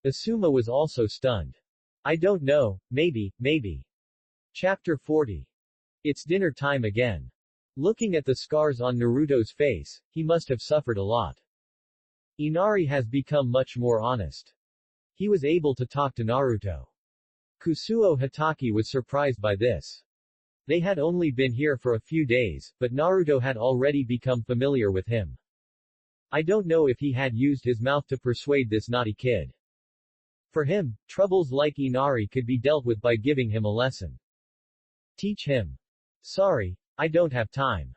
Asuma was also stunned. I don't know, maybe. Chapter 40. It's dinner time again. Looking at the scars on Naruto's face, he must have suffered a lot. Inari has become much more honest. He was able to talk to Naruto. Kusuo Hitaki was surprised by this. They had only been here for a few days, but Naruto had already become familiar with him. I don't know if he had used his mouth to persuade this naughty kid. For him, troubles like Inari could be dealt with by giving him a lesson. Teach him. Sorry, I don't have time.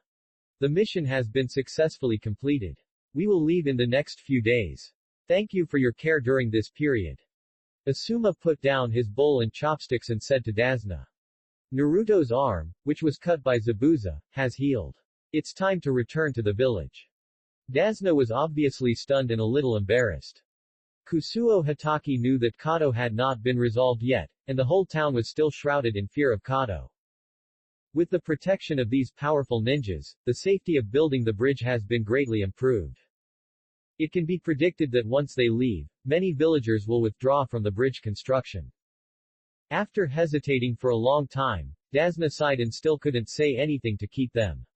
The mission has been successfully completed. We will leave in the next few days. Thank you for your care during this period. Asuma put down his bowl and chopsticks and said to Dasna. Naruto's arm, which was cut by Zabuza, has healed. It's time to return to the village. Dasna was obviously stunned and a little embarrassed. Kusuo Hitaki knew that Kato had not been resolved yet, and the whole town was still shrouded in fear of Kato. With the protection of these powerful ninjas, the safety of building the bridge has been greatly improved. It can be predicted that once they leave, many villagers will withdraw from the bridge construction. After hesitating for a long time, Dasna sighed and still couldn't say anything to keep them.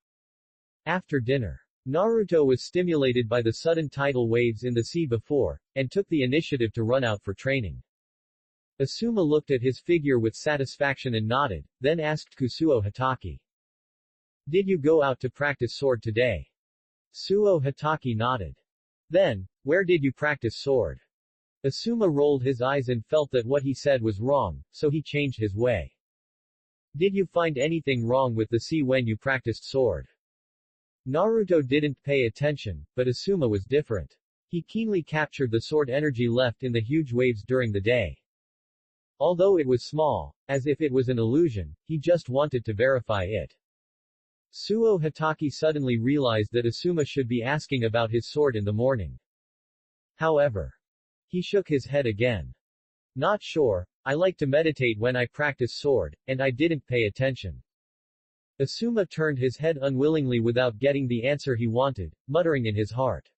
After dinner, Naruto was stimulated by the sudden tidal waves in the sea before, and took the initiative to run out for training. Asuma looked at his figure with satisfaction and nodded, then asked Kusuo Hitaki. Did you go out to practice sword today? Suo Hitaki nodded. Then, where did you practice sword? Asuma rolled his eyes and felt that what he said was wrong, so he changed his way. Did you find anything wrong with the sea when you practiced sword? Naruto didn't pay attention, but Asuma was different. He keenly captured the sword energy left in the huge waves during the day. Although it was small, as if it was an illusion, he just wanted to verify it. Suo Hitaki suddenly realized that Asuma should be asking about his sword in the morning. However, he shook his head again. Not sure, I like to meditate when I practice sword, and I didn't pay attention. Asuma turned his head unwillingly without getting the answer he wanted, muttering in his heart.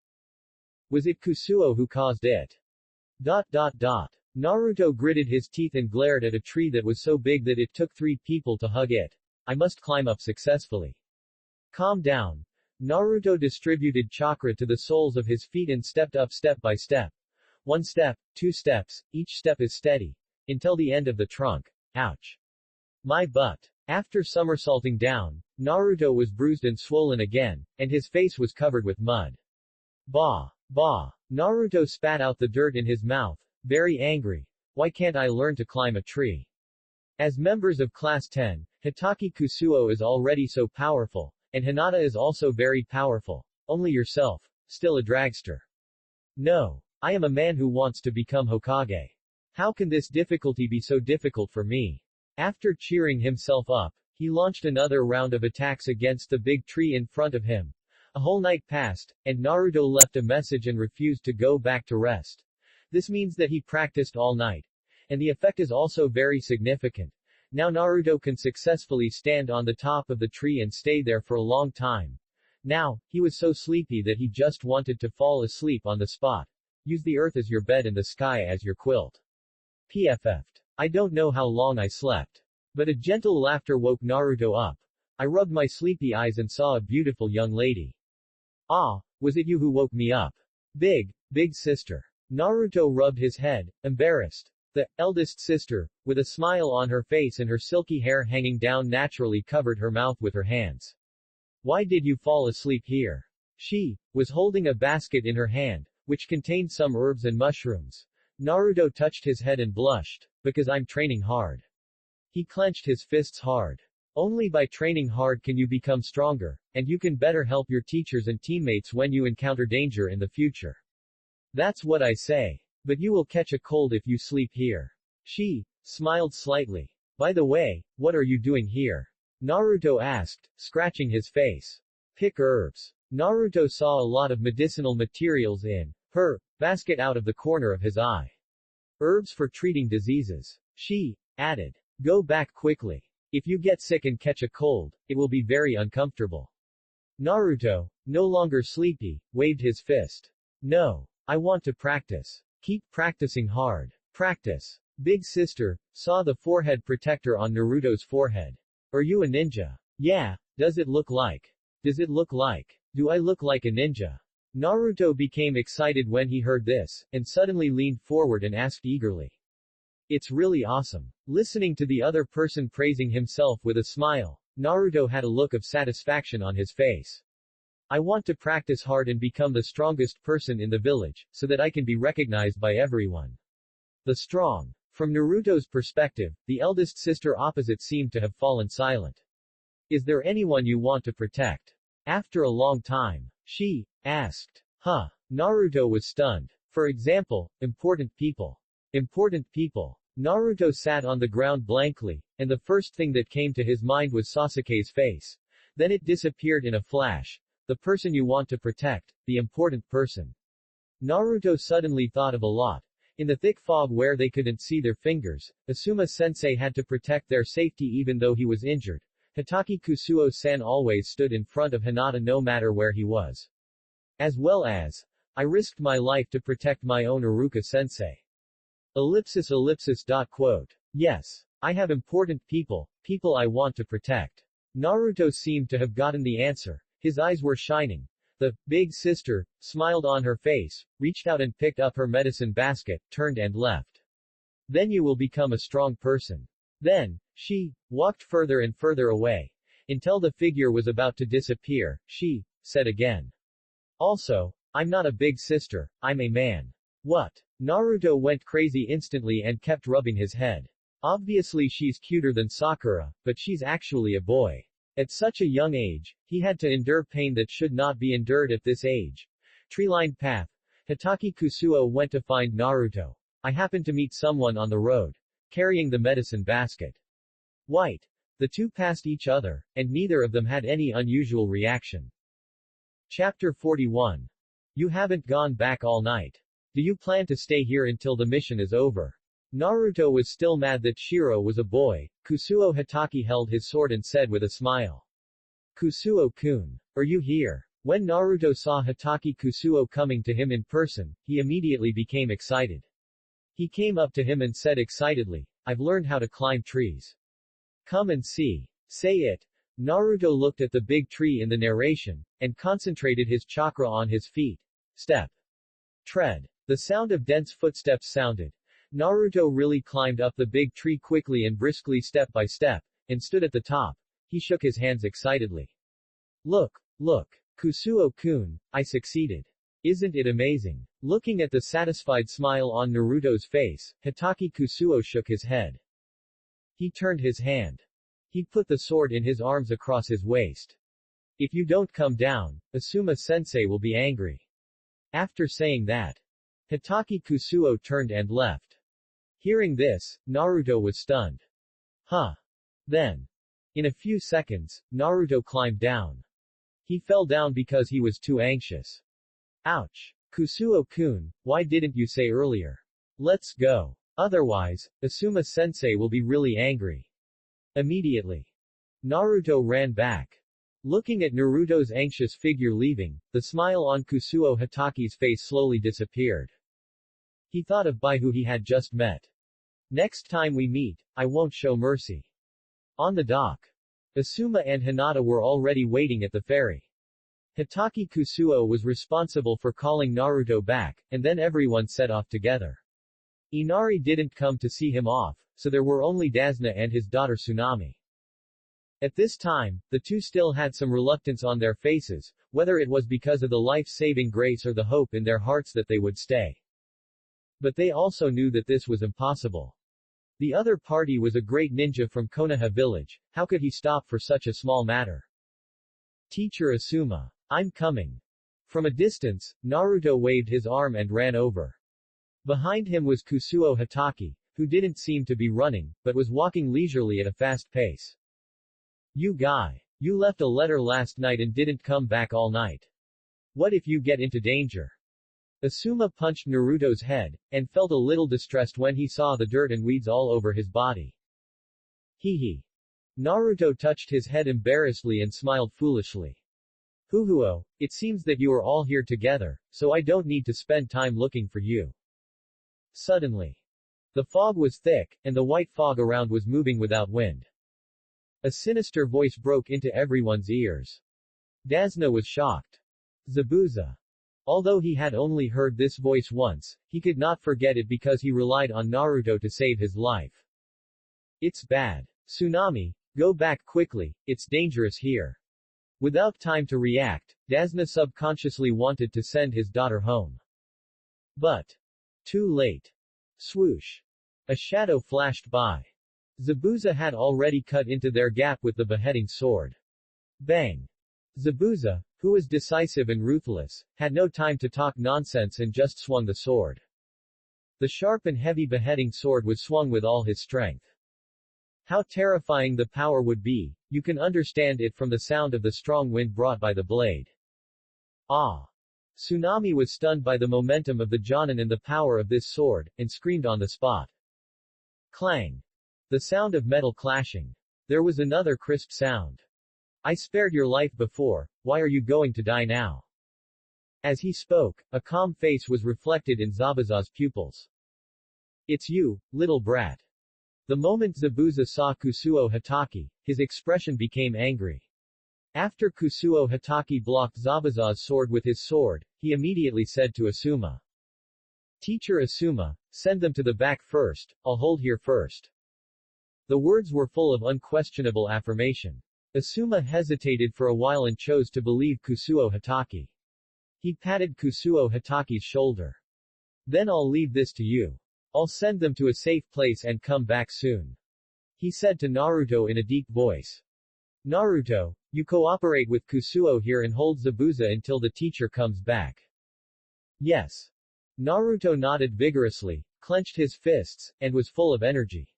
Was it Kusuo who caused it? Naruto gritted his teeth and glared at a tree that was so big that it took 3 people to hug it. I must climb up successfully. Calm down. Naruto distributed chakra to the soles of his feet and stepped up step by step. 1 step, 2 steps, each step is steady. Until the end of the trunk. Ouch. My butt. After somersaulting down, Naruto was bruised and swollen again, and his face was covered with mud. Bah! Bah! Naruto spat out the dirt in his mouth, very angry. Why can't I learn to climb a tree? As members of Class 10, Hitaki Kusuo is already so powerful, and Hinata is also very powerful. Only yourself, still a dragster. No. I am a man who wants to become Hokage. How can this difficulty be so difficult for me? After cheering himself up, he launched another round of attacks against the big tree in front of him. A whole night passed, and Naruto left a message and refused to go back to rest. This means that he practiced all night. And the effect is also very significant. Now Naruto can successfully stand on the top of the tree and stay there for a long time. Now, he was so sleepy that he just wanted to fall asleep on the spot. Use the earth as your bed and the sky as your quilt. PFF'd. I don't know how long I slept. But a gentle laughter woke Naruto up. I rubbed my sleepy eyes and saw a beautiful young lady. Ah, was it you who woke me up? Big sister. Naruto rubbed his head, embarrassed. The eldest sister, with a smile on her face and her silky hair hanging down naturally covered her mouth with her hands. Why did you fall asleep here? She was holding a basket in her hand, which contained some herbs and mushrooms. Naruto touched his head and blushed. Because I'm training hard. He clenched his fists hard. Only by training hard can you become stronger, and you can better help your teachers and teammates when you encounter danger in the future. That's what I say. But you will catch a cold if you sleep here. She smiled slightly. By the way, what are you doing here? Naruto asked, scratching his face. Pick herbs. Naruto saw a lot of medicinal materials in her basket out of the corner of his eye. Herbs for treating diseases. She added. Go back quickly. If you get sick and catch a cold, it will be very uncomfortable. Naruto, no longer sleepy, waved his fist. No. I want to practice. Keep practicing hard. Practice. Big sister saw the forehead protector on Naruto's forehead. Are you a ninja? Yeah. Does it look like? Do I look like a ninja? Naruto became excited when he heard this, and suddenly leaned forward and asked eagerly. It's really awesome. Listening to the other person praising himself with a smile, Naruto had a look of satisfaction on his face. I want to practice hard and become the strongest person in the village, so that I can be recognized by everyone. The strong. From Naruto's perspective, the eldest sister opposite seemed to have fallen silent. Is there anyone you want to protect? After a long time, she asked. Huh. Naruto was stunned. For example, important people. Important people. Naruto sat on the ground blankly, and the first thing that came to his mind was Sasuke's face. Then it disappeared in a flash. The person you want to protect, the important person. Naruto suddenly thought of a lot. In the thick fog where they couldn't see their fingers, Asuma-sensei had to protect their safety even though he was injured. Hitaki Kusuo-san always stood in front of Hinata no matter where he was. As well as, I risked my life to protect my own Iruka-sensei. Quote. Yes. I have important people I want to protect. Naruto seemed to have gotten the answer. His eyes were shining. The big sister smiled on her face, reached out and picked up her medicine basket, turned and left. Then you will become a strong person. Then, she walked further and further away. Until the figure was about to disappear, she said again. Also, I'm not a big sister, I'm a man. What? Naruto went crazy instantly and kept rubbing his head. Obviously she's cuter than Sakura, but she's actually a boy. At such a young age, he had to endure pain that should not be endured at this age. Tree-lined path. Hitaki Kusuo went to find Naruto. I happened to meet someone on the road, carrying the medicine basket. White. The two passed each other, and neither of them had any unusual reaction. Chapter 41. You haven't gone back all night. Do you plan to stay here until the mission is over? Naruto was still mad that Shiro was a boy. Kusuo Hitaki held his sword and said with a smile. Kusuo-kun. Are you here? When Naruto saw Hatake Kusuo coming to him in person, he immediately became excited. He came up to him and said excitedly, "I've learned how to climb trees. Come and see." Say it. Naruto looked at the big tree in the narration, and concentrated his chakra on his feet. Step. Tread. The sound of dense footsteps sounded. Naruto really climbed up the big tree quickly and briskly step by step, and stood at the top. He shook his hands excitedly. Look, look. Kusuo-kun, I succeeded. Isn't it amazing? Looking at the satisfied smile on Naruto's face, Hatake Kusuo shook his head. He turned his hand. He put the sword in his arms across his waist. If you don't come down, Asuma-sensei will be angry. After saying that, Hatake Kusuo turned and left. Hearing this, Naruto was stunned. Huh. Then, in a few seconds, Naruto climbed down. He fell down because he was too anxious. Ouch. Kusuo-kun, why didn't you say earlier? Let's go. Otherwise, Asuma-sensei will be really angry. Immediately, Naruto ran back. Looking at Naruto's anxious figure leaving, the smile on Kusuo Hatake's face slowly disappeared. He thought of Bai who he had just met. Next time we meet, I won't show mercy. On the dock, Asuma and Hinata were already waiting at the ferry. Hatake Kusuo was responsible for calling Naruto back, and then everyone set off together. Inari didn't come to see him off, so there were only Dasna and his daughter Tsunami. At this time, the two still had some reluctance on their faces, whether it was because of the life-saving grace or the hope in their hearts that they would stay. But they also knew that this was impossible. The other party was a great ninja from Konoha village, how could he stop for such a small matter? Teacher Asuma. I'm coming. From a distance, Naruto waved his arm and ran over. Behind him was Kusuo Hatake, who didn't seem to be running, but was walking leisurely at a fast pace. You guy. You left a letter last night and didn't come back all night. What if you get into danger? Asuma punched Naruto's head, and felt a little distressed when he saw the dirt and weeds all over his body. Hee. Naruto touched his head embarrassedly and smiled foolishly. Huhuo, it seems that you are all here together, so I don't need to spend time looking for you. Suddenly, the fog was thick, and the white fog around was moving without wind. A sinister voice broke into everyone's ears. Dasna was shocked. Zabuza. Although he had only heard this voice once, he could not forget it because he relied on Naruto to save his life. It's bad. Tsunami, go back quickly, it's dangerous here. Without time to react, Dasna subconsciously wanted to send his daughter home. But, too late. Swoosh. A shadow flashed by. Zabuza had already cut into their gap with the beheading sword. Bang. Zabuza, who was decisive and ruthless, had no time to talk nonsense and just swung the sword. The sharp and heavy beheading sword was swung with all his strength. How terrifying the power would be, you can understand it from the sound of the strong wind brought by the blade. Ah! Tsunami was stunned by the momentum of the Jonin and the power of this sword, and screamed on the spot. Clang! The sound of metal clashing. There was another crisp sound. I spared your life before, why are you going to die now? As he spoke, a calm face was reflected in Zabuza's pupils. It's you, little brat. The moment Zabuza saw Kusuo Hatake, his expression became angry. After Kusuo Hatake blocked Zabuza's sword with his sword, he immediately said to Asuma. Teacher Asuma, send them to the back first, I'll hold here first. The words were full of unquestionable affirmation. Asuma hesitated for a while and chose to believe Kusuo Hatake. He patted Kusuo Hatake's shoulder. Then I'll leave this to you. I'll send them to a safe place and come back soon. He said to Naruto in a deep voice. Naruto, you cooperate with Kusuo here and hold Zabuza until the teacher comes back. Yes. Naruto nodded vigorously, clenched his fists, and was full of energy.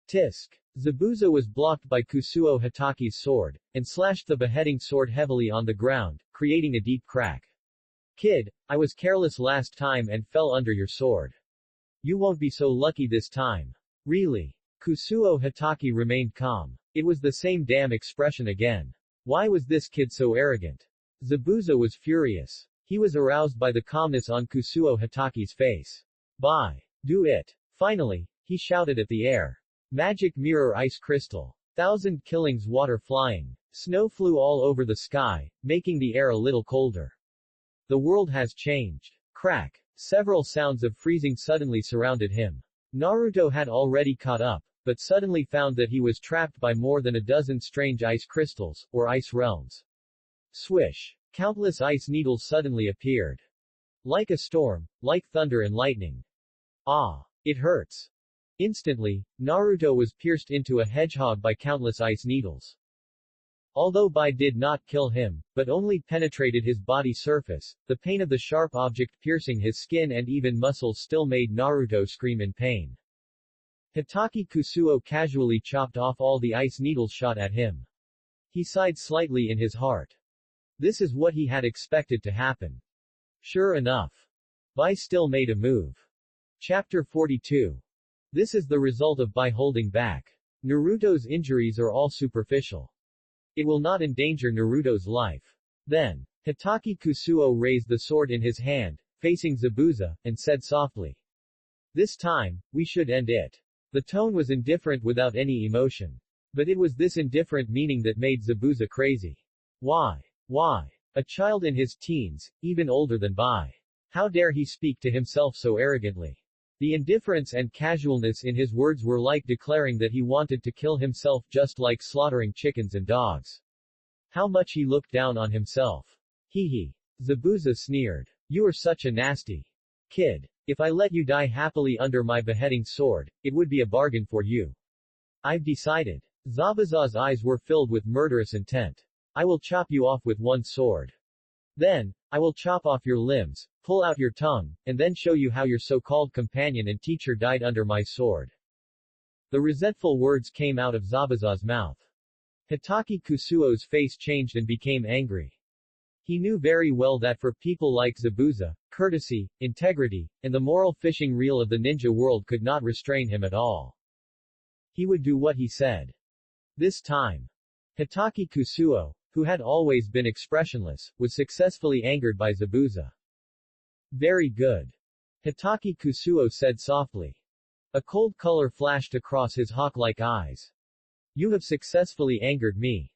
Tisk. Zabuza was blocked by Kusuo Hatake's sword, and slashed the beheading sword heavily on the ground, creating a deep crack. Kid, I was careless last time and fell under your sword. You won't be so lucky this time. Really? Kusuo Hatake remained calm. It was the same damn expression again. Why was this kid so arrogant? Zabuza was furious. He was aroused by the calmness on Kusuo Hataki's face. Bye. Do it. Finally, he shouted at the air. Magic mirror ice crystal. 1,000 killings water flying. Snow flew all over the sky, making the air a little colder. The world has changed. Crack. Several sounds of freezing suddenly surrounded him. Naruto had already caught up, but suddenly found that he was trapped by more than a dozen strange ice crystals, or ice realms. Swish. Countless ice needles suddenly appeared. Like a storm, like thunder and lightning. Ah! It hurts. Instantly, Naruto was pierced into a hedgehog by countless ice needles. Although Bai did not kill him, but only penetrated his body surface, the pain of the sharp object piercing his skin and even muscles still made Naruto scream in pain. Hitaki Kusuo casually chopped off all the ice needles shot at him. He sighed slightly in his heart. This is what he had expected to happen. Sure enough. Bai still made a move. Chapter 42. This is the result of Bai holding back. Naruto's injuries are all superficial. It will not endanger Naruto's life. Then, Hitaki Kusuo raised the sword in his hand, facing Zabuza, and said softly. This time, we should end it. The tone was indifferent without any emotion. But it was this indifferent meaning that made Zabuza crazy. Why? Why? A child in his teens, even older than Bai. How dare he speak to himself so arrogantly? The indifference and casualness in his words were like declaring that he wanted to kill himself just like slaughtering chickens and dogs. How much he looked down on himself. Hee. Zabuza sneered. You are such a nasty kid. If I let you die happily under my beheading sword, it would be a bargain for you. I've decided. Zabuza's eyes were filled with murderous intent. I will chop you off with one sword. Then, I will chop off your limbs, pull out your tongue, and then show you how your so-called companion and teacher died under my sword. The resentful words came out of Zabuza's mouth. Hitaki Kusuo's face changed and became angry. He knew very well that for people like Zabuza, courtesy, integrity, and the moral fishing reel of the ninja world could not restrain him at all. He would do what he said. This time. Hitaki Kusuo, who had always been expressionless, was successfully angered by Zabuza. Very good. Hitaki Kusuo said softly. A cold color flashed across his hawk-like eyes. You have successfully angered me.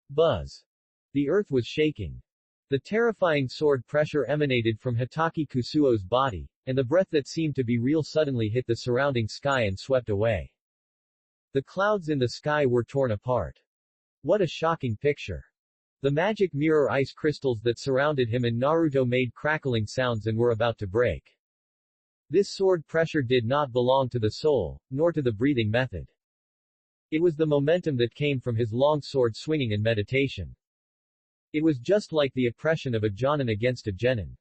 Buzz. The earth was shaking. The terrifying sword pressure emanated from Hitaki Kusuo's body, and the breath that seemed to be real suddenly hit the surrounding sky and swept away. The clouds in the sky were torn apart. What a shocking picture. The magic mirror ice crystals that surrounded him and Naruto made crackling sounds and were about to break. This sword pressure did not belong to the soul, nor to the breathing method. It was the momentum that came from his long sword swinging in meditation. It was just like the oppression of a Jonin against a genin.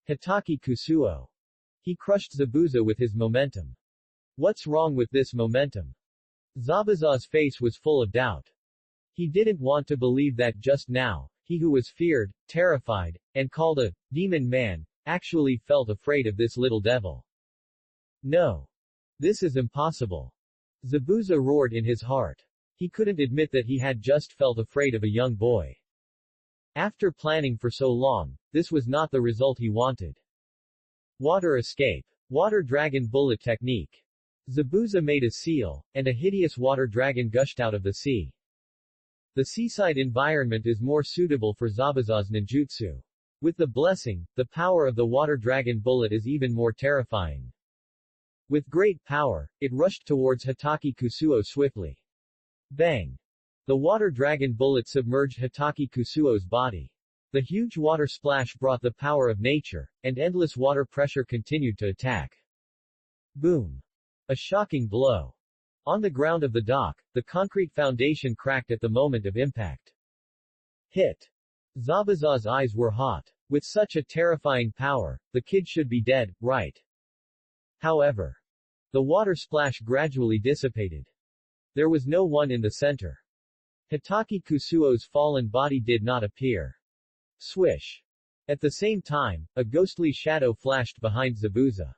Hitaki Kusuo. He crushed Zabuza with his momentum. What's wrong with this momentum? Zabuza's face was full of doubt. He didn't want to believe that just now, he who was feared, terrified, and called a demon man, actually felt afraid of this little devil. No. This is impossible. Zabuza roared in his heart. He couldn't admit that he had just felt afraid of a young boy. After planning for so long, this was not the result he wanted. Water escape. Water dragon bullet technique. Zabuza made a seal, and a hideous water dragon gushed out of the sea. The seaside environment is more suitable for Zabuza's ninjutsu. With the blessing, the power of the water dragon bullet is even more terrifying. With great power, it rushed towards Hitaki Kusuo swiftly. Bang! The water dragon bullet submerged Hitaki Kusuo's body. The huge water splash brought the power of nature, and endless water pressure continued to attack. Boom! A shocking blow. On the ground of the dock, the concrete foundation cracked at the moment of impact. Hit! Zabuza's eyes were hot. With such a terrifying power, the kid should be dead, right? However, the water splash gradually dissipated. There was no one in the center. Hitaki Kusuo's fallen body did not appear. Swish! At the same time, a ghostly shadow flashed behind Zabuza.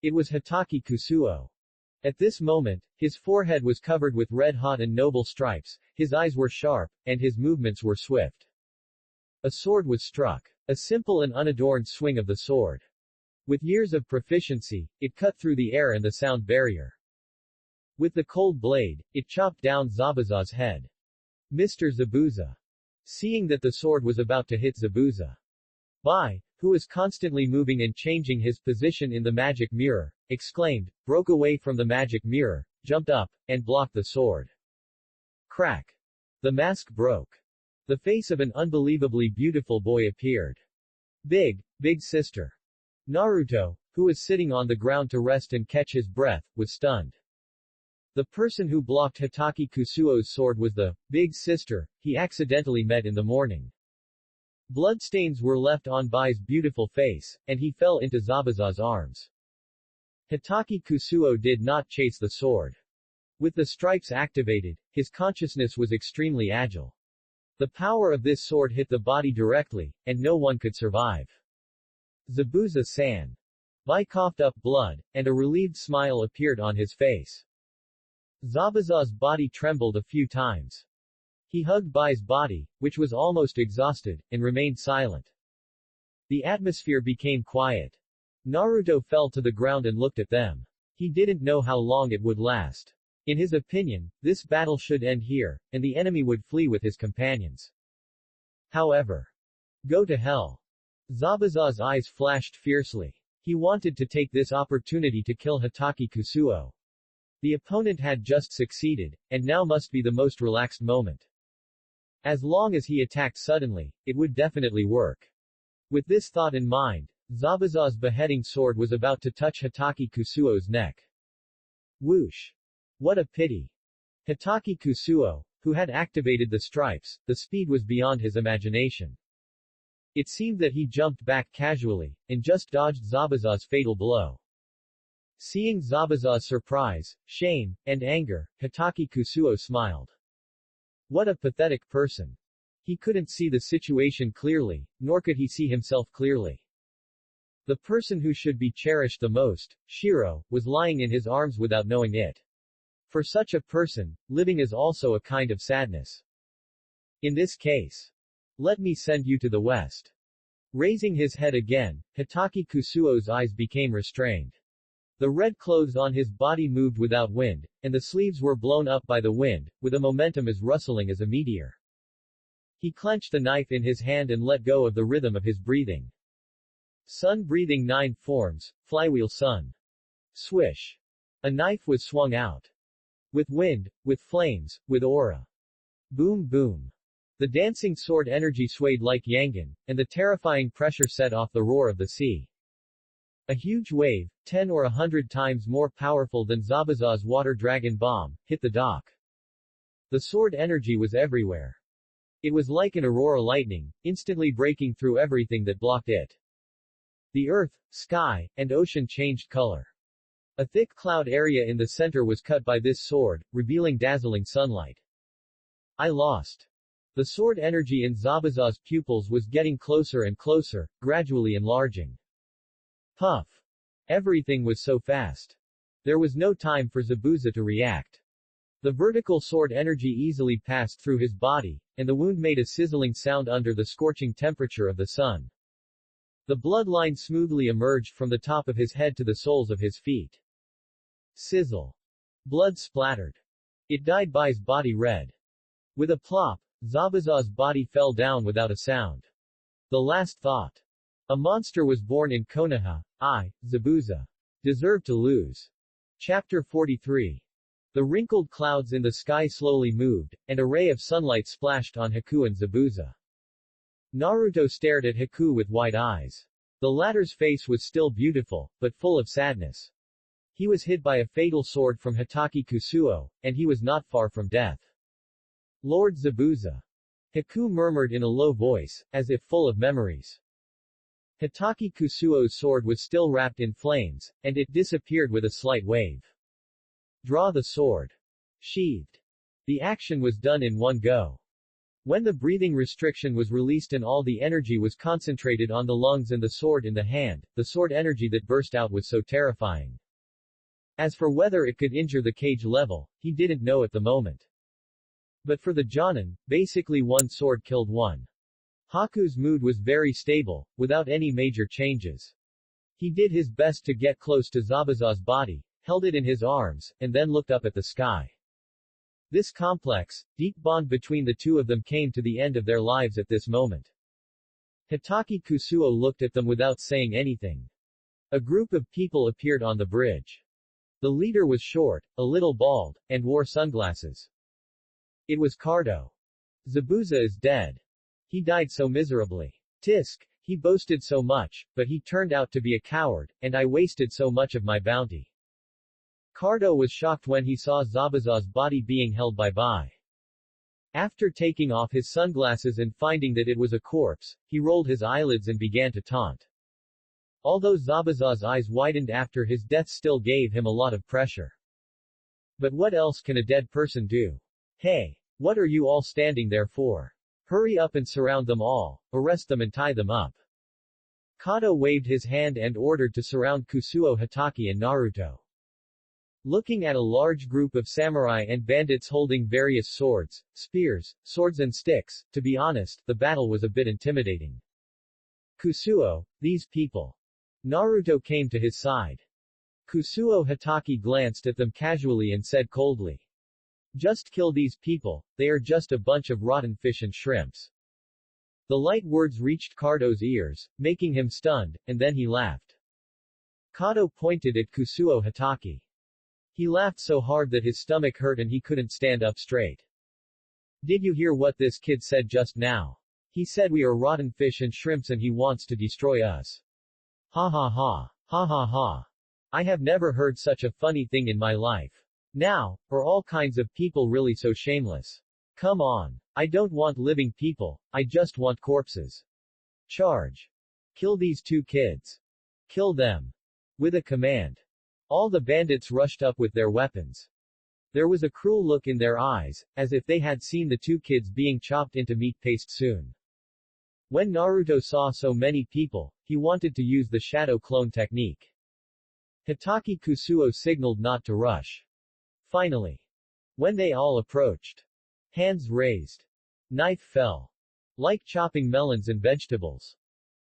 It was Hitaki Kusuo. At this moment, his forehead was covered with red-hot and noble stripes, his eyes were sharp, and his movements were swift. A sword was struck. A simple and unadorned swing of the sword. With years of proficiency, it cut through the air and the sound barrier. With the cold blade, it chopped down Zabuza's head. Mr. Zabuza. Seeing that the sword was about to hit Zabuza, Bai, who was constantly moving and changing his position in the magic mirror, exclaimed, broke away from the magic mirror, jumped up, and blocked the sword. Crack. The mask broke. The face of an unbelievably beautiful boy appeared. Big sister. Naruto, who was sitting on the ground to rest and catch his breath, was stunned. The person who blocked Hitaki Kusuo's sword was the big sister he accidentally met in the morning. Bloodstains were left on Bai's beautiful face, and he fell into Zabuza's arms. Hitaki Kusuo did not chase the sword. With the stripes activated, his consciousness was extremely agile. The power of this sword hit the body directly, and no one could survive. Zabuza-san. Bai coughed up blood, and a relieved smile appeared on his face. Zabuza's body trembled a few times. He hugged Bai's body, which was almost exhausted, and remained silent. The atmosphere became quiet. Naruto fell to the ground and looked at them. He didn't know how long it would last. In his opinion, this battle should end here, and the enemy would flee with his companions. However, go to hell. Zabuza's eyes flashed fiercely. He wanted to take this opportunity to kill Hitaki Kusuo. The opponent had just succeeded, and now must be the most relaxed moment. As long as he attacked suddenly, it would definitely work. With this thought in mind, Zabuza's beheading sword was about to touch Hitaki Kusuo's neck. Whoosh! What a pity! Hitaki Kusuo, who had activated the stripes, the speed was beyond his imagination. It seemed that he jumped back casually, and just dodged Zabuza's fatal blow. Seeing Zabuza's surprise, shame, and anger, Hitaki Kusuo smiled. What a pathetic person. He couldn't see the situation clearly, nor could he see himself clearly. The person who should be cherished the most, Shiro, was lying in his arms without knowing it. For such a person, living is also a kind of sadness. In this case, let me send you to the west. Raising his head again, Hitaki Kusuo's eyes became restrained. The red clothes on his body moved without wind, and the sleeves were blown up by the wind, with a momentum as rustling as a meteor. He clenched the knife in his hand and let go of the rhythm of his breathing. Sun breathing 9 forms, flywheel sun. Swish. A knife was swung out. With wind, with flames, with aura. Boom boom. The dancing sword energy swayed like Yangon, and the terrifying pressure set off the roar of the sea. A huge wave, 10 or 100 times more powerful than Zabuza's water dragon bomb, hit the dock. The sword energy was everywhere. It was like an aurora lightning, instantly breaking through everything that blocked it. The earth, sky, and ocean changed color. A thick cloud area in the center was cut by this sword, revealing dazzling sunlight. I lost. The sword energy in Zabuza's pupils was getting closer and closer, gradually enlarging. Puff. Everything was so fast. There was no time for Zabuza to react. The vertical sword energy easily passed through his body, and the wound made a sizzling sound under the scorching temperature of the sun. The bloodline smoothly emerged from the top of his head to the soles of his feet. Sizzle. Blood splattered. It dyed Bai's body red. With a plop, Zabuza's body fell down without a sound. The last thought. A monster was born in Konoha. I, Zabuza, deserve to lose. Chapter 43. The wrinkled clouds in the sky slowly moved, and a ray of sunlight splashed on Haku and Zabuza. Naruto stared at Haku with wide eyes. The latter's face was still beautiful, but full of sadness. He was hit by a fatal sword from Hitaki Kusuo, and he was not far from death. Lord Zabuza. Haku murmured in a low voice, as if full of memories. Hitaki Kusuo's sword was still wrapped in flames, and it disappeared with a slight wave. Draw the sword. Sheathed. The action was done in one go. When the breathing restriction was released and all the energy was concentrated on the lungs and the sword in the hand, the sword energy that burst out was so terrifying. As for whether it could injure the cage level, he didn't know at the moment. But for the Jonin, basically one sword killed one. Haku's mood was very stable, without any major changes. He did his best to get close to Zabuza's body, held it in his arms, and then looked up at the sky. This complex, deep bond between the two of them came to the end of their lives at this moment. Hitaki Kusuo looked at them without saying anything. A group of people appeared on the bridge. The leader was short, a little bald, and wore sunglasses. It was Cardo. Zabuza is dead. He died so miserably. Tisk, he boasted so much, but he turned out to be a coward, and I wasted so much of my bounty. Cardo was shocked when he saw Zabuza's body being held by Bai. After taking off his sunglasses and finding that it was a corpse, he rolled his eyelids and began to taunt. Although Zabuza's eyes widened after his death still gave him a lot of pressure. But what else can a dead person do? Hey! What are you all standing there for? Hurry up and surround them all, arrest them and tie them up. Kato waved his hand and ordered to surround Kusuo Hitaki and Naruto. Looking at a large group of samurai and bandits holding various swords, spears, swords and sticks, to be honest, the battle was a bit intimidating. Kusuo, these people. Naruto came to his side. Kusuo Hitaki glanced at them casually and said coldly. Just kill these people, they are just a bunch of rotten fish and shrimps. The light words reached Cardo's ears, making him stunned, and then he laughed. Kato pointed at Kusuo Hitaki. He laughed so hard that his stomach hurt and he couldn't stand up straight. Did you hear what this kid said just now? He said we are rotten fish and shrimps and he wants to destroy us. Ha ha ha. Ha ha ha. I have never heard such a funny thing in my life. Now, are all kinds of people really so shameless? Come on. I don't want living people, I just want corpses. Charge. Kill these two kids. Kill them. With a command. All the bandits rushed up with their weapons. There was a cruel look in their eyes, as if they had seen the two kids being chopped into meat paste soon. When Naruto saw so many people, he wanted to use the shadow clone technique. Hitaki Kusuo signaled not to rush. Finally. When they all approached. Hands raised. Knife fell. Like chopping melons and vegetables.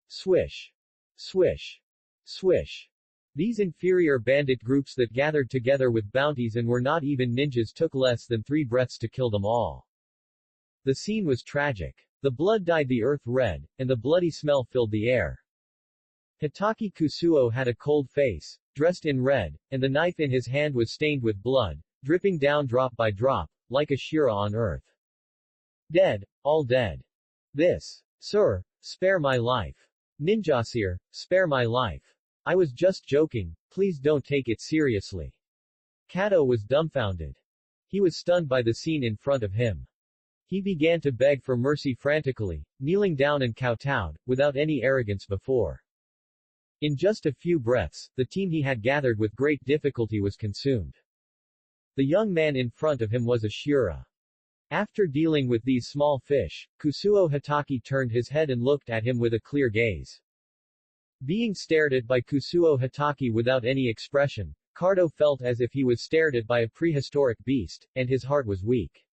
Swish. Swish. Swish. These inferior bandit groups that gathered together with bounties and were not even ninjas took less than 3 breaths to kill them all. The scene was tragic. The blood dyed the earth red, and the bloody smell filled the air. Hitaki Kusuo had a cold face, dressed in red, and the knife in his hand was stained with blood, dripping down drop by drop, like a Shira on earth. Dead, all dead. This. Sir, spare my life. Ninjasir, spare my life. I was just joking, please don't take it seriously. Kato was dumbfounded. He was stunned by the scene in front of him. He began to beg for mercy frantically, kneeling down and kowtowed, without any arrogance before. In just a few breaths, the team he had gathered with great difficulty was consumed. The young man in front of him was a Shura. After dealing with these small fish, Kusuo Hitaki turned his head and looked at him with a clear gaze. Being stared at by Kusuo Hitaki without any expression, Cardo felt as if he was stared at by a prehistoric beast, and his heart was weak.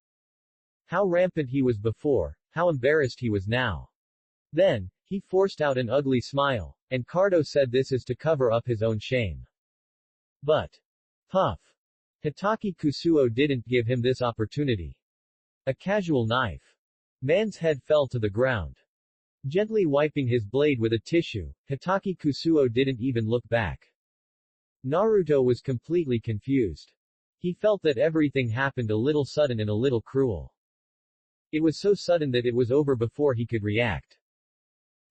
How rampant he was before, how embarrassed he was now. Then, he forced out an ugly smile, and Cardo said this is to cover up his own shame. But, puff. Hitaki Kusuo didn't give him this opportunity. A casual knife. Man's head fell to the ground. Gently wiping his blade with a tissue, Hitaki Kusuo didn't even look back. Naruto was completely confused. He felt that everything happened a little sudden and a little cruel. It was so sudden that it was over before he could react.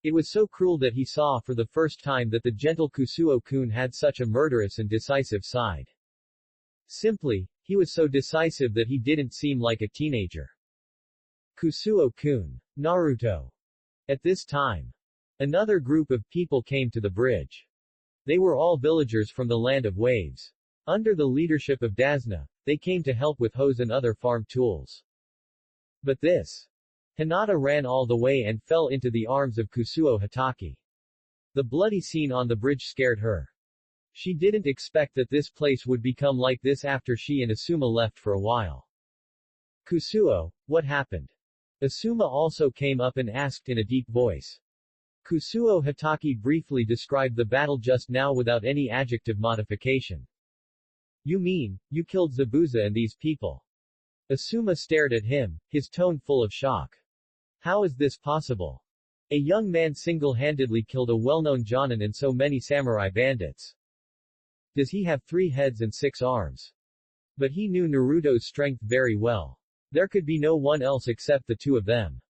It was so cruel that he saw for the first time that the gentle Kusuo-kun had such a murderous and decisive side. Simply, he was so decisive that he didn't seem like a teenager. Kusuo-kun. Naruto. At this time, another group of people came to the bridge. They were all villagers from the land of waves. Under the leadership of Dasna, they came to help with hoes and other farm tools. But this. Hinata ran all the way and fell into the arms of Kusuo Hitaki. The bloody scene on the bridge scared her. She didn't expect that this place would become like this after she and Asuma left for a while. Kusuo, what happened? Asuma also came up and asked in a deep voice. Kusuo Hitaki briefly described the battle just now without any adjective modification. You mean, you killed Zabuza and these people? Asuma stared at him, his tone full of shock. How is this possible? A young man single-handedly killed a well-known jonin and so many samurai bandits. Does he have 3 heads and 6 arms? But he knew Naruto's strength very well. There could be no one else except the 2 of them.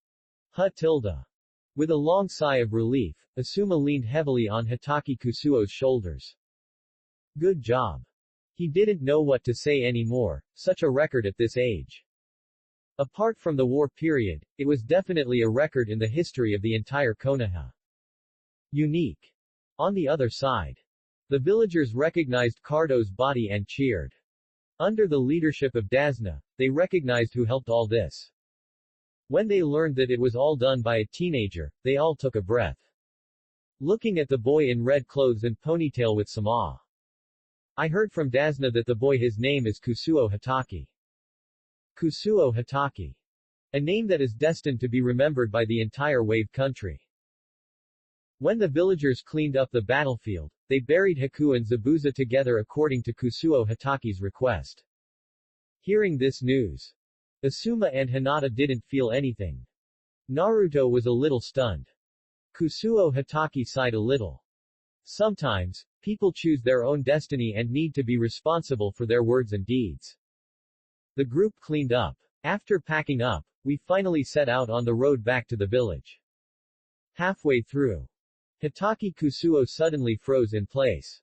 With a long sigh of relief, Asuma leaned heavily on Hitaki Kusuo's shoulders. Good job. He didn't know what to say anymore, such a record at this age. Apart from the war period, it was definitely a record in the history of the entire Konoha. Unique. On the other side, the villagers recognized Cardo's body and cheered. Under the leadership of Dasna, they recognized who helped all this. When they learned that it was all done by a teenager, they all took a breath. Looking at the boy in red clothes and ponytail with some awe. I heard from Dasna that the boy his name is Kusuo Hitaki. Kusuo Hitaki. A name that is destined to be remembered by the entire Wave country. When the villagers cleaned up the battlefield, they buried Haku and Zabuza together according to Kusuo Hitaki's request. Hearing this news, Asuma and Hinata didn't feel anything. Naruto was a little stunned. Kusuo Hitaki sighed a little. Sometimes, people choose their own destiny and need to be responsible for their words and deeds. The group cleaned up. After packing up, we finally set out on the road back to the village. Halfway through, Hitaki Kusuo suddenly froze in place.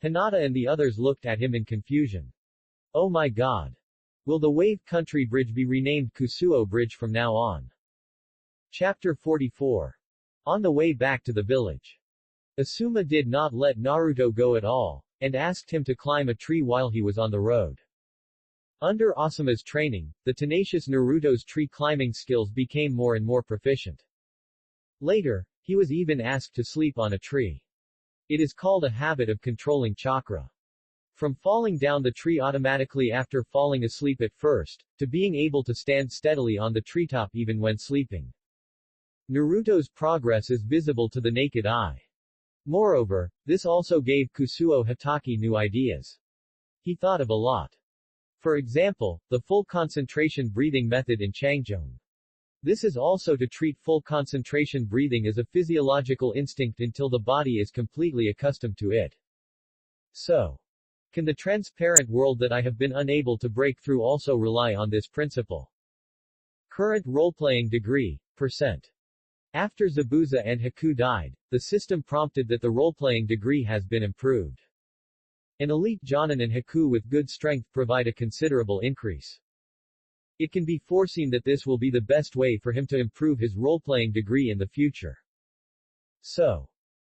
Hinata and the others looked at him in confusion. Oh my god. Will the Wave Country Bridge be renamed Kusuo Bridge from now on? Chapter 44. On the way back to the village. Asuma did not let Naruto go at all, and asked him to climb a tree while he was on the road. Under Asuma's training, the tenacious Naruto's tree climbing skills became more and more proficient. Later, he was even asked to sleep on a tree. It is called a habit of controlling chakra. From falling down the tree automatically after falling asleep at first, to being able to stand steadily on the treetop even when sleeping. Naruto's progress is visible to the naked eye. Moreover, this also gave Kusuo Hitaki new ideas. He thought of a lot. For example, the full concentration breathing method in Changjong. This is also to treat full concentration breathing as a physiological instinct until the body is completely accustomed to it. So, can the transparent world that I have been unable to break through also rely on this principle? Current role-playing degree, %. After Zabuza and Haku died, the system prompted that the role-playing degree has been improved. An elite Jonin and Haku with good strength provide a considerable increase. It can be foreseen that this will be the best way for him to improve his role-playing degree in the future. So,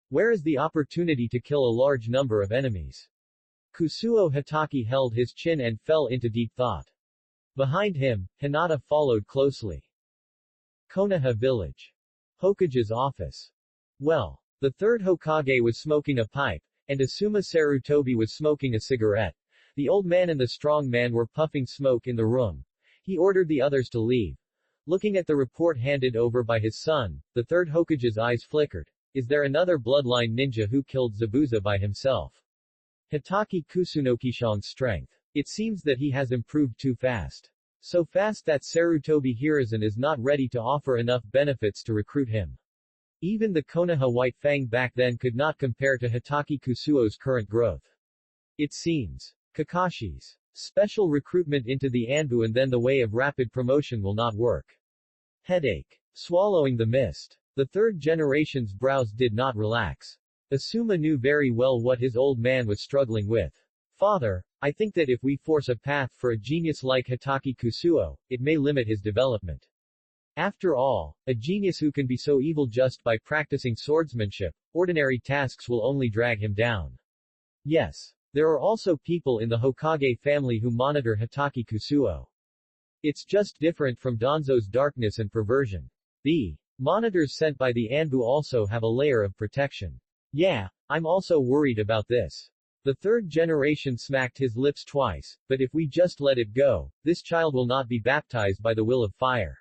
where is the opportunity to kill a large number of enemies? Kusuo Hitaki held his chin and fell into deep thought. Behind him, Hinata followed closely. Konoha Village. Hokage's office. Well, the third Hokage was smoking a pipe, and Asuma Sarutobi was smoking a cigarette. The old man and the strong man were puffing smoke in the room. He ordered the others to leave. Looking at the report handed over by his son, the third Hokage's eyes flickered. Is there another bloodline ninja who killed Zabuza by himself? Hitaki Kusunokishong's strength. It seems that he has improved too fast. So fast that Sarutobi Hiruzen is not ready to offer enough benefits to recruit him. Even the Konoha White Fang back then could not compare to Hitaki Kusuo's current growth. It seems Kakashi's special recruitment into the Anbu and then the way of rapid promotion will not work. Headache. Swallowing the mist. The third generation's brows did not relax. Asuma knew very well what his old man was struggling with. Father, I think that if we force a path for a genius like Hitaki Kusuo, it may limit his development. After all, a genius who can be so evil just by practicing swordsmanship, ordinary tasks will only drag him down. Yes, there are also people in the Hokage family who monitor Hitaki Kusuo. It's just different from Danzo's darkness and perversion. The monitors sent by the Anbu also have a layer of protection. Yeah, I'm also worried about this. The third generation smacked his lips twice, but if we just let it go, this child will not be baptized by the will of fire.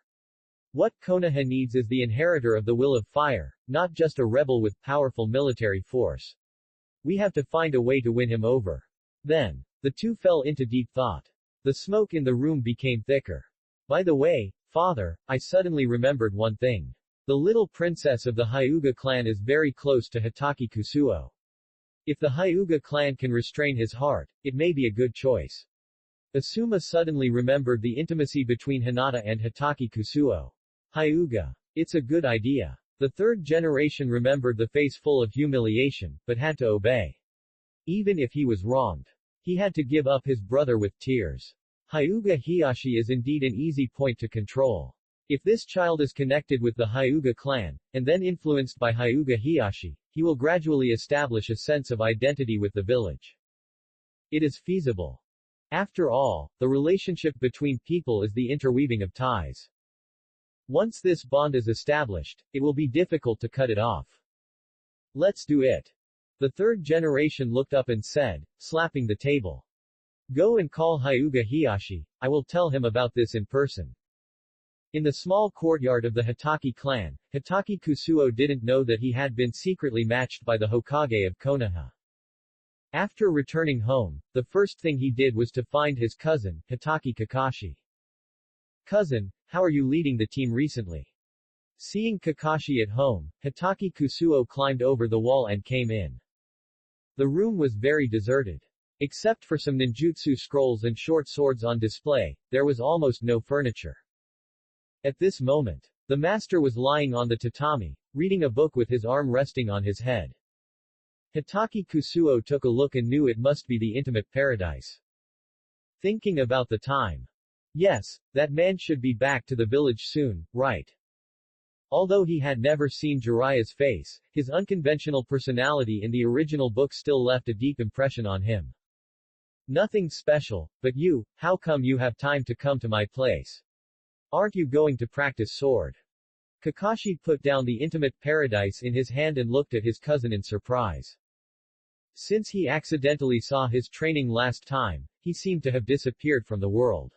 What Konoha needs is the inheritor of the will of fire, not just a rebel with powerful military force. We have to find a way to win him over. Then, the two fell into deep thought. The smoke in the room became thicker. By the way, father, I suddenly remembered one thing. The little princess of the Hyuga clan is very close to Hitaki Kusuo. If the Hyuga clan can restrain his heart, it may be a good choice. Asuma suddenly remembered the intimacy between Hinata and Hitaki Kusuo. Hyuga. It's a good idea. The third generation remembered the face full of humiliation, but had to obey. Even if he was wronged. He had to give up his brother with tears. Hyuga Hiyashi is indeed an easy point to control. If this child is connected with the Hyuga clan, and then influenced by Hyuga Hiyashi, he will gradually establish a sense of identity with the village. It is feasible. After all, the relationship between people is the interweaving of ties. Once this bond is established, it will be difficult to cut it off. Let's do it. The third generation looked up and said, slapping the table. Go and call Hyuga Hiyashi, I will tell him about this in person. In the small courtyard of the Hitaki clan, Hitaki Kusuo didn't know that he had been secretly matched by the Hokage of Konoha. After returning home, the first thing he did was to find his cousin, Hitaki Kakashi. Cousin, how are you leading the team recently? Seeing Kakashi at home, Hitaki Kusuo climbed over the wall and came in. The room was very deserted. Except for some ninjutsu scrolls and short swords on display, there was almost no furniture. At this moment, the master was lying on the tatami, reading a book with his arm resting on his head. Hitaki Kusuo took a look and knew it must be the intimate paradise. Thinking about the time. Yes, that man should be back to the village soon, right? Although he had never seen Jiraiya's face, his unconventional personality in the original book still left a deep impression on him. Nothing special, but you, how come you have time to come to my place? Aren't you going to practice sword? Kakashi put down the intimate paradise in his hand and looked at his cousin in surprise. Since he accidentally saw his training last time, he seemed to have disappeared from the world.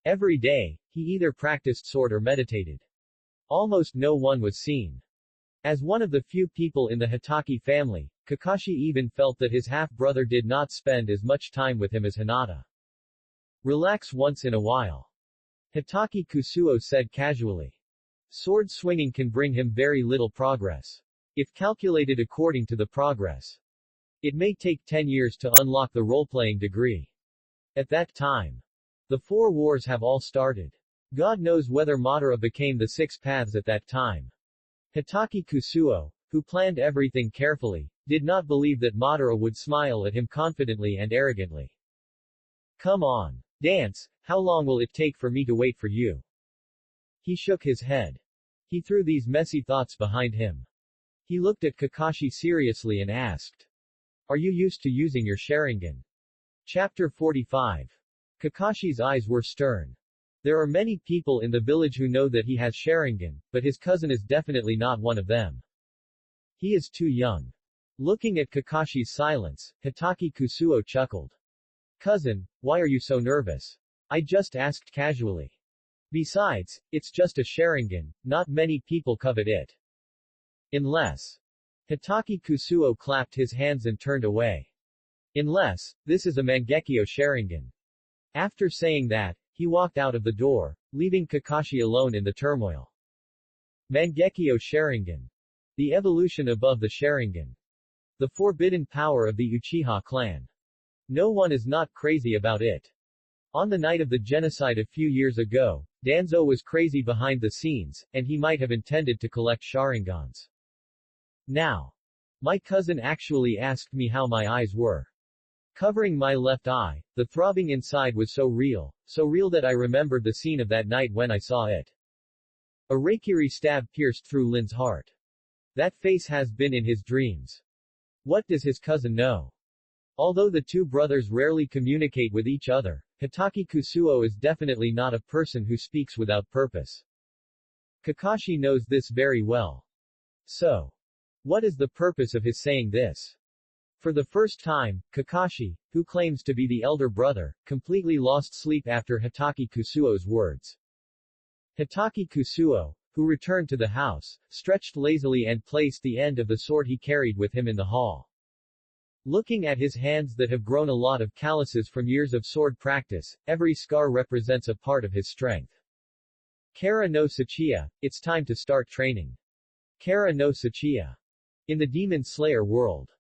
Every day, he either practiced sword or meditated. Almost no one was seen. As one of the few people in the Hitaki family, Kakashi even felt that his half-brother did not spend as much time with him as Hinata. Relax once in a while. Hitaki Kusuo said casually. Sword swinging can bring him very little progress. If calculated according to the progress. It may take 10 years to unlock the role-playing degree. At that time, the 4 wars have all started. God knows whether Madara became the 6 paths at that time. Hitaki Kusuo, who planned everything carefully, did not believe that Madara would smile at him confidently and arrogantly. Come on. Dance, how long will it take for me to wait for you? He shook his head. He threw these messy thoughts behind him. He looked at Kakashi seriously and asked. Are you used to using your Sharingan? Chapter 45. Kakashi's eyes were stern. There are many people in the village who know that he has Sharingan, but his cousin is definitely not one of them. He is too young. Looking at Kakashi's silence, Hitaki Kusuo chuckled. Cousin, why are you so nervous? I just asked casually. Besides, it's just a Sharingan, not many people covet it. Unless. Hitaki Kusuo clapped his hands and turned away. Unless, this is a Mangekyo Sharingan. After saying that, he walked out of the door, leaving Kakashi alone in the turmoil. Mangekyo Sharingan. The evolution above the Sharingan. The forbidden power of the Uchiha clan. No one is not crazy about it. On the night of the genocide a few years ago, Danzo was crazy behind the scenes, and he might have intended to collect Sharingans. Now. My cousin actually asked me how my eyes were. Covering my left eye, the throbbing inside was so real that I remembered the scene of that night when I saw it. A Reikiri stab pierced through Lin's heart. That face has been in his dreams. What does his cousin know? Although the two brothers rarely communicate with each other, Hitaki Kusuo is definitely not a person who speaks without purpose. Kakashi knows this very well. So, what is the purpose of his saying this? For the first time, Kakashi, who claims to be the elder brother, completely lost sleep after Hitaki Kusuo's words. Hitaki Kusuo, who returned to the house, stretched lazily and placed the end of the sword he carried with him in the hall. Looking at his hands that have grown a lot of calluses from years of sword practice, every scar represents a part of his strength. Kara no Sachiya, it's time to start training. Kara no Sachiya. In the Demon Slayer world.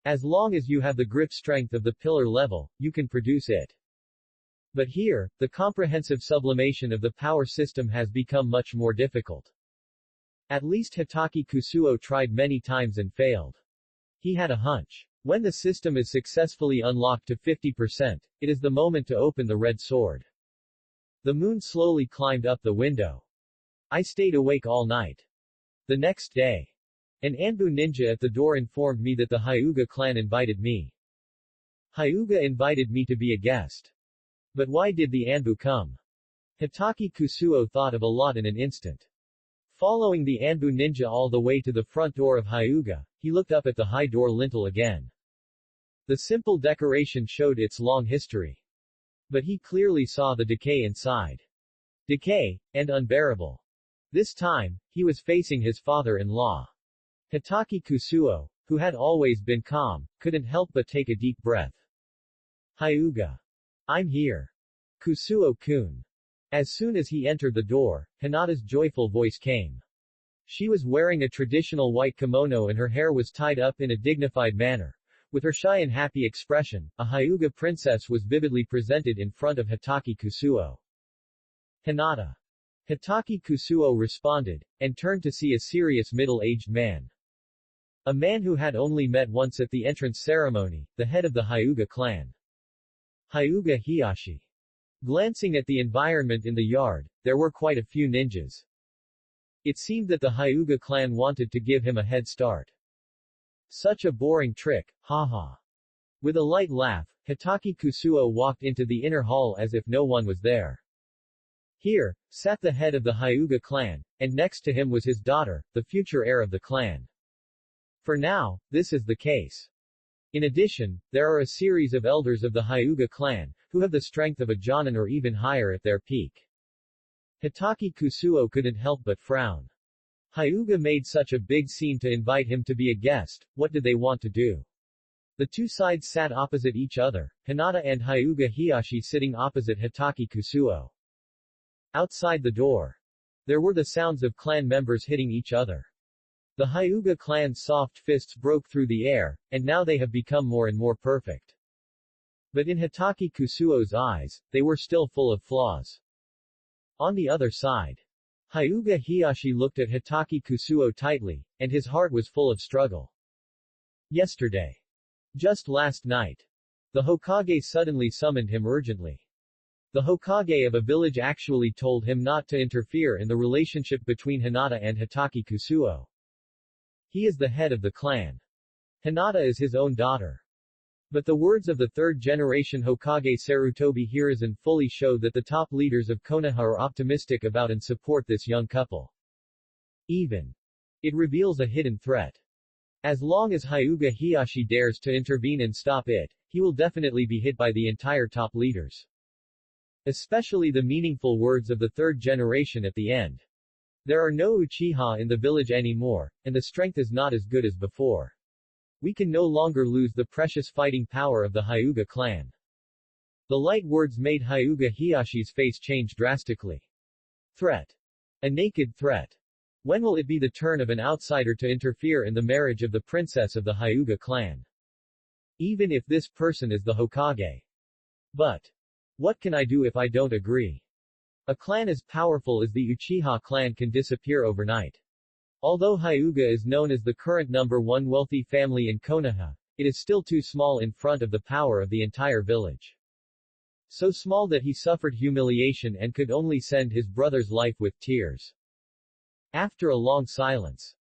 As long as you have the grip strength of the pillar level, you can produce it. But here, the comprehensive sublimation of the power system has become much more difficult. At least Hitaki Kusuo tried many times and failed. He had a hunch. When the system is successfully unlocked to 50%, it is the moment to open the red sword. The moon slowly climbed up the window. I stayed awake all night. The next day, an Anbu ninja at the door informed me that the Hyuga clan invited me. Hyuga invited me to be a guest. But why did the Anbu come? Hitaki Kusuo thought of a lot in an instant. Following the Anbu ninja all the way to the front door of Hyuga, he looked up at the high door lintel again. The simple decoration showed its long history. But he clearly saw the decay inside. Decay, and unbearable. This time, he was facing his father-in-law. Hitaki Kusuo, who had always been calm, couldn't help but take a deep breath. Hyuga. I'm here. Kusuo-kun. As soon as he entered the door, Hinata's joyful voice came. She was wearing a traditional white kimono and her hair was tied up in a dignified manner. With her shy and happy expression, a Hyuga princess was vividly presented in front of Hitaki Kusuo. Hinata. Hitaki Kusuo responded, and turned to see a serious middle-aged man. A man who had only met once at the entrance ceremony, the head of the Hyuga clan. Hyuga Hiyashi. Glancing at the environment in the yard, there were quite a few ninjas. It seemed that the Hyuga clan wanted to give him a head start. Such a boring trick, haha. With a light laugh, Hitaki Kusuo walked into the inner hall as if no one was there. Here, sat the head of the Hyuga clan, and next to him was his daughter, the future heir of the clan. For now, this is the case. In addition, there are a series of elders of the Hyuga clan, who have the strength of a Jonin or even higher at their peak. Hitaki Kusuo couldn't help but frown. Hyuga made such a big scene to invite him to be a guest, what did they want to do? The two sides sat opposite each other, Hinata and Hyuga Hiyashi sitting opposite Hitaki Kusuo. Outside the door, there were the sounds of clan members hitting each other. The Hyuga clan's soft fists broke through the air, and now they have become more and more perfect. But in Hitaki Kusuo's eyes, they were still full of flaws. On the other side, Hyuga Hiyashi looked at Hitaki Kusuo tightly, and his heart was full of struggle. Yesterday. Just last night. The Hokage suddenly summoned him urgently. The Hokage of a village actually told him not to interfere in the relationship between Hinata and Hitaki Kusuo. He is the head of the clan. Hinata is his own daughter. But the words of the third-generation Hokage Sarutobi Hiruzen fully show that the top leaders of Konoha are optimistic about and support this young couple. Even. It reveals a hidden threat. As long as Hyuga Hiyashi dares to intervene and stop it, he will definitely be hit by the entire top leaders. Especially the meaningful words of the third generation at the end. There are no Uchiha in the village anymore, and the strength is not as good as before. We can no longer lose the precious fighting power of the Hyuga clan. The light words made Hyuga Hiyashi's face change drastically. Threat. A naked threat. When will it be the turn of an outsider to interfere in the marriage of the princess of the Hyuga clan? Even if this person is the Hokage. But what can I do if I don't agree? A clan as powerful as the Uchiha clan can disappear overnight. Although Hyuga is known as the current number one wealthy family in Konoha, it is still too small in front of the power of the entire village. So small that he suffered humiliation and could only send his brother's life with tears. After a long silence,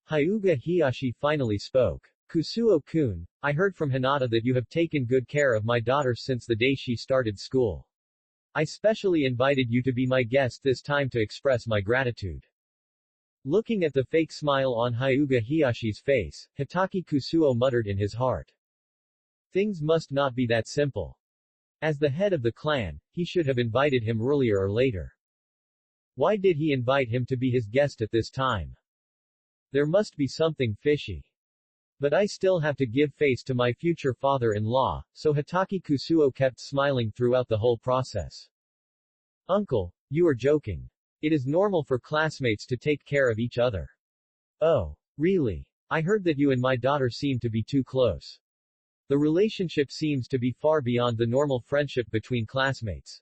Hyuga Hiyashi finally spoke. Kusuo-kun, I heard from Hinata that you have taken good care of my daughter since the day she started school. I specially invited you to be my guest this time to express my gratitude. Looking at the fake smile on Hyuga Hiyashi's face, Hitaki Kusuo muttered in his heart. Things must not be that simple. As the head of the clan, he should have invited him earlier or later. Why did he invite him to be his guest at this time? There must be something fishy. But I still have to give face to my future father-in-law, so Hitaki Kusuo kept smiling throughout the whole process. Uncle, you are joking. It is normal for classmates to take care of each other. Oh, really? I heard that you and my daughter seem to be too close. The relationship seems to be far beyond the normal friendship between classmates.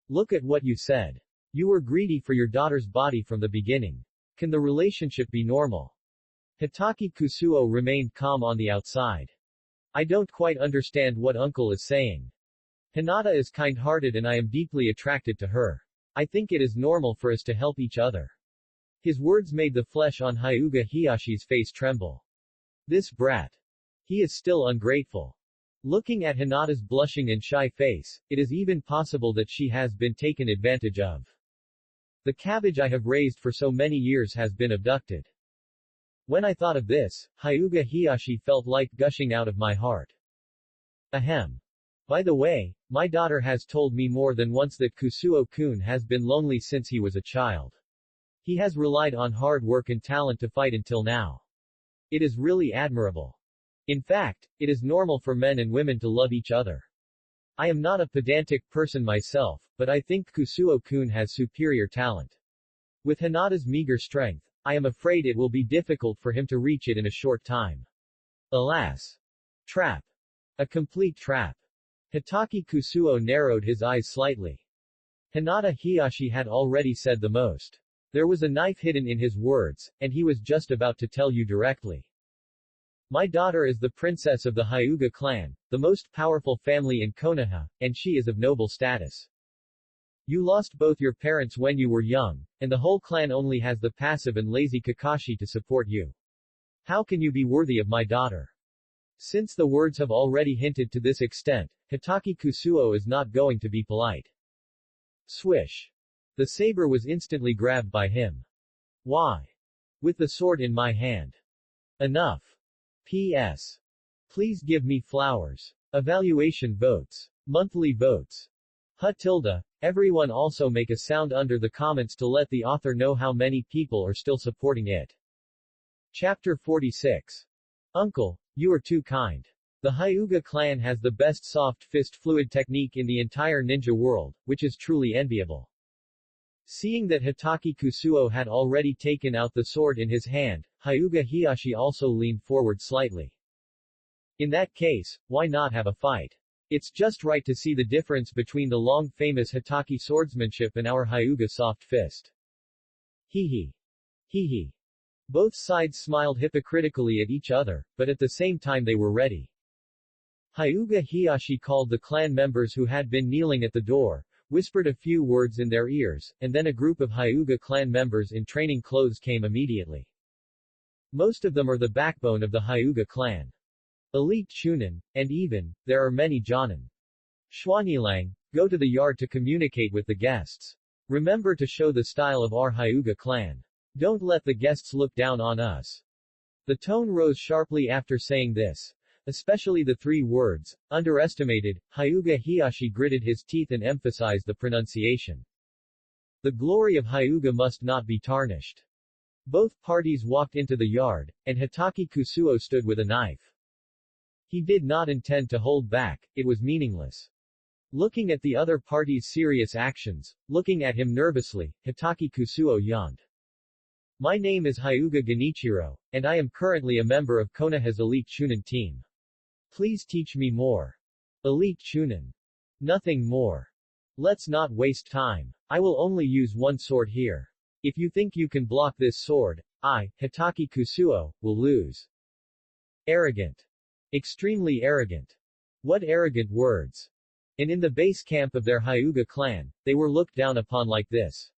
Look at what you said. You were greedy for your daughter's body from the beginning. Can the relationship be normal? Hitaki Kusuo remained calm on the outside. I don't quite understand what uncle is saying. Hinata is kind-hearted and I am deeply attracted to her. I think it is normal for us to help each other. His words made the flesh on Hyuga Hiyashi's face tremble. This brat. He is still ungrateful. Looking at Hinata's blushing and shy face, it is even possible that she has been taken advantage of. The cabbage I have raised for so many years has been abducted. When I thought of this, Hyuga Hiyashi felt like gushing out of my heart. Ahem. By the way, my daughter has told me more than once that Kusuo-kun has been lonely since he was a child. He has relied on hard work and talent to fight until now. It is really admirable. In fact, it is normal for men and women to love each other. I am not a pedantic person myself, but I think Kusuo-kun has superior talent. With Hinata's meager strength, I am afraid it will be difficult for him to reach it in a short time. Alas. Trap. A complete trap. Hitaki Kusuo narrowed his eyes slightly. Hinata Hiyashi had already said the most. There was a knife hidden in his words, and he was just about to tell you directly. My daughter is the princess of the Hyuga clan, the most powerful family in Konoha, and she is of noble status. You lost both your parents when you were young, and the whole clan only has the passive and lazy Kakashi to support you. How can you be worthy of my daughter? Since the words have already hinted to this extent, Hitaki Kusuo is not going to be polite. Swish. The saber was instantly grabbed by him. Why? With the sword in my hand. Enough. P.S. Please give me flowers. Evaluation votes. Monthly votes. Tilda. Everyone also make a sound under the comments to let the author know how many people are still supporting it. Chapter 46. Uncle, you are too kind. The Hyuga clan has the best soft fist fluid technique in the entire ninja world, which is truly enviable. Seeing that Hitaki Kusuo had already taken out the sword in his hand, Hyuga Hiyashi also leaned forward slightly. In that case, why not have a fight? It's just right to see the difference between the long-famous Hitaki swordsmanship and our Hyuga soft fist. Hee hee. Both sides smiled hypocritically at each other, but at the same time they were ready. Hyuga Hiyashi called the clan members who had been kneeling at the door, whispered a few words in their ears, and then a group of Hyuga clan members in training clothes came immediately. Most of them are the backbone of the Hyuga clan. Elite Chunin, and even, there are many Jonin. Xuanilang, go to the yard to communicate with the guests. Remember to show the style of our Hyuga clan. Don't let the guests look down on us. The tone rose sharply after saying this. Especially the three words, underestimated, Hyuga Hiyashi gritted his teeth and emphasized the pronunciation. The glory of Hyuga must not be tarnished. Both parties walked into the yard, and Hitaki Kusuo stood with a knife. He did not intend to hold back, it was meaningless. Looking at the other party's serious actions, looking at him nervously, Hitaki Kusuo yawned. My name is Hyuga Genichiro, and I am currently a member of Konoha's elite Chunin team. Please teach me more. Elite Chunin. Nothing more. Let's not waste time. I will only use one sword here. If you think you can block this sword, I, Hitaki Kusuo, will lose. Arrogant. Extremely arrogant. What arrogant words. And in the base camp of their Hyuga clan, they were looked down upon like this.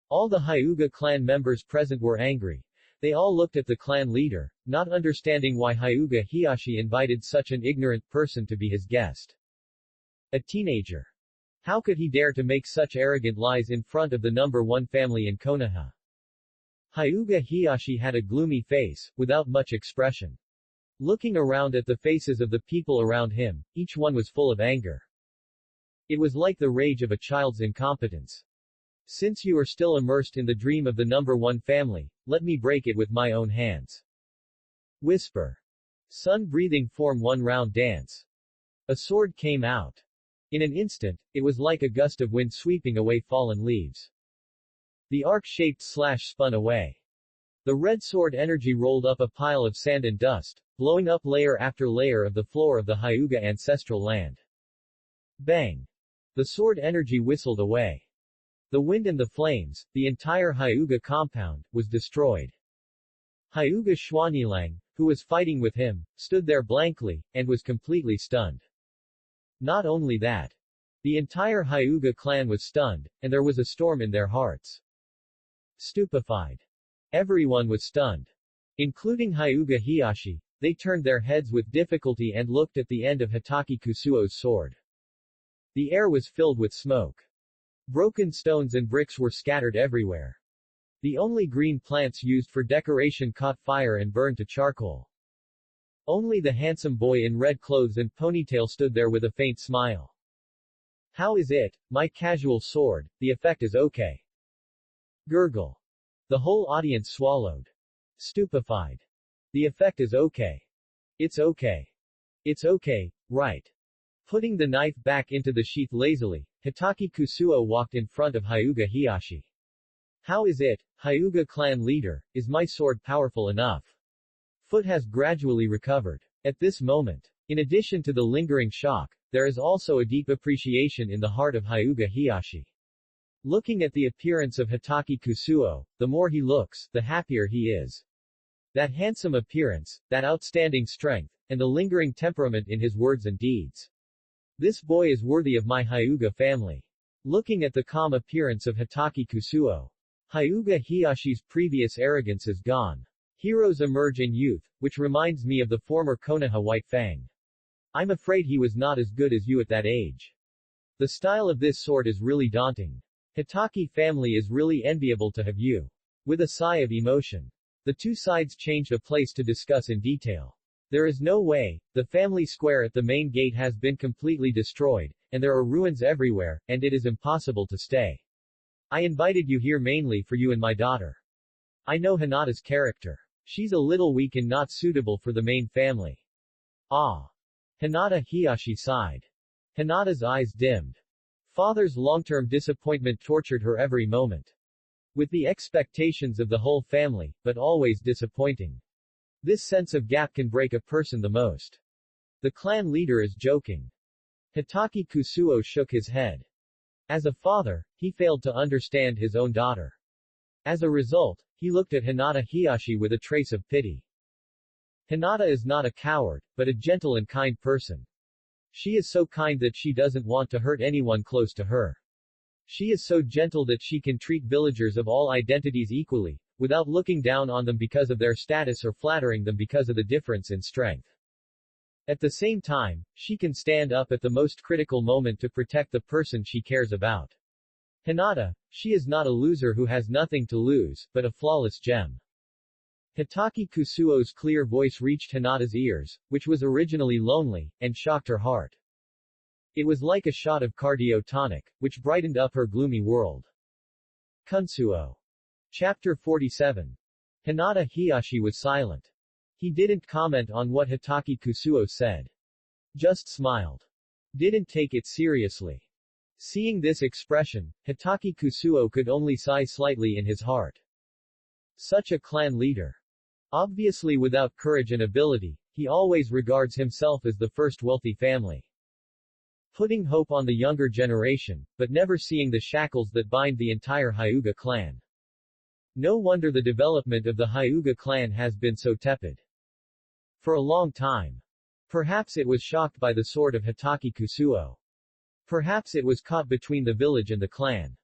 All the Hyuga clan members present were angry. They all looked at the clan leader, not understanding why Hyuga Hiyashi invited such an ignorant person to be his guest. A teenager. How could he dare to make such arrogant lies in front of the number one family in Konoha? Hyuga Hiyashi had a gloomy face, without much expression. Looking around at the faces of the people around him, each one was full of anger. It was like the rage of a child's incompetence. Since you are still immersed in the dream of the number one family, let me break it with my own hands. Whisper. Sun breathing form one round dance. A sword came out. In an instant, it was like a gust of wind sweeping away fallen leaves. The arc-shaped slash spun away. The red sword energy rolled up a pile of sand and dust, blowing up layer after layer of the floor of the Hyuga ancestral land. Bang! The sword energy whistled away. The wind and the flames, the entire Hyuga compound, was destroyed. Hyuga Xuanilang, who was fighting with him, stood there blankly, and was completely stunned. Not only that. The entire Hyuga clan was stunned, and there was a storm in their hearts. Stupefied. Everyone was stunned. Including Hyuga Hiyashi, they turned their heads with difficulty and looked at the end of Hitaki Kusuo's sword. The air was filled with smoke. Broken stones and bricks were scattered everywhere. The only green plants used for decoration caught fire and burned to charcoal. Only the handsome boy in red clothes and ponytail stood there with a faint smile. How is it, my casual sword, the effect is okay. Gurgle. The whole audience swallowed. Stupefied. The effect is okay. It's okay. It's okay, right. Putting the knife back into the sheath lazily, Hitaki Kusuo walked in front of Hyuga Hiyashi. How is it, Hyuga clan leader, is my sword powerful enough? Foot has gradually recovered. At this moment, in addition to the lingering shock, there is also a deep appreciation in the heart of Hyuga Hiyashi. Looking at the appearance of Hitaki Kusuo, the more he looks, the happier he is. That handsome appearance, that outstanding strength, and the lingering temperament in his words and deeds. This boy is worthy of my Hyuga family. Looking at the calm appearance of Hitaki Kusuo, Hyuga Hiyashi's previous arrogance is gone. Heroes emerge in youth, which reminds me of the former Konoha White Fang. I'm afraid he was not as good as you at that age. The style of this sword is really daunting. Hitaki family is really enviable to have you. With a sigh of emotion. The two sides changed a place to discuss in detail. There is no way, the family square at the main gate has been completely destroyed, and there are ruins everywhere, and it is impossible to stay. I invited you here mainly for you and my daughter. I know Hinata's character. She's a little weak and not suitable for the main family. Ah. Hinata Hiyashi sighed. Hinata's eyes dimmed. Father's long-term disappointment tortured her every moment. With the expectations of the whole family, but always disappointing. This sense of gap can break a person the most. The clan leader is joking. Hitaki Kusuo shook his head. As a father, he failed to understand his own daughter. As a result, he looked at Hinata Hiyashi with a trace of pity. Hinata is not a coward, but a gentle and kind person. She is so kind that she doesn't want to hurt anyone close to her. She is so gentle that she can treat villagers of all identities equally, without looking down on them because of their status or flattering them because of the difference in strength. At the same time, she can stand up at the most critical moment to protect the person she cares about. Hinata, she is not a loser who has nothing to lose, but a flawless gem. Hitaki Kusuo's clear voice reached Hinata's ears, which was originally lonely, and shocked her heart. It was like a shot of cardio tonic, which brightened up her gloomy world. Kunsuo. Chapter 47. Hinata Hiyashi was silent. He didn't comment on what Hitaki Kusuo said. Just smiled. Didn't take it seriously. Seeing this expression, Hitaki Kusuo could only sigh slightly in his heart. Such a clan leader. Obviously without courage and ability, he always regards himself as the first wealthy family. Putting hope on the younger generation, but never seeing the shackles that bind the entire Hyuga clan. No wonder the development of the Hyuga clan has been so tepid. For a long time. Perhaps it was shocked by the sword of Hitaki Kusuo. Perhaps it was caught between the village and the clan.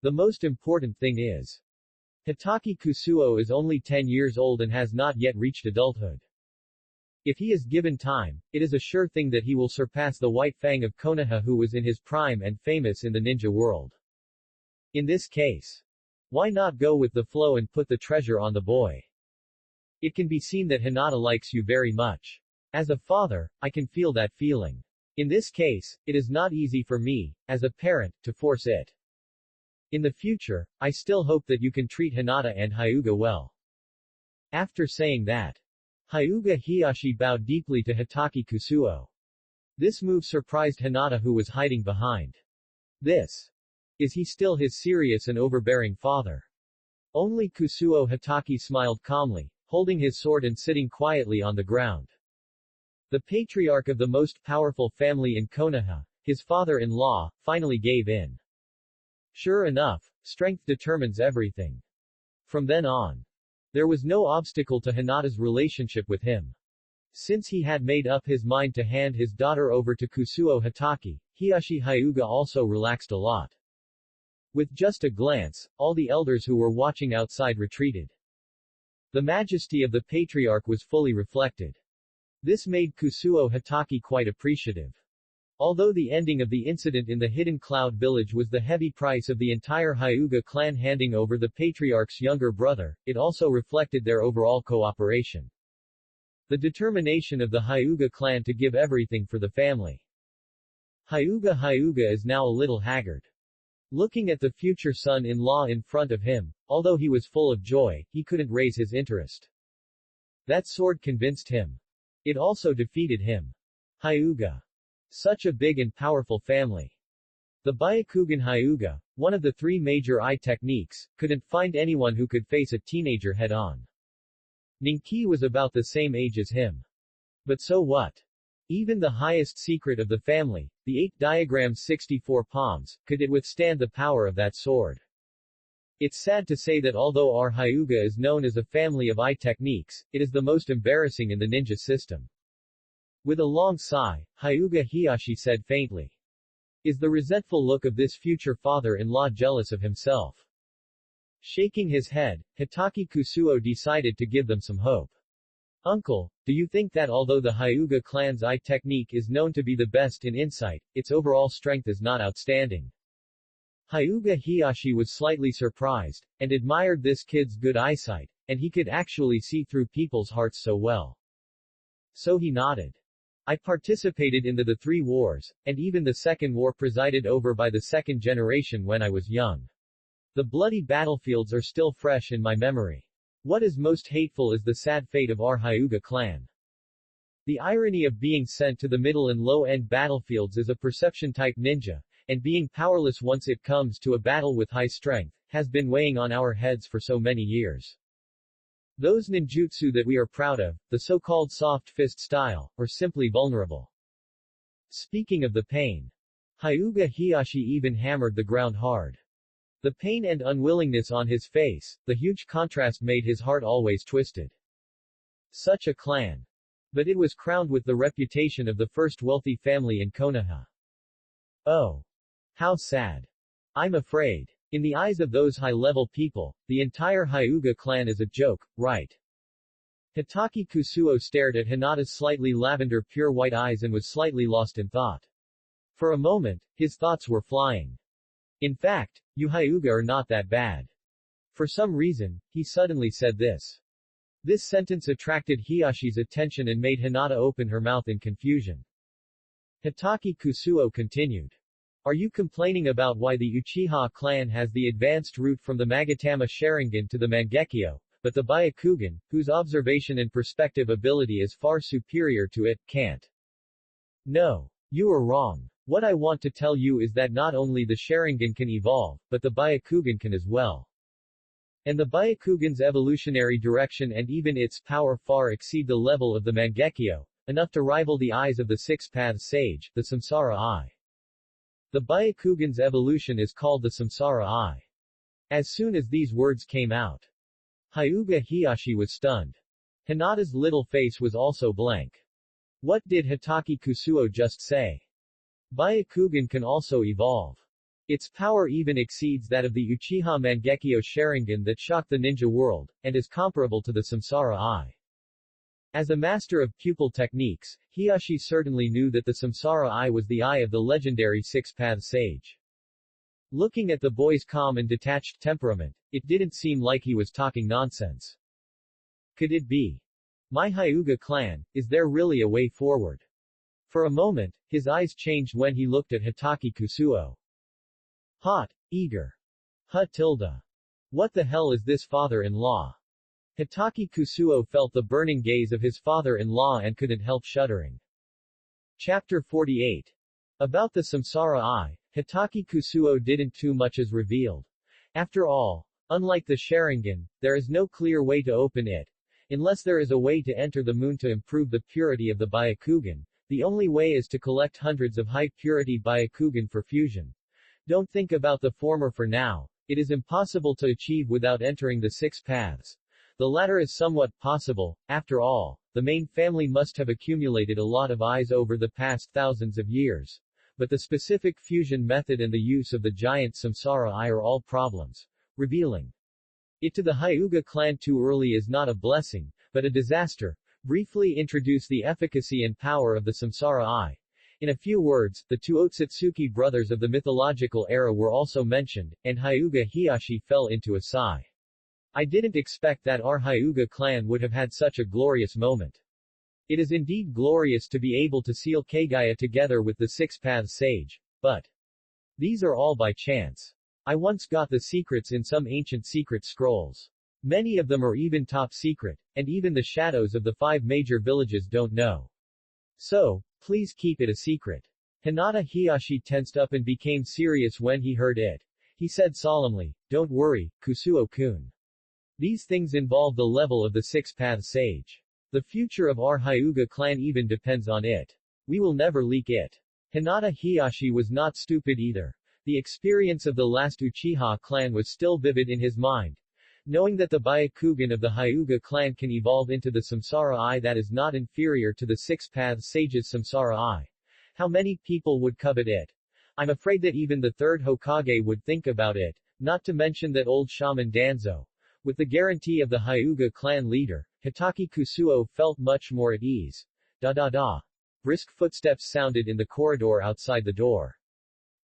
The most important thing is, Hitaki Kusuo is only 10 years old and has not yet reached adulthood. If he is given time, it is a sure thing that he will surpass the White Fang of Konoha who was in his prime and famous in the ninja world. In this case, why not go with the flow and put the treasure on the boy? It can be seen that Hinata likes you very much. As a father, I can feel that feeling. In this case, it is not easy for me, as a parent, to force it. In the future, I still hope that you can treat Hinata and Hyuga well. After saying that, Hyuga Hiyashi bowed deeply to Hitaki Kusuo. This move surprised Hinata, who was hiding behind. This. Is he still his serious and overbearing father? Only Kusuo Hitaki smiled calmly, holding his sword and sitting quietly on the ground. The patriarch of the most powerful family in Konoha, his father-in-law, finally gave in. Sure enough, strength determines everything. From then on, there was no obstacle to Hinata's relationship with him. Since he had made up his mind to hand his daughter over to Kusuo Hitaki, Hiyashi Hyuga also relaxed a lot. With just a glance, all the elders who were watching outside retreated. The majesty of the patriarch was fully reflected. This made Kusuo Hitaki quite appreciative. Although the ending of the incident in the Hidden Cloud village was the heavy price of the entire Hyuga clan handing over the patriarch's younger brother, it also reflected their overall cooperation. The determination of the Hyuga clan to give everything for the family. Hyuga is now a little haggard. Looking at the future son-in-law in front of him, although he was full of joy, he couldn't raise his interest. That sword convinced him. It also defeated him. Hyuga. Such a big and powerful family. The Byakugan Hyuga, one of the three major eye techniques, couldn't find anyone who could face a teenager head-on. Ninki was about the same age as him. But so what? Even the highest secret of the family, the 8 diagrams 64 palms, could it withstand the power of that sword? It's sad to say that although our Hyuga is known as a family of eye techniques, it is the most embarrassing in the ninja system. With a long sigh, Hyuga Hiyashi said faintly. Is the resentful look of this future father-in-law jealous of himself? Shaking his head, Hitaki Kusuo decided to give them some hope. Uncle, do you think that although the Hyuga clan's eye technique is known to be the best in insight, its overall strength is not outstanding? Hyuga Hiyashi was slightly surprised, and admired this kid's good eyesight, and he could actually see through people's hearts so well. So he nodded. I participated in the 3 wars, and even the second war presided over by the second generation when I was young. The bloody battlefields are still fresh in my memory. What is most hateful is the sad fate of our Hyuga clan. The irony of being sent to the middle and low-end battlefields as a perception-type ninja, and being powerless once it comes to a battle with high strength, has been weighing on our heads for so many years. Those ninjutsu that we are proud of, the so-called soft fist style, are simply vulnerable. Speaking of the pain, Hyuga Hiyashi even hammered the ground hard. The pain and unwillingness on his face, the huge contrast made his heart always twisted. Such a clan. But it was crowned with the reputation of the first wealthy family in Konoha. Oh. How sad. I'm afraid. In the eyes of those high-level people, the entire Hyuga clan is a joke, right? Hitaki Kusuo stared at Hinata's slightly lavender pure white eyes and was slightly lost in thought. For a moment, his thoughts were flying. In fact, you Hyuga are not that bad. For some reason, he suddenly said this. This sentence attracted Hiyashi's attention and made Hinata open her mouth in confusion. Hitaki Kusuo continued. Are you complaining about why the Uchiha clan has the advanced route from the Magatama Sharingan to the Mangekyo, but the Byakugan, whose observation and perspective ability is far superior to it, can't? No. You are wrong. What I want to tell you is that not only the Sharingan can evolve, but the Byakugan can as well. And the Byakugan's evolutionary direction and even its power far exceed the level of the Mangekyo, enough to rival the eyes of the Six-Path Sage, the Samsara Eye. The Byakugan's evolution is called the Samsara Eye. As soon as these words came out, Hyuga Hiyashi was stunned. Hinata's little face was also blank. What did Hitaki Kusuo just say? Byakugan can also evolve. Its power even exceeds that of the Uchiha Mangekyo Sharingan that shocked the ninja world, and is comparable to the Samsara Eye. As a master of pupil techniques, Hiyashi certainly knew that the Samsara Eye was the eye of the legendary Six-Path Sage. Looking at the boy's calm and detached temperament, it didn't seem like he was talking nonsense. Could it be? My Hyuga clan, is there really a way forward? For a moment, his eyes changed when he looked at Hitaki Kusuo. Hot, eager. What the hell is this father-in-law? Hitaki Kusuo felt the burning gaze of his father-in-law and couldn't help shuddering. Chapter 48. About the Samsara Eye, Hitaki Kusuo didn't too much as revealed. After all, unlike the Sharingan, there is no clear way to open it. Unless there is a way to enter the moon to improve the purity of the Byakugan, the only way is to collect hundreds of high-purity Byakugan for fusion. Don't think about the former for now. It is impossible to achieve without entering the six paths. The latter is somewhat possible. After all, the main family must have accumulated a lot of eyes over the past thousands of years. But the specific fusion method and the use of the giant Samsara Eye are all problems. Revealing it to the Hyuga clan too early is not a blessing, but a disaster. Briefly introduce the efficacy and power of the Samsara Eye. In a few words, the two Otsutsuki brothers of the mythological era were also mentioned, and Hyuga Hiyashi fell into a sigh. I didn't expect that our Hyuga clan would have had such a glorious moment. It is indeed glorious to be able to seal Kagaya together with the six-path sage. But these are all by chance. I once got the secrets in some ancient secret scrolls. Many of them are even top secret, and even the shadows of the 5 major villages don't know. So, please keep it a secret. Hinata Hiyashi tensed up and became serious when he heard it. He said solemnly, "Don't worry, Kusuo-kun. These things involve the level of the six-path sage. The future of our Hyuga clan even depends on it. We will never leak it." Hinata Hiyashi was not stupid either. The experience of the last Uchiha clan was still vivid in his mind. Knowing that the Byakugan of the Hyuga clan can evolve into the Samsara Eye that is not inferior to the six-path sage's Samsara Eye. How many people would covet it? I'm afraid that even the third Hokage would think about it, not to mention that old shaman Danzo. With the guarantee of the Hyuga clan leader, Hitaki Kusuo felt much more at ease. Brisk footsteps sounded in the corridor outside the door.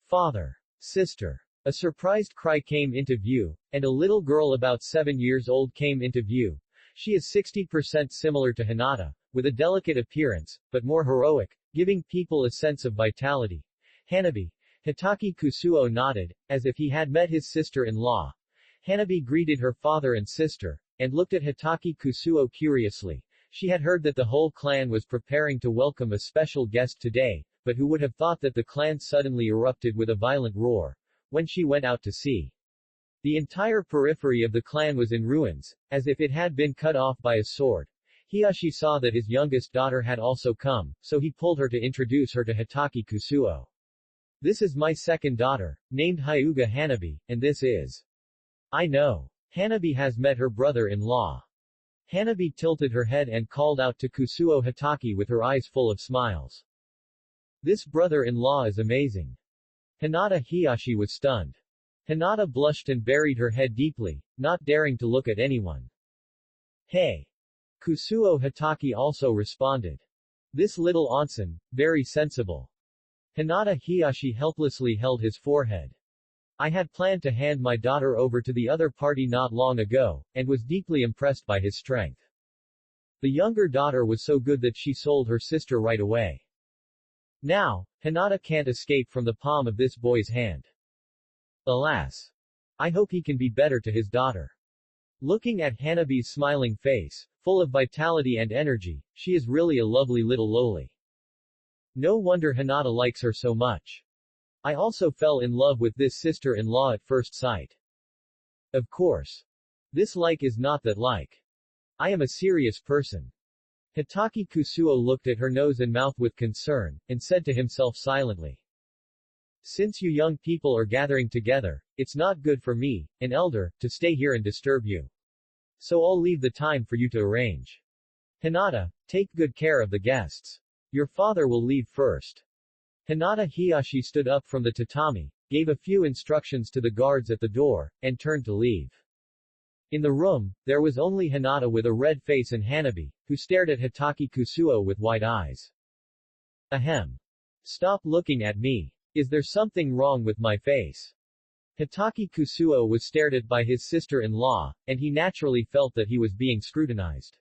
Father. Sister. A surprised cry came into view, and a little girl about 7 years old came into view. She is 60% similar to Hinata, with a delicate appearance, but more heroic, giving people a sense of vitality. Hanabi. Hitaki Kusuo nodded, as if he had met his sister-in-law. Hanabi greeted her father and sister, and looked at Hitaki Kusuo curiously. She had heard that the whole clan was preparing to welcome a special guest today, but who would have thought that the clan suddenly erupted with a violent roar. When she went out to see, the entire periphery of the clan was in ruins, as if it had been cut off by a sword. Hiyashi saw that his youngest daughter had also come, so he pulled her to introduce her to Hitaki Kusuo. This is my second daughter, named Hyuga Hanabi, and this is... I know. Hanabi has met her brother-in-law. Hanabi tilted her head and called out to Kusuo Hitaki with her eyes full of smiles. This brother-in-law is amazing. Hinata Hiyashi was stunned. Hinata blushed and buried her head deeply, not daring to look at anyone. Hey! Kusuo Hitaki also responded. This little onsen, very sensible. Hinata Hiyashi helplessly held his forehead. I had planned to hand my daughter over to the other party not long ago, and was deeply impressed by his strength. The younger daughter was so good that she sold her sister right away. Now, Hinata can't escape from the palm of this boy's hand. Alas. I hope he can be better to his daughter. Looking at Hanabi's smiling face, full of vitality and energy, she is really a lovely little loli. No wonder Hinata likes her so much. I also fell in love with this sister-in-law at first sight. Of course. This like is not that like. I am a serious person. Hitaki Kusuo looked at her nose and mouth with concern, and said to himself silently. Since you young people are gathering together, it's not good for me, an elder, to stay here and disturb you. So I'll leave the time for you to arrange. Hinata, take good care of the guests. Your father will leave first. Hinata Hiyashi stood up from the tatami, gave a few instructions to the guards at the door, and turned to leave. In the room, there was only Hinata with a red face and Hanabi, who stared at Hitaki Kusuo with wide eyes. Ahem. Stop looking at me. Is there something wrong with my face? Hitaki Kusuo was stared at by his sister-in-law, and he naturally felt that he was being scrutinized.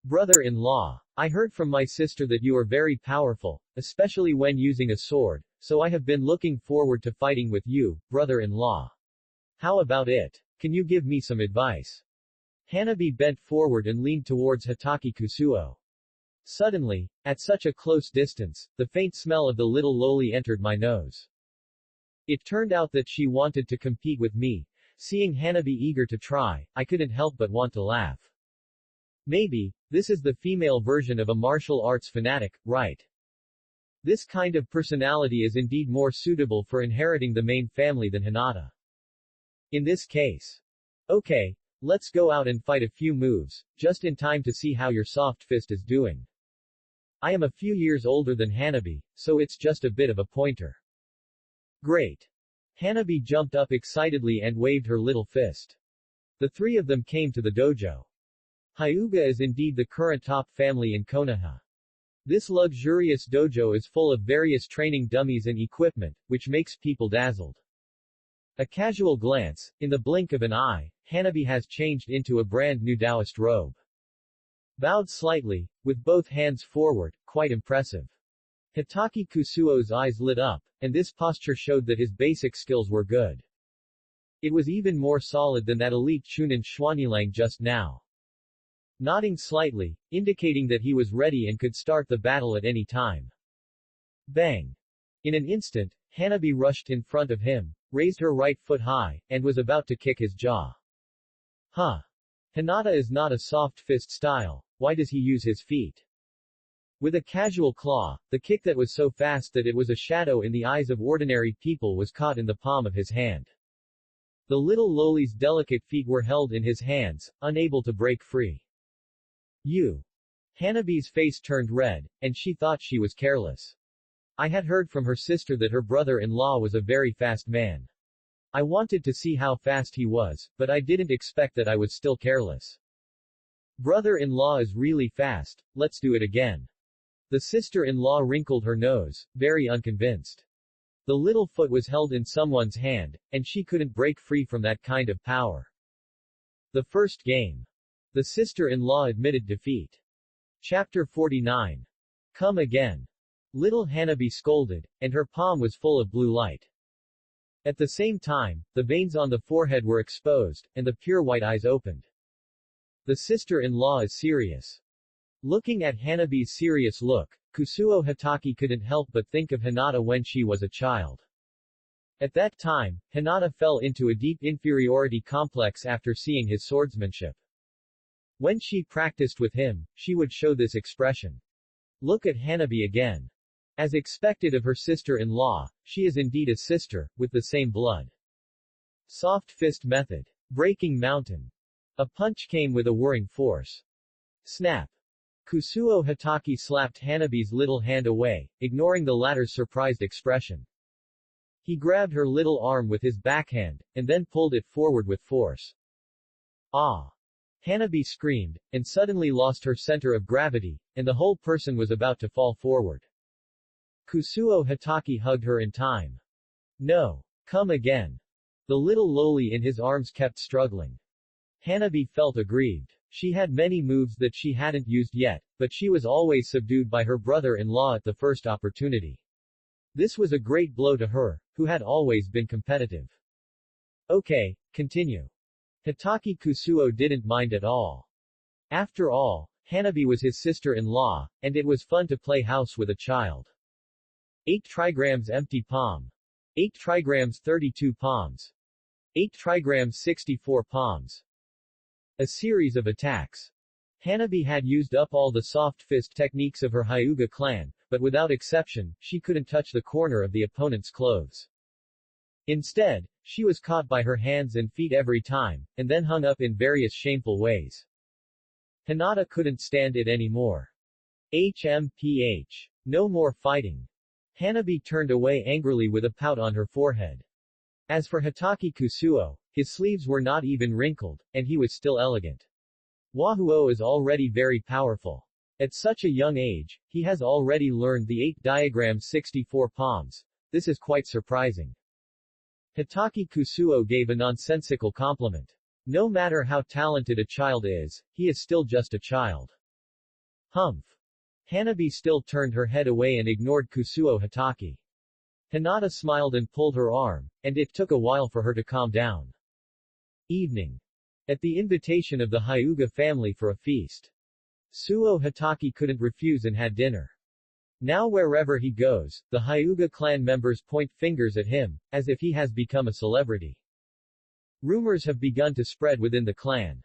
Brother-in-law, I heard from my sister that you are very powerful, especially when using a sword, so I have been looking forward to fighting with you, brother-in-law. How about it? Can you give me some advice? Hanabi bent forward and leaned towards Hitaki Kusuo. Suddenly, at such a close distance, the faint smell of the little loli entered my nose. It turned out that she wanted to compete with me. Seeing Hanabi eager to try, I couldn't help but want to laugh. Maybe, this is the female version of a martial arts fanatic, right? This kind of personality is indeed more suitable for inheriting the main family than Hinata. In this case. Okay, let's go out and fight a few moves, just in time to see how your soft fist is doing. I am a few years older than Hanabi, so it's just a bit of a pointer. Great. Hanabi jumped up excitedly and waved her little fist. The three of them came to the dojo. Hyuga is indeed the current top family in Konoha. This luxurious dojo is full of various training dummies and equipment, which makes people dazzled. A casual glance, in the blink of an eye, Hanabi has changed into a brand new Taoist robe. Bowed slightly, with both hands forward, quite impressive. Hitaki Kusuo's eyes lit up, and this posture showed that his basic skills were good. It was even more solid than that elite Chunin Xuanilang just now. Nodding slightly, indicating that he was ready and could start the battle at any time. Bang! In an instant, Hanabi rushed in front of him, raised her right foot high, and was about to kick his jaw. Huh. Hinata is not a soft fist style, why does he use his feet? With a casual claw, the kick that was so fast that it was a shadow in the eyes of ordinary people was caught in the palm of his hand. The little loli's delicate feet were held in his hands, unable to break free. You. Hanabi's face turned red, and she thought she was careless. I had heard from her sister that her brother-in-law was a very fast man. I wanted to see how fast he was, but I didn't expect that I was still careless. Brother-in-law is really fast, let's do it again. The sister-in-law wrinkled her nose, very unconvinced. The little foot was held in someone's hand, and she couldn't break free from that kind of power. The first game. The sister-in-law admitted defeat. Chapter 49. Come again. Little Hanabi scolded, and her palm was full of blue light. At the same time, the veins on the forehead were exposed, and the pure white eyes opened. The sister-in-law is serious. Looking at Hanabi's serious look, Kusuo Hitaki couldn't help but think of Hinata when she was a child. At that time, Hinata fell into a deep inferiority complex after seeing his swordsmanship. When she practiced with him, she would show this expression. Look at Hanabi again. As expected of her sister-in-law, she is indeed a sister, with the same blood. Soft fist method. Breaking mountain. A punch came with a whirring force. Snap. Kusuo Hitaki slapped Hanabi's little hand away, ignoring the latter's surprised expression. He grabbed her little arm with his backhand, and then pulled it forward with force. Ah! Hanabi screamed, and suddenly lost her center of gravity, and the whole person was about to fall forward. Kusuo Hitaki hugged her in time. No. Come again. The little loli in his arms kept struggling. Hanabi felt aggrieved. She had many moves that she hadn't used yet, but she was always subdued by her brother-in-law at the first opportunity. This was a great blow to her, who had always been competitive. Okay, continue. Hitaki Kusuo didn't mind at all. After all, Hanabi was his sister-in-law, and it was fun to play house with a child. 8 trigrams empty palm. 8 trigrams 32 palms. 8 trigrams 64 palms. A series of attacks. Hanabi had used up all the soft fist techniques of her Hyuga clan, but without exception, she couldn't touch the corner of the opponent's clothes. Instead, she was caught by her hands and feet every time, and then hung up in various shameful ways. Hinata couldn't stand it anymore. HMPH. No more fighting. Hanabi turned away angrily with a pout on her forehead. As for Hitaki Kusuo, his sleeves were not even wrinkled, and he was still elegant. Wahuo is already very powerful. At such a young age, he has already learned the 8 diagrams 64 palms. This is quite surprising. Hitaki Kusuo gave a nonsensical compliment. No matter how talented a child is, he is still just a child. Humph. Hanabi still turned her head away and ignored Kusuo Hitaki. Hinata smiled and pulled her arm, and it took a while for her to calm down. Evening. At the invitation of the Hyuga family for a feast. Suo Hitaki couldn't refuse and had dinner. Now wherever he goes, the Hyuga clan members point fingers at him, as if he has become a celebrity. Rumors have begun to spread within the clan.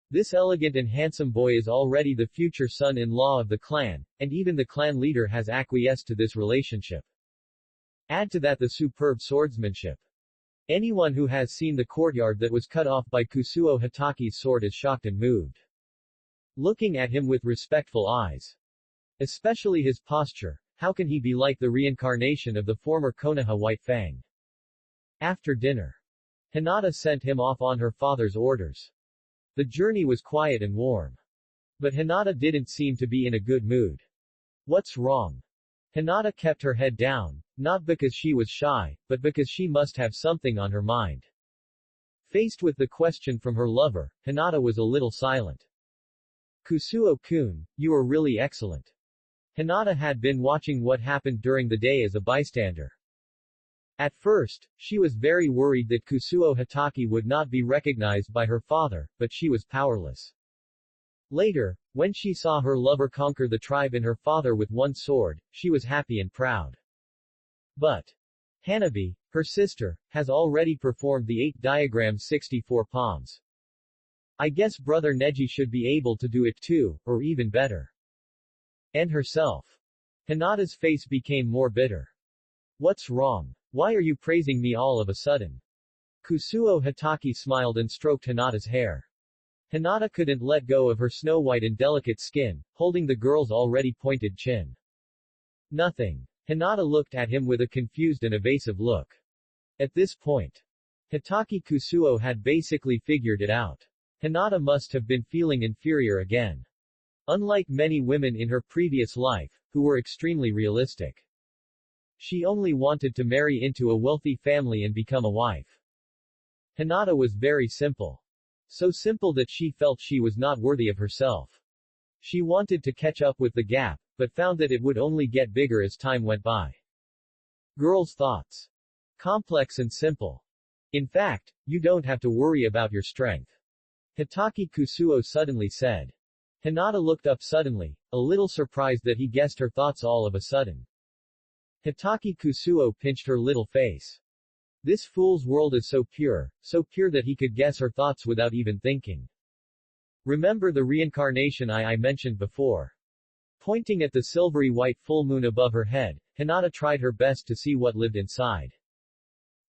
This elegant and handsome boy is already the future son-in-law of the clan, and even the clan leader has acquiesced to this relationship. Add to that the superb swordsmanship. Anyone who has seen the courtyard that was cut off by Kusuo Hitaki's sword is shocked and moved. Looking at him with respectful eyes. Especially his posture, how can he be like the reincarnation of the former Konoha White Fang? After dinner, Hinata sent him off on her father's orders. The journey was quiet and warm. But Hinata didn't seem to be in a good mood. What's wrong? Hinata kept her head down, not because she was shy, but because she must have something on her mind. Faced with the question from her lover, Hinata was a little silent. Kusuo-kun, you are really excellent. Hinata had been watching what happened during the day as a bystander. At first, she was very worried that Kusuo Hitaki would not be recognized by her father, but she was powerless. Later, when she saw her lover conquer the tribe and her father with one sword, she was happy and proud. But Hanabi, her sister, has already performed the 8 diagrams 64 palms. I guess brother Neji should be able to do it too, or even better. And herself. Hinata's face became more bitter. What's wrong? Why are you praising me all of a sudden? Kusuo Hitaki smiled and stroked Hinata's hair. Hinata couldn't let go of her snow-white and delicate skin, holding the girl's already pointed chin. Nothing. Hinata looked at him with a confused and evasive look. At this point, Hitaki Kusuo had basically figured it out. Hinata must have been feeling inferior again. Unlike many women in her previous life, who were extremely realistic. She only wanted to marry into a wealthy family and become a wife. Hinata was very simple. So simple that she felt she was not worthy of herself. She wanted to catch up with the gap, but found that it would only get bigger as time went by. Girls' thoughts. Complex and simple. In fact, you don't have to worry about your strength. Hitaki Kusuo suddenly said. Hinata looked up suddenly, a little surprised that he guessed her thoughts all of a sudden. Hitaki Kusuo pinched her little face. This fool's world is so pure that he could guess her thoughts without even thinking. Remember the reincarnation I mentioned before. Pointing at the silvery white full moon above her head, Hinata tried her best to see what lived inside.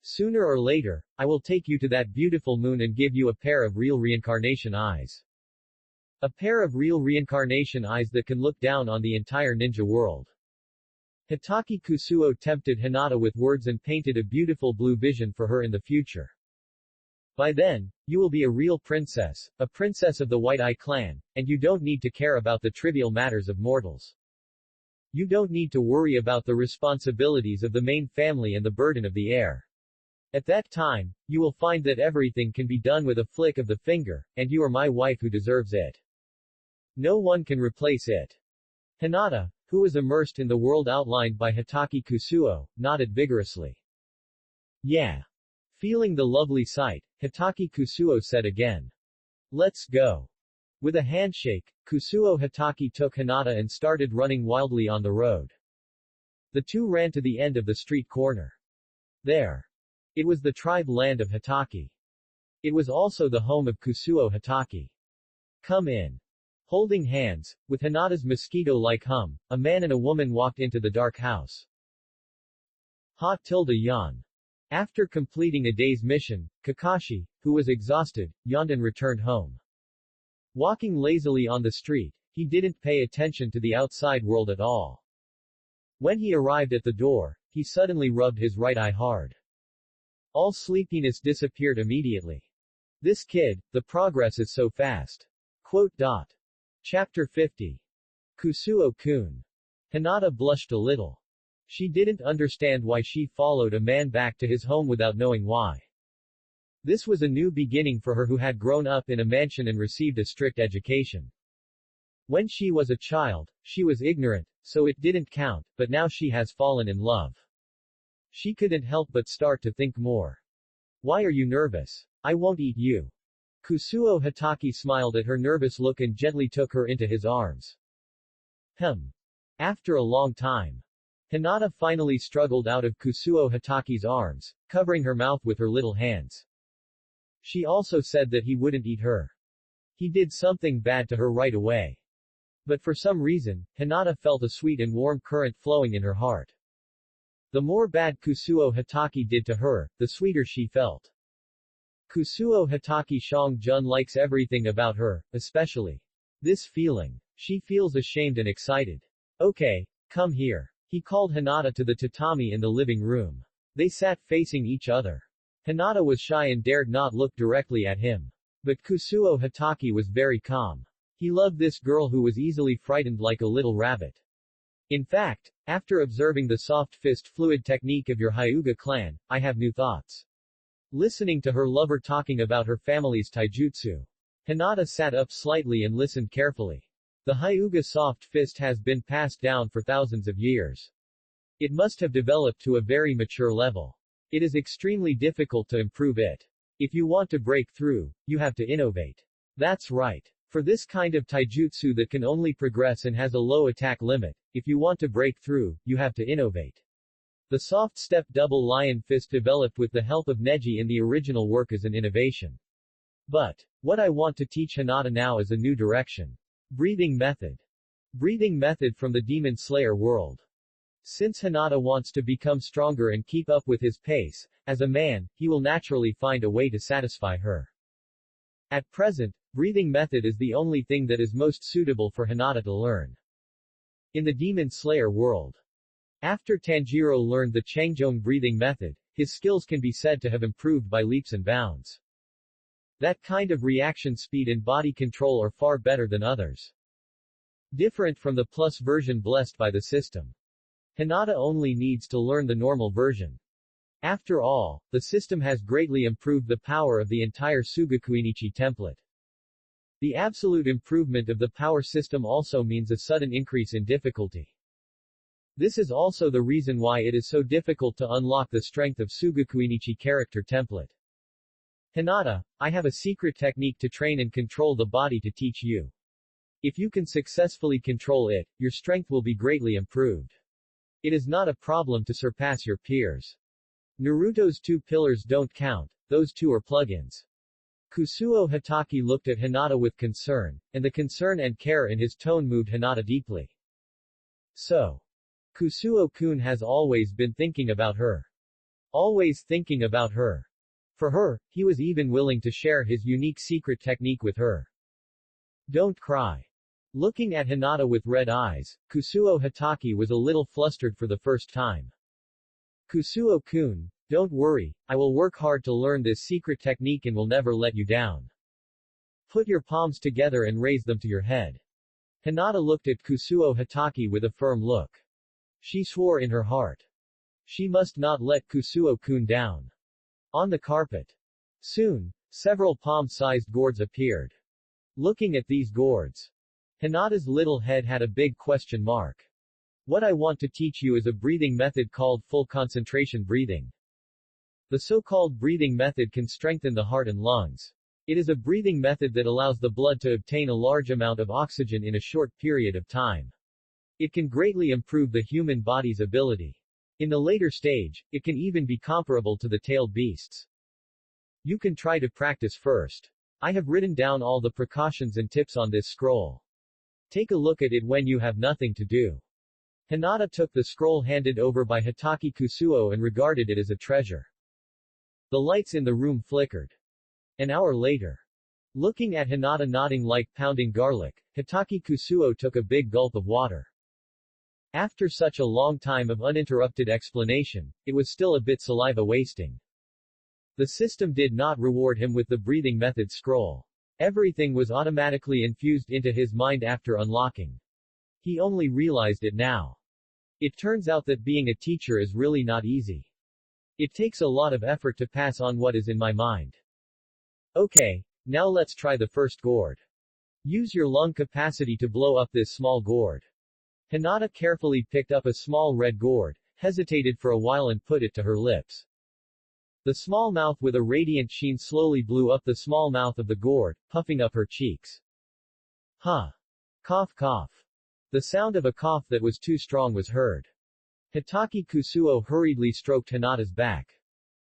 Sooner or later, I will take you to that beautiful moon and give you a pair of real reincarnation eyes. A pair of real reincarnation eyes that can look down on the entire ninja world. Hitaki Kusuo tempted Hinata with words and painted a beautiful blue vision for her in the future. By then, you will be a real princess, a princess of the White Eye clan, and you don't need to care about the trivial matters of mortals. You don't need to worry about the responsibilities of the main family and the burden of the heir. At that time, you will find that everything can be done with a flick of the finger, and you are my wife who deserves it. No one can replace it. Hinata, who was immersed in the world outlined by Hitaki Kusuo, nodded vigorously. Yeah. Feeling the lovely sight, Hitaki Kusuo said again. Let's go. With a handshake, Kusuo Hitaki took Hinata and started running wildly on the road. The two ran to the end of the street corner. There. It was the tribe land of Hitaki. It was also the home of Kusuo Hitaki. Come in. Holding hands, with Hinata's mosquito-like hum, a man and a woman walked into the dark house. Yawn. After completing a day's mission, Kakashi, who was exhausted, yawned and returned home. Walking lazily on the street, he didn't pay attention to the outside world at all. When he arrived at the door, he suddenly rubbed his right eye hard. All sleepiness disappeared immediately. This kid, the progress is so fast. Chapter 50. Kusuo-kun. Hinata blushed a little. She didn't understand why she followed a man back to his home without knowing why. This was a new beginning for her who had grown up in a mansion and received a strict education. When she was a child, she was ignorant, so it didn't count, but now she has fallen in love. She couldn't help but start to think more. Why are you nervous? I won't eat you. Kusuo Hitaki smiled at her nervous look and gently took her into his arms. After a long time, Hinata finally struggled out of Kusuo Hitaki's arms, covering her mouth with her little hands. She also said that he wouldn't eat her. He did something bad to her right away. But for some reason, Hinata felt a sweet and warm current flowing in her heart. The more bad Kusuo Hitaki did to her, the sweeter she felt. Kusuo Hitaki Shang-jun likes everything about her, especially this feeling. She feels ashamed and excited. Okay, come here. He called Hinata to the tatami in the living room. They sat facing each other. Hinata was shy and dared not look directly at him. But Kusuo Hitaki was very calm. He loved this girl who was easily frightened like a little rabbit. In fact, after observing the soft fist fluid technique of your Hyuga clan, I have new thoughts. Listening to her lover talking about her family's taijutsu, Hinata sat up slightly and listened carefully. The Hyuga soft fist has been passed down for thousands of years. It must have developed to a very mature level. It is extremely difficult to improve it. If you want to break through, you have to innovate. That's right. For this kind of taijutsu that can only progress and has a low attack limit, if you want to break through, you have to innovate. The soft step double lion fist developed with the help of Neji in the original work as an innovation. But what I want to teach Hinata now is a new direction. Breathing method. Breathing method from the Demon Slayer world. Since Hinata wants to become stronger and keep up with his pace, as a man, he will naturally find a way to satisfy her. At present, breathing method is the only thing that is most suitable for Hinata to learn. In the Demon Slayer world. After Tanjiro learned the Changjong breathing method, his skills can be said to have improved by leaps and bounds. That kind of reaction speed and body control are far better than others. Different from the plus version blessed by the system. Hinata only needs to learn the normal version. After all, the system has greatly improved the power of the entire Sugakuinichi template. The absolute improvement of the power system also means a sudden increase in difficulty. This is also the reason why it is so difficult to unlock the strength of Sugakuinichi character template. Hinata, I have a secret technique to train and control the body to teach you. If you can successfully control it, your strength will be greatly improved. It is not a problem to surpass your peers. Naruto's 2 pillars don't count, those 2 are plugins. Kusuo Hitaki looked at Hinata with concern, and the concern and care in his tone moved Hinata deeply. So, Kusuo-kun has always been thinking about her. Always thinking about her. For her, he was even willing to share his unique secret technique with her. Don't cry. Looking at Hinata with red eyes, Kusuo Hitaki was a little flustered for the first time. Kusuo-kun, don't worry, I will work hard to learn this secret technique and will never let you down. Put your palms together and raise them to your head. Hinata looked at Kusuo Hitaki with a firm look. She swore in her heart. She must not let Kusuo-kun down. On the carpet. Soon, several palm-sized gourds appeared. Looking at these gourds, Hinata's little head had a big question mark. What I want to teach you is a breathing method called full concentration breathing. The so-called breathing method can strengthen the heart and lungs. It is a breathing method that allows the blood to obtain a large amount of oxygen in a short period of time. It can greatly improve the human body's ability. In the later stage, it can even be comparable to the tailed beasts. You can try to practice first. I have written down all the precautions and tips on this scroll. Take a look at it when you have nothing to do. Hinata took the scroll handed over by Hitaki Kusuo and regarded it as a treasure. The lights in the room flickered. An hour later. Looking at Hinata nodding like pounding garlic, Hitaki Kusuo took a big gulp of water. After such a long time of uninterrupted explanation, it was still a bit saliva wasting. The system did not reward him with the breathing method scroll. Everything was automatically infused into his mind after unlocking. He only realized it now. It turns out that being a teacher is really not easy. It takes a lot of effort to pass on what is in my mind. Okay, now let's try the first gourd. Use your lung capacity to blow up this small gourd. Hinata carefully picked up a small red gourd, hesitated for a while and put it to her lips. The small mouth with a radiant sheen slowly blew up the small mouth of the gourd, puffing up her cheeks. Huh. Cough cough. The sound of a cough that was too strong was heard. Hitaki Kusuo hurriedly stroked Hinata's back.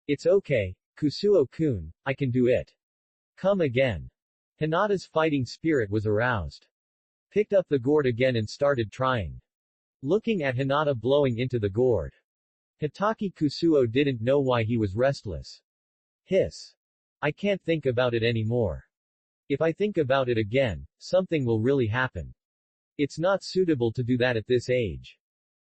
It's okay, Kusuo-kun, I can do it. Come again. Hinata's fighting spirit was aroused. Picked up the gourd again and started trying. Looking at Hinata blowing into the gourd. Hitaki Kusuo didn't know why he was restless. Hiss. I can't think about it anymore. If I think about it again, something will really happen. It's not suitable to do that at this age.